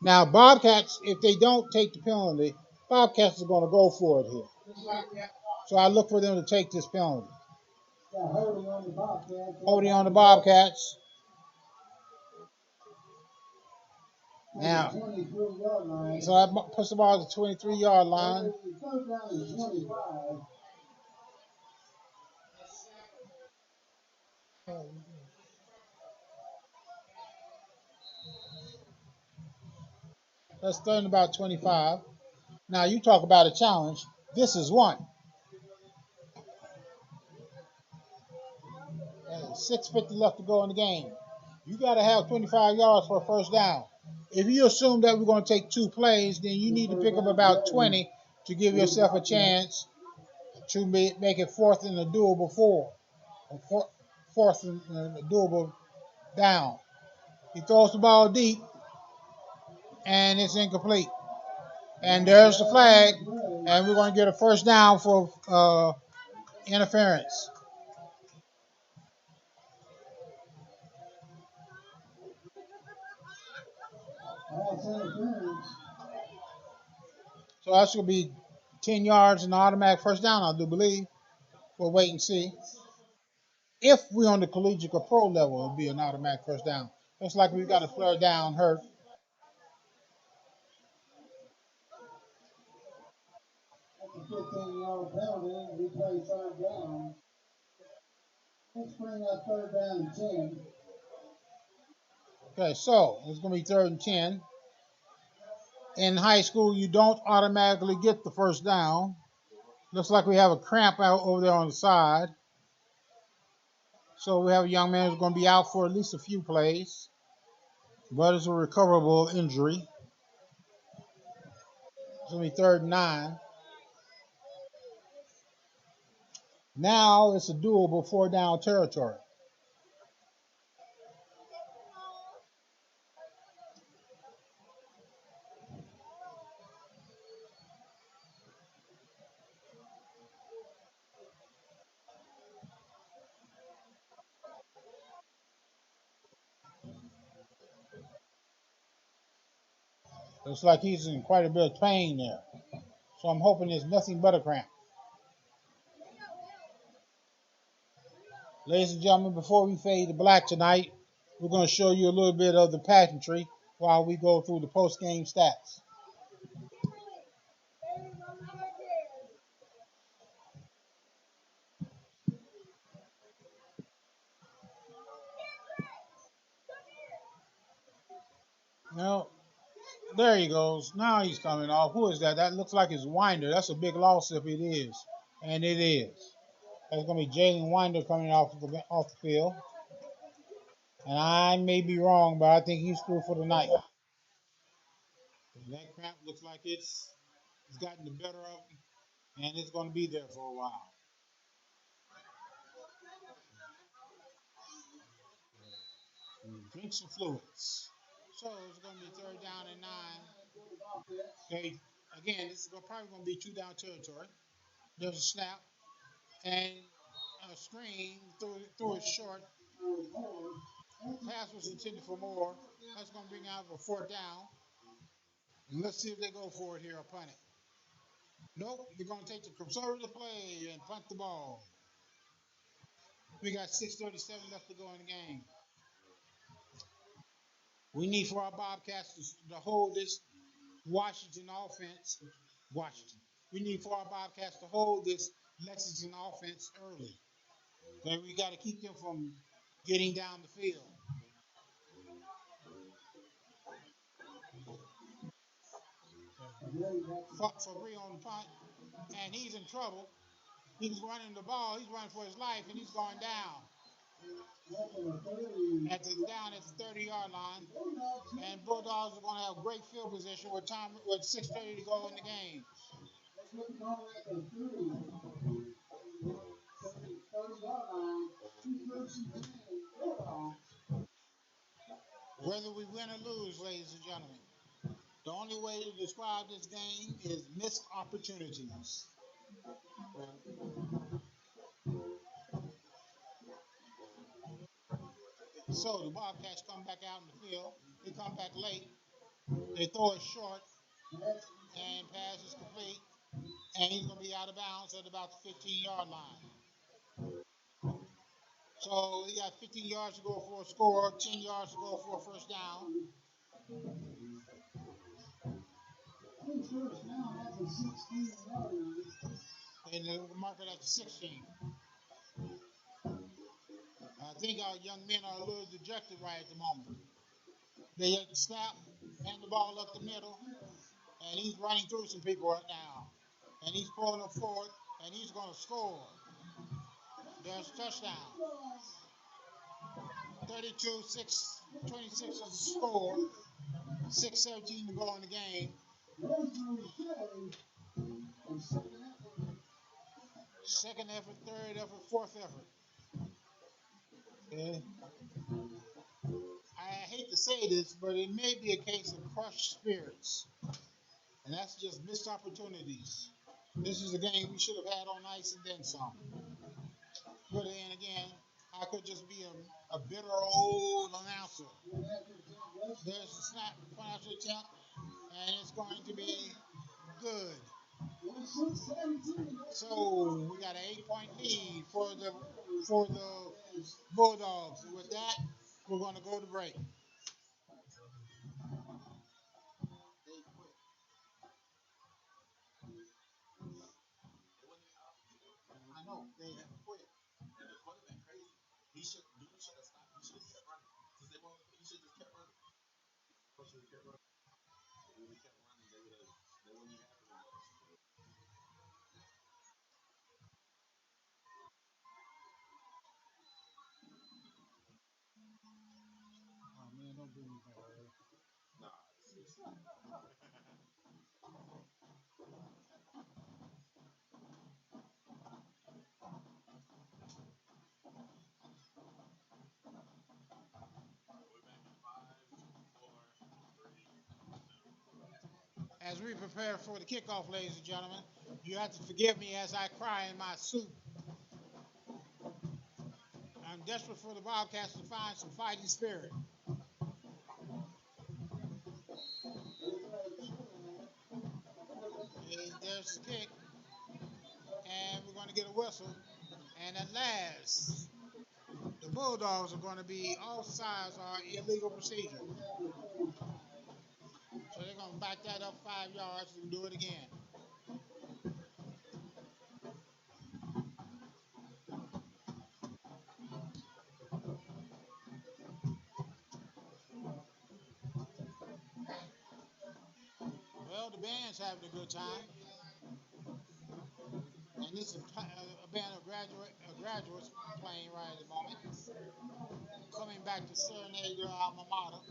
Now, Bobcats, if they don't take the penalty, Bobcats are going to go for it here. So I look for them to take this penalty. Holding on the Bobcats. Now, so I push the ball to the 23-yard line. That's third and about 25. Now, you talk about a challenge. This is one. 6:50 left to go in the game. You got to have 25 yards for a first down. If you assume that we're going to take two plays, then you need to pick up about 20 to give yourself a chance to make it fourth and a doable four. Fourth and a doable down. He throws the ball deep, and it's incomplete. And there's the flag, and we're going to get a first down for interference. So that's going to be 10 yards and an automatic first down, I do believe. We'll wait and see. If we're on the collegiate or pro level, it'll be an automatic first down. Looks like we've got a player down hurt. That's a 15-yard penalty. We play third down. Let's bring up third down and 10. Okay, so it's going to be third and 10. In high school, you don't automatically get the first down. Looks like we have a cramp out over there on the side. So we have a young man who's going to be out for at least a few plays. But it's a recoverable injury. It's going to be third and 9. Now it's a doable four down territory. Looks like he's in quite a bit of pain there. So I'm hoping there's nothing but a cramp. Ladies and gentlemen, before we fade to black tonight, we're going to show you a little bit of the pageantry while we go through the post-game stats. Now, there he goes. Now he's coming off. Who is that? That looks like it's Winder. That's a big loss if it is. And it is. That's going to be Jalen Winder coming off the field. And I may be wrong, but I think he's through for the night. That cramp looks like it's gotten the better of him, and it's going to be there for a while. Drink some fluids. So it's going to be third down and 9. Okay, again, this is probably going to be two down territory. There's a snap and a screen through it short. Pass was intended for more. That's going to bring out a fourth down. And let's see if they go for it here or punt it. Nope, they're going to take the conservative play and punt the ball. We got 6:37 left to go in the game. We need for our Bobcats to hold this Washington offense. Washington. We need for our Bobcats to hold this Lexington offense early. And we got to keep them from getting down the field. Fabry on the punt, and he's in trouble. He's running the ball. He's running for his life, and he's going down. Down at the 30-yard line. And Bulldogs are going to have great field position with 6:30 to go in the game. Whether we win or lose, ladies and gentlemen, the only way to describe this game is missed opportunities. So the Bobcats come back out in the field. They come back late. They throw it short, and pass is complete. And he's going to be out of bounds at about the 15-yard line. So he got 15 yards to go for a score, 10 yards to go for a first down. And they mark it at 16. I think our young men are a little dejected right at the moment. They had to snap, hand the ball up the middle, and he's running through some people right now. And he's pulling them forward, and he's going to score. There's a touchdown. 32-26 is the score. 6:17 to go in the game. Second effort, third effort, fourth effort. Okay. I hate to say this, but it may be a case of crushed spirits. And that's just missed opportunities. This is a game we should have had on ice and then some. But then again, I could just be a bitter old announcer. There's a snap, financial attempt, and it's going to be good. So we got an 8-point lead for the Bulldogs. And with that, we're going to go to break. I know they have quit. And the quarterback crazy. He should have stopped. He should have kept running. Since they won't, he should have just kept running. If he kept running, they wouldn't even have to run. Oh man, don't do me that way. Nah, it's As we prepare for the kickoff, ladies and gentlemen, you have to forgive me as I cry in my soup. I'm desperate for the Bobcats to find some fighting spirit. There's the kick, and we're going to get a whistle. And at last, the Bulldogs are going to be offsides or illegal procedure. So they're going to back that up 5 yards and do it again. Well, the band's having a good time. And this is a band of graduates playing right at the moment. Coming back to serenade their alma mater.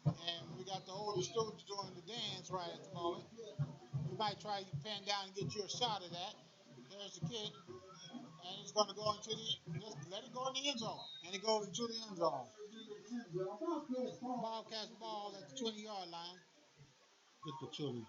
And we got the older students doing the dance right at the moment. We might try to pan down and get you a shot of that. There's the kick. And it's going to go into just let it go in the end zone. And it goes into the end zone. Bobcats ball at the 20-yard line. Get the chili.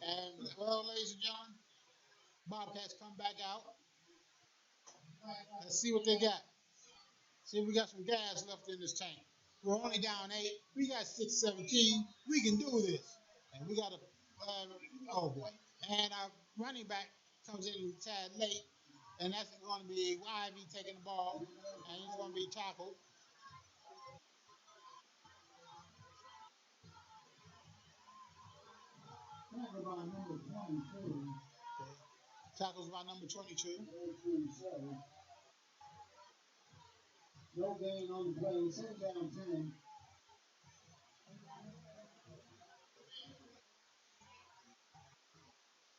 And well, ladies and gentlemen, Bobcats come back out. Let's see what they got. See, we got some gas left in this tank. We're only down 8. We got 6:17. We can do this. And we got a, oh boy. And our running back comes in a tad late. And that's going to be Ivy taking the ball. And he's going to be tackled. Tackled by number 22. Okay. Tackles by number 22. No gain on the play. Second down 10.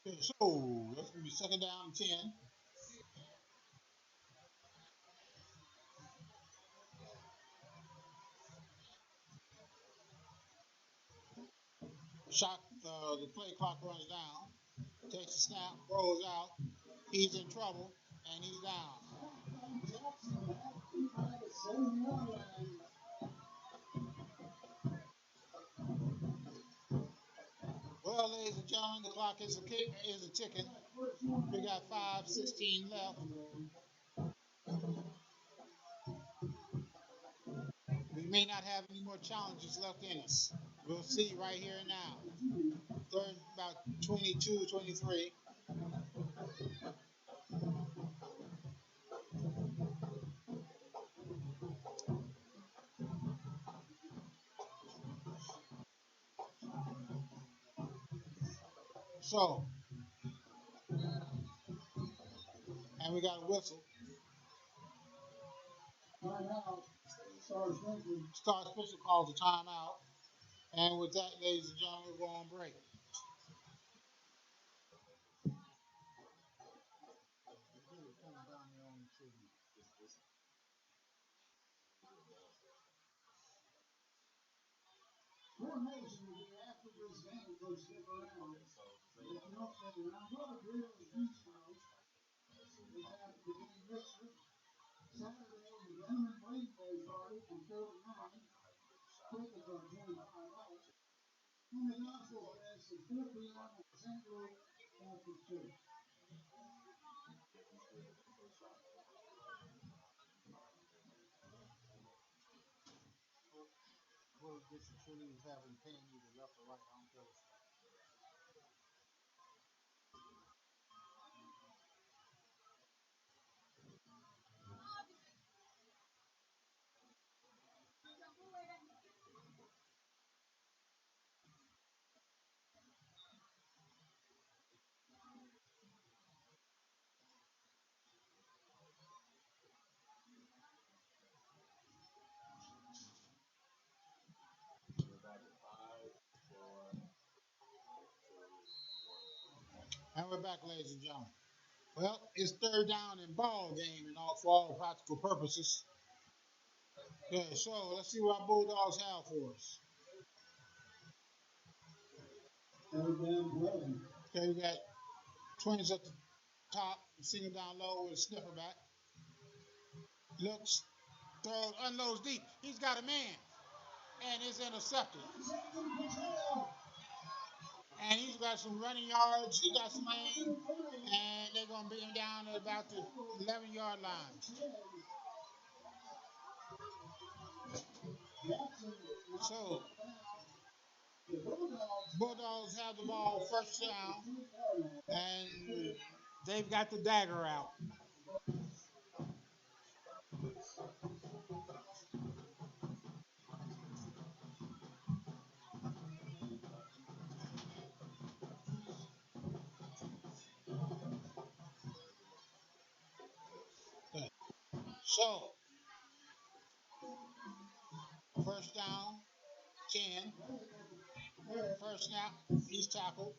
Okay, so that's going to be second down and 10. Shot, the play clock runs down. Takes the snap, rolls out. He's in trouble, and he's down. Well, ladies and gentlemen, the clock is a ticking. We got 5:16 left. We may not have any more challenges left in us. We'll see right here and now. Third, about 22, 23. So, and we got a whistle. Timeout. Star Spencer. Star Spencer calls a timeout. And with that, ladies and gentlemen, we'll go on break. Formation will be after this game. Go stick around. If you don't stick around, go to Grill and Bistro. They have the game mixer. Saturday, the Lemon Blade Day party from 4 to 9. Tickets are $25. And the Gospel Fest is 4 p.m. at St. Louis Baptist Church. We'll get some cheerleaders having pain either left or right. I don't care. And we're back, ladies and gentlemen. Well, it's third down and ball game and all for all practical purposes. Okay, so let's see what our Bulldogs have for us. Third down 11. Okay, we got Twins at the top, single down low with a sniffer back. Looks, throws, unloads deep. He's got a man, and it's intercepted. And he's got some running yards. He got some lane, and they're gonna bring him down at about the 11-yard line. So Bulldogs have the ball first down, and they've got the dagger out. So first down, 10. First snap, he's tackled.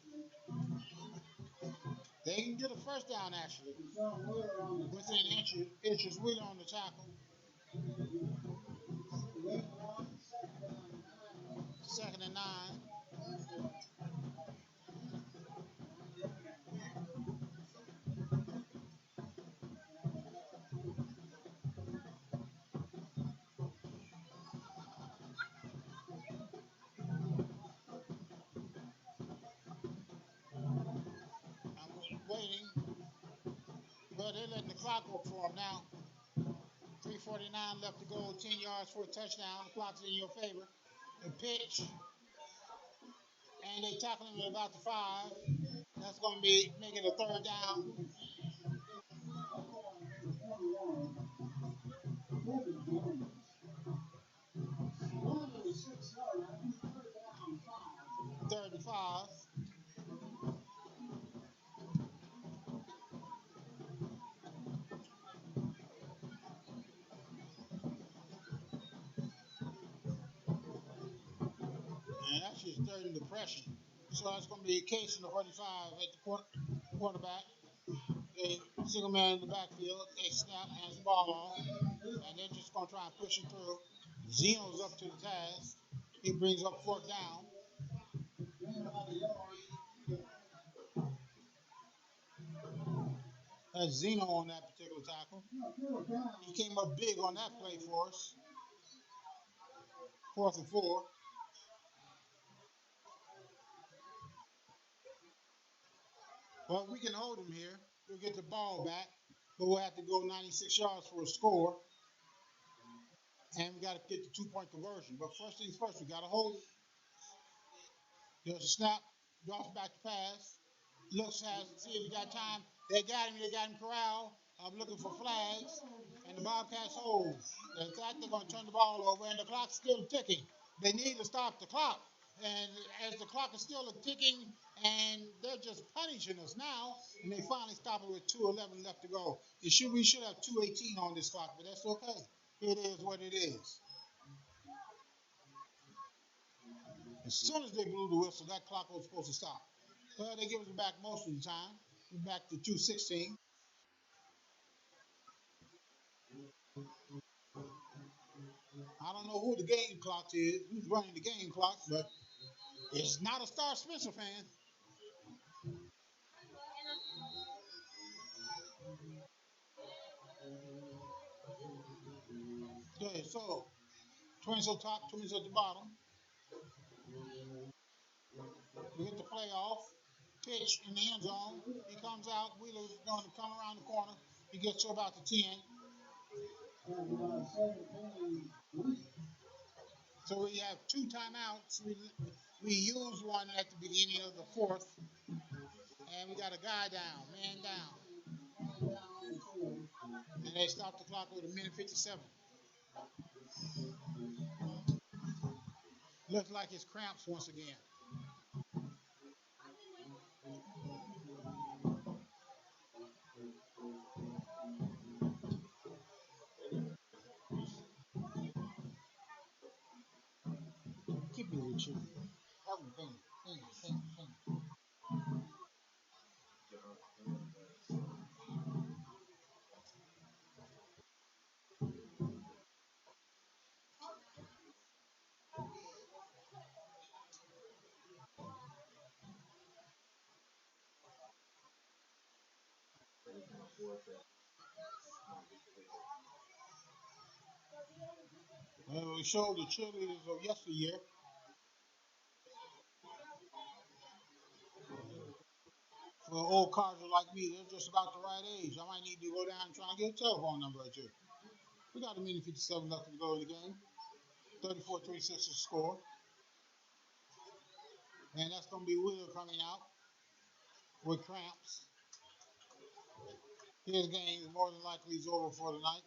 They can get a first down actually. Within inches, Wheeler on the tackle. Second and 9. they're letting the clock go for them now. 3:49 left to go. 10 yards for a touchdown. The clock's in your favor. The pitch, and they tackling him at about the 5. That's going to be making a third down. Third and 5. And that's just third in depression. So that's going to be a case in the 45 at the quarterback. They single man in the backfield. They snap, hands the ball off, and they're just going to try and push it through. Zeno's up to the task. He brings up fourth down. That's Zeno on that particular tackle. He came up big on that play for us. 4th and 4. Well, we can hold him here. We'll get the ball back, but we'll have to go 96 yards for a score. And we got to get the 2-point conversion. But first things first, we got to hold it. There's a snap, drops back to pass. Looks at see if he got time. They got him corralled. I'm looking for flags. And the Bobcats hold. In fact, they're going to turn the ball over, and the clock's still ticking. They need to stop the clock. And as the clock is still ticking, and they're just punishing us now, and they finally stop it with 2:11 left to go. We should have 2:18 on this clock, but that's okay. It is what it is. As soon as they blew the whistle, that clock was supposed to stop. Well, they give us back most of the time. We're back to 2:16. I don't know who the game clock is, who's running the game clock, but it's not a Star Spencer fan. Okay, so Twins on top, Twins at the bottom. We get the playoff. Pitch in the end zone. He comes out. Wheeler's going to come around the corner. He gets to about the 10. So we have 2 timeouts. We use one at the beginning of the 4th. And we got a guy down, man down. And they stop the clock with 1:57. Looks like it's cramps once again. Keep it with you. Have a thing. We showed the cheerleaders of yesteryear. For old codger like me, they're just about the right age. I might need to go down and try and get a telephone number right here. We got a minute 57 left to go in the game. 34-36 is the score. And that's going to be Wheeler coming out with cramps. His game is more than likely is over for the night.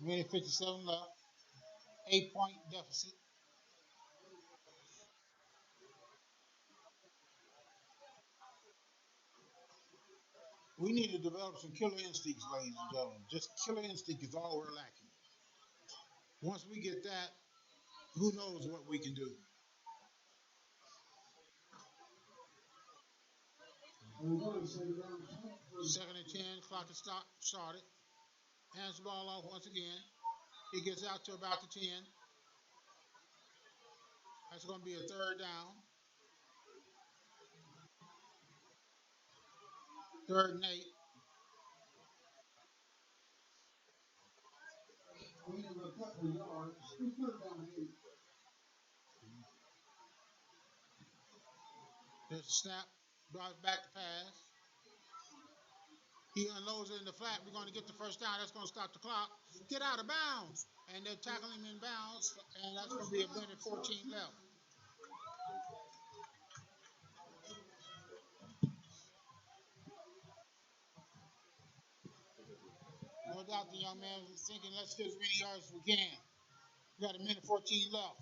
Minute 57 left. 8-point deficit. We need to develop some killer instincts, ladies and gentlemen. Just killer instinct is all we're lacking. Once we get that, who knows what we can do. 2nd and 10, clock is started. Hands the ball off once again. He gets out to about the 10. That's going to be a third down. 3rd and 8. We put it down 8. There's a snap, drives back to pass. He unloads it in the flat. We're going to get the first down. That's going to stop the clock. Get out of bounds. And they're tackling him in bounds. And that's going to be a minute 14 left. No doubt the young man was thinking, let's get as many yards as we can. We got a minute 14 left.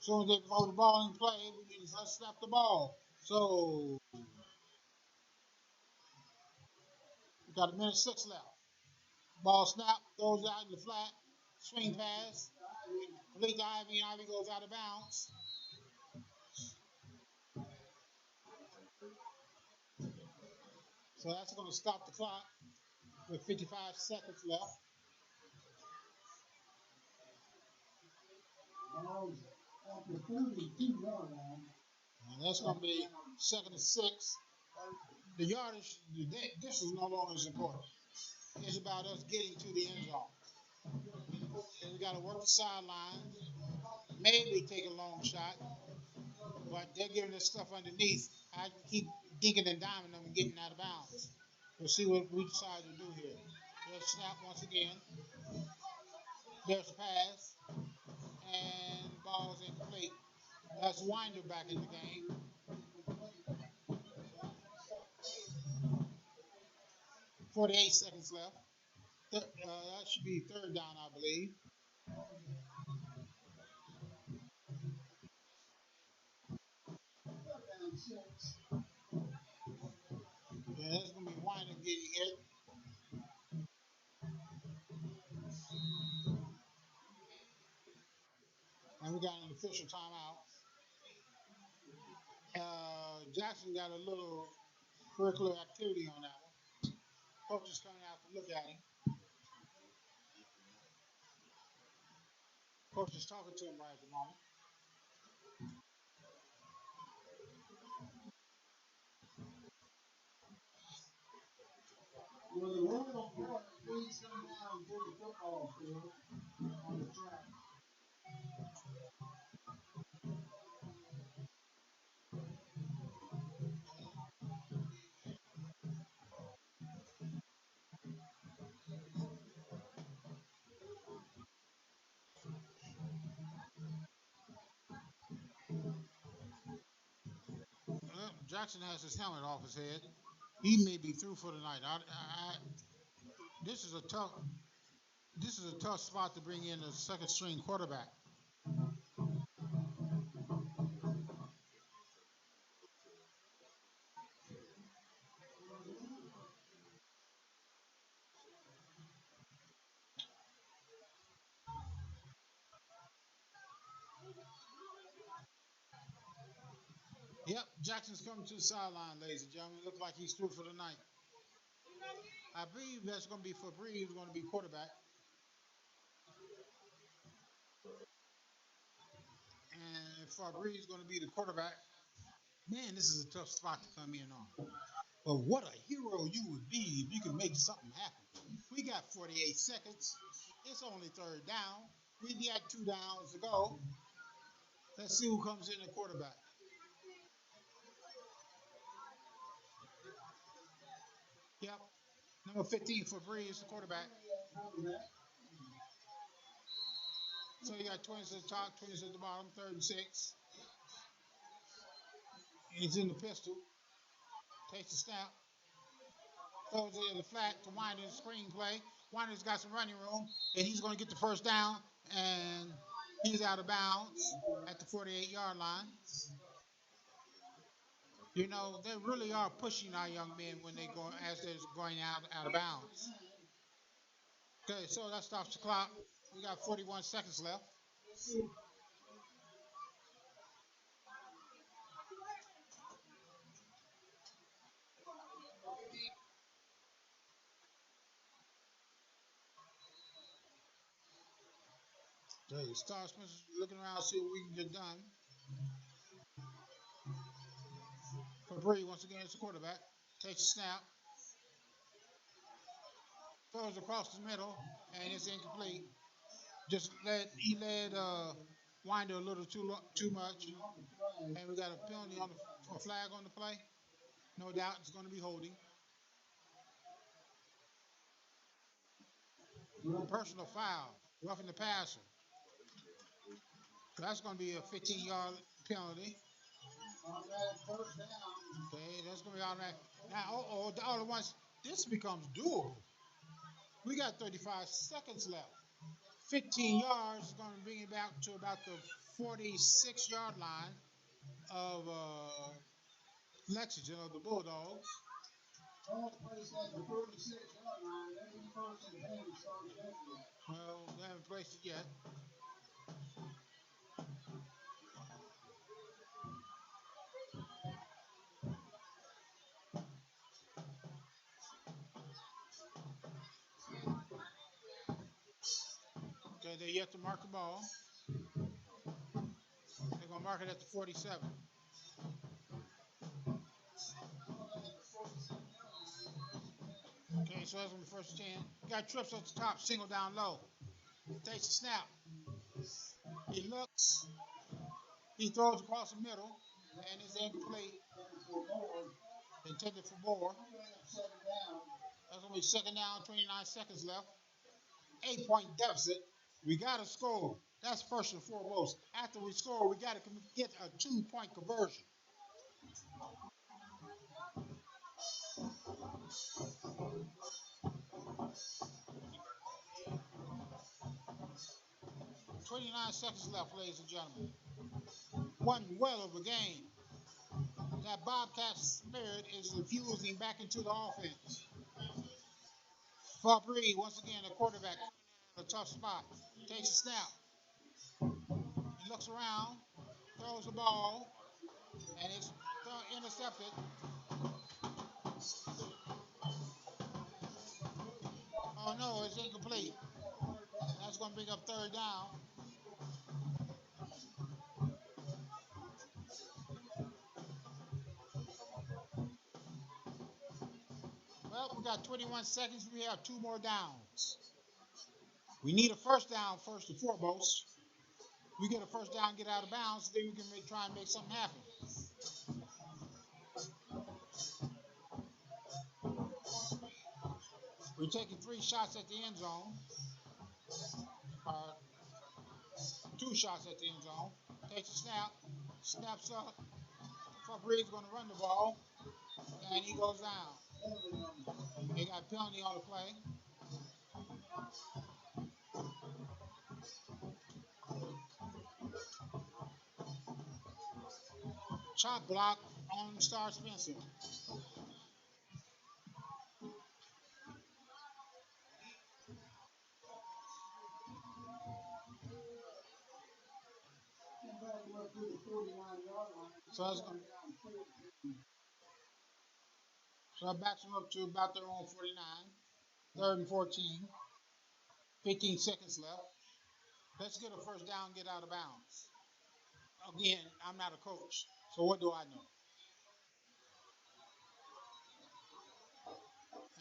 As soon as they throw the ball in play, we need to let's snap the ball. So we got a minute 6 left. Ball snap, goes out in the flat, swing pass, complete to Ivy, and Ivy goes out of bounds. So that's going to stop the clock with 55 seconds left. Ball's at the 32-yard line. And that's going to be 2nd and 6. The yardage, this is no longer as important. It's about us getting to the end zone. And we got to work the sideline, maybe take a long shot, but they're giving us stuff underneath. I keep dinking and diming them and getting out of bounds. We'll see what we decide to do here. There's a snap once again. There's a pass. And ball's incomplete. That's Winder back in the game. 48 seconds left. That should be third down, I believe. Down 6. Yeah, that's going to be Winder getting hit. And we got an official timeout. Jackson got a little curricular activity on that one. Coach is coming out to look at him. Coach is talking to him right at the moment. Well, the Royal Court, please come down to the football field on the track. Jackson has his helmet off his head. He may be through for the night. This is a tough spot to bring in a second string quarterback. Yep, Jackson's coming to the sideline, ladies and gentlemen. Looks like he's through for the night. I believe that's going to be Fabry who's going to be quarterback. And if Fabry is going to be the quarterback, man, this is a tough spot to come in on. But what a hero you would be if you could make something happen. We got 48 seconds. It's only third down. We got 2 downs to go. Let's see who comes in at quarterback. Yep. Number 15 for Bree is the quarterback. So you got 20s at the top, 20s at the bottom, 3rd and 6. He's in the pistol. Takes the snap. Throws it in the flat to Winder's screenplay. Winder's got some running room, and he's going to get the first down, and he's out of bounds at the 48-yard line. You know, they really are pushing our young men when they go as they're going out of bounds. Okay, so that stops the clock. We got 41 seconds left. Okay, Star Smith's looking around to see what we can get done. Fabry, once again, is the quarterback. Takes a snap. Throws across the middle, and it's incomplete. Just let Winder a little too much, and we got a penalty on a flag on the play. No doubt it's going to be holding. Personal foul, roughing the passer. So that's going to be a 15-yard penalty. Okay, that's going to be automatic. Now, all at once, this becomes doable. We got 35 seconds left. 15 yards is going to bring it back to about the 46-yard line of Lexington, of the Bulldogs. Well, they haven't placed it yet. Okay, they're yet to mark the ball. They're going to mark it at the 47. Okay, so that's on the first 10. Got trips at the top, single down low. Takes a snap. He looks. He throws across the middle, and it's incomplete. Intended for more. That's going to be second down, 29 seconds left. 8-point deficit. We got to score. That's first and foremost. After we score, we got to get a 2-point conversion. .29 seconds left, ladies and gentlemen. One well of a game. That Bobcat spirit is infusing back into the offense. Fabry, once again, the quarterback, in a tough spot. Takes a snap. He looks around, throws the ball, and it's intercepted. Oh no, it's incomplete. That's going to bring up third down. Well, we got 21 seconds. We have 2 more downs. We need a first down first and foremost. We get a first down, get out of bounds, then we can try and make something happen. We're taking 3 shots at the end zone. 2 shots at the end zone. Takes a snap. Snaps up. Fabry's going to run the ball. And he goes down. They got a penalty on the play. Chop block on Star Spencer. So that's going so that backs them up to about their own 49. Third and 14. 15 seconds left. Let's get a first down, get out of bounds. Again, I'm not a coach, so what do I know?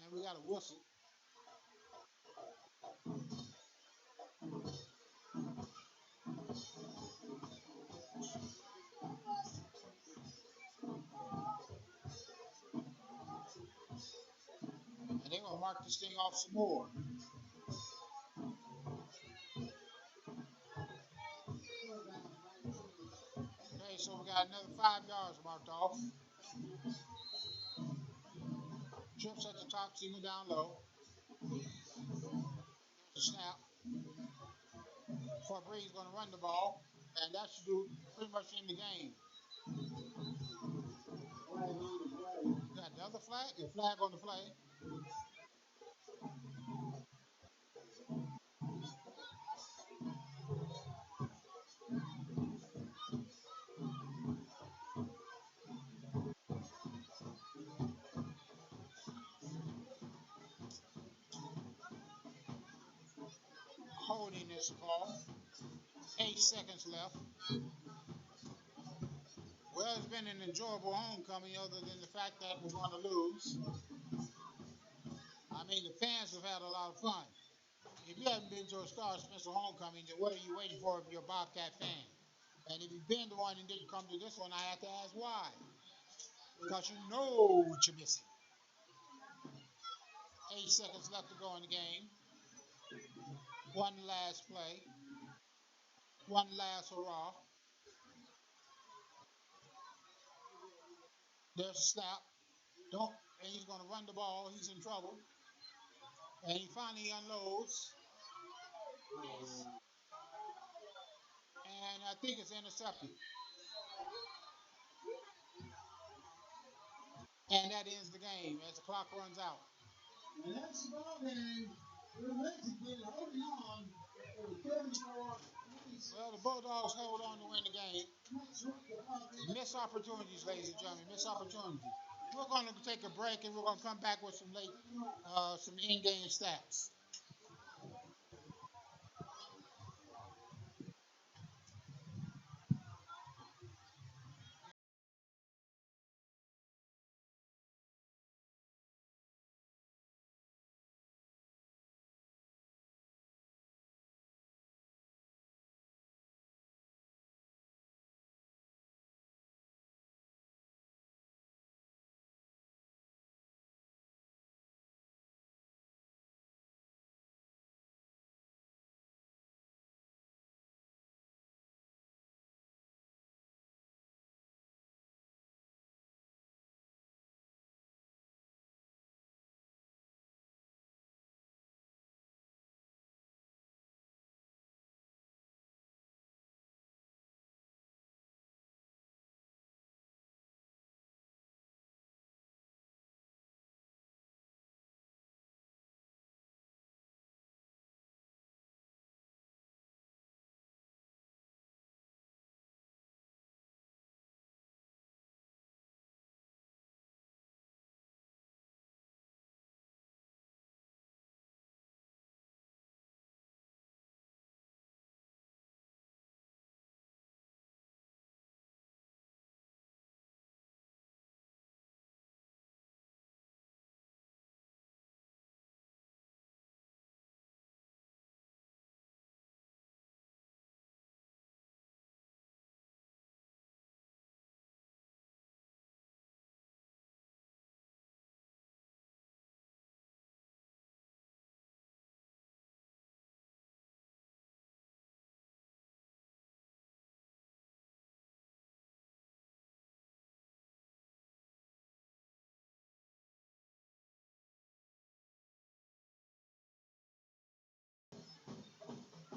And we got a whistle. And they're going to mark this thing off some more. Okay, so we got another 5 yards marked off. Trips at the top, single down low. The snap. Fabry's going to run the ball, and that should do pretty much in the game. Got the other flag? The flag on the play. Holding this call. 8 seconds left. Well, it's been an enjoyable homecoming other than the fact that we're going to lose. I mean, the fans have had a lot of fun. if you haven't been to a Star Spencer homecoming, then what are you waiting for if you're a Bobcat fan? And if you've been to one and didn't come to this one, I have to ask why. Because you know what you're missing. 8 seconds left to go in the game. One last play. One last hurrah. There's a snap. Don't, and he's going to run the ball. He's in trouble. And he finally unloads. And I think it's intercepted. And that ends the game as the clock runs out. And that's the ball game. We're Lexington holding on for 34. Well, the Bulldogs hold on to win the game. Missed opportunities, ladies and gentlemen. Missed opportunities. We're going to take a break and we're going to come back with some in-game stats.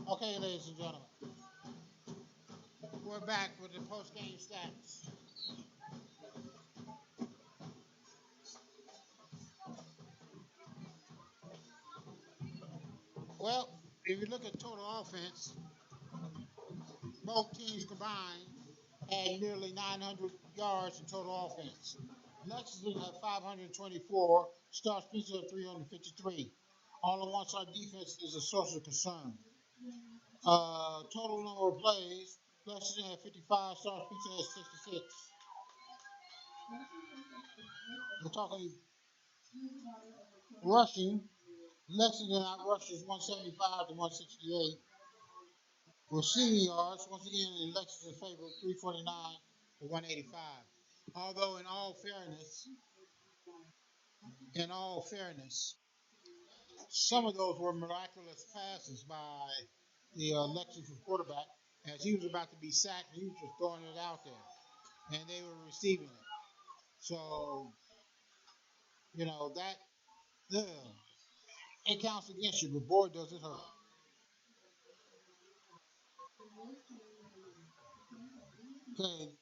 Okay, ladies and gentlemen, we're back with the post-game stats. Well, if you look at total offense, both teams combined had nearly 900 yards in total offense. Lexington had 524, Star Spencer had 353. All at once, our defense is a source of concern. Total number of plays, Lexington had 55, Star Spencer had 66. We're talking rushing. Lexington outrushes 175 to 168. Receiving yards, once again in Lexington's favor, 349 to 185. Although in all fairness, some of those were miraculous passes by the Lexington quarterback as he was about to be sacked. He was just throwing it out there, and they were receiving it. So that uh, it counts against you, but boy, does it hurt. Okay,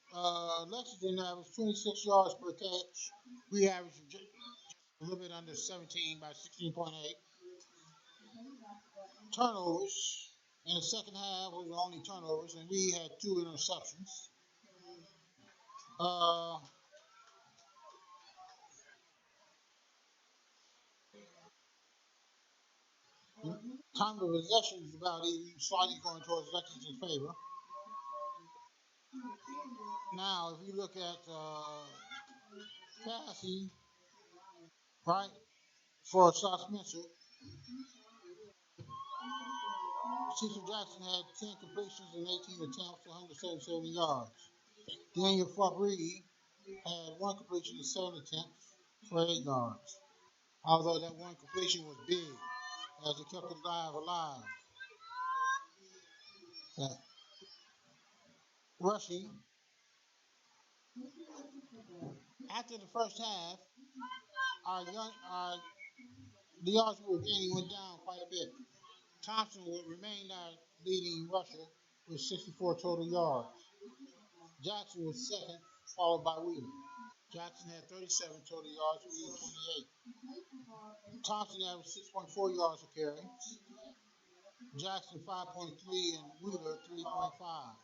Lexington averaged 26 yards per catch. We averaged just a little bit under 17 by 16.8. Turnovers in the second half was the only turnovers, and we had two interceptions. Uh, Time of possession is about even, slightly going towards Lexington's favor. Now, if you look at passing, right, for South Spencer, Cecil Jackson had 10 completions and 18 attempts for 177 yards. Daniel Fabry had one completion and 7 attempts for 8 yards. Although that one completion was big, as it kept the drive alive. Uh, Rushing, after the first half, the yards we were gaining went down quite a bit. Thompson would remain our leading rusher with 64 total yards. Jackson was second, followed by Wheeler. Jackson had 37 total yards, Wheeler 28. Thompson averaged 6.4 yards a carry. Jackson 5.3 and Wheeler 3.5.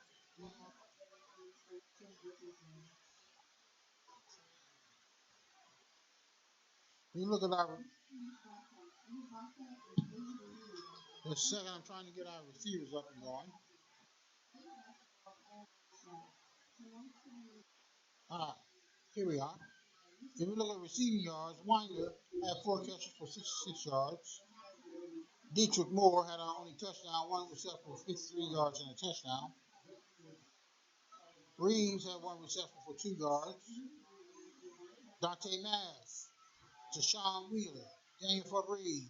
You look at our the second. I'm trying to get our receivers up and going. All right, here we are. If you look at receiving yards, Winder had 4 catches for 66 yards. Dietrich Moore had our only touchdown, one reception for 53 yards and a touchdown. Reeves had one reception for 2 yards. Dante Mass, Deshaun Wheeler, Daniel Fabry,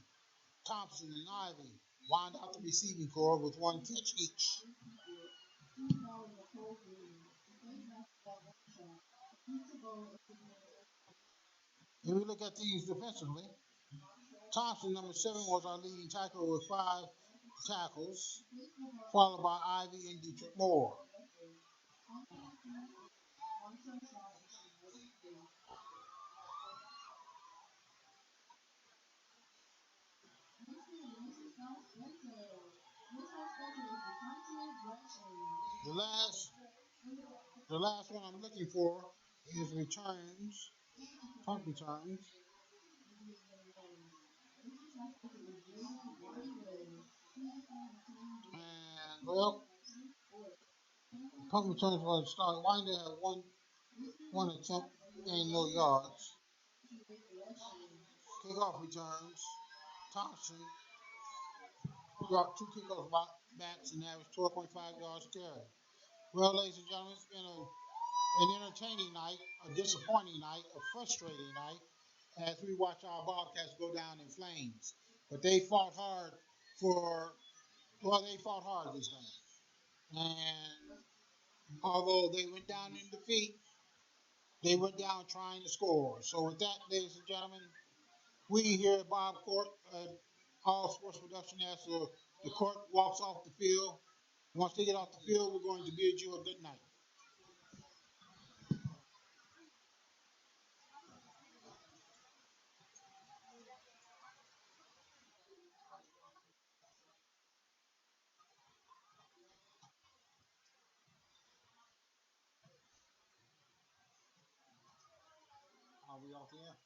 Thompson, and Ivy wound out the receiving corps with 1 catch each. If we look at these defensively, Thompson, number 7, was our leading tackler with 5 tackles, followed by Ivy and Dietrich Moore. The last, the last one I'm looking for is returns, punt returns. And, well, punt returns was starting. Winder had one attempt, gained no yards. Kickoff returns. Thompson got 2 kickoff backs and averaged 12.5 yards a carry. Well, ladies and gentlemen, it's been an entertaining night, a disappointing night, a frustrating night as we watch our Bobcats go down in flames. But they fought hard they fought hard this game. And although they went down in defeat, they went down trying to score. So with that, ladies and gentlemen, we here at Bob Court, All Sports Production, as the court walks off the field. Once they get off the field, we're going to bid you a good night. Are we off the air?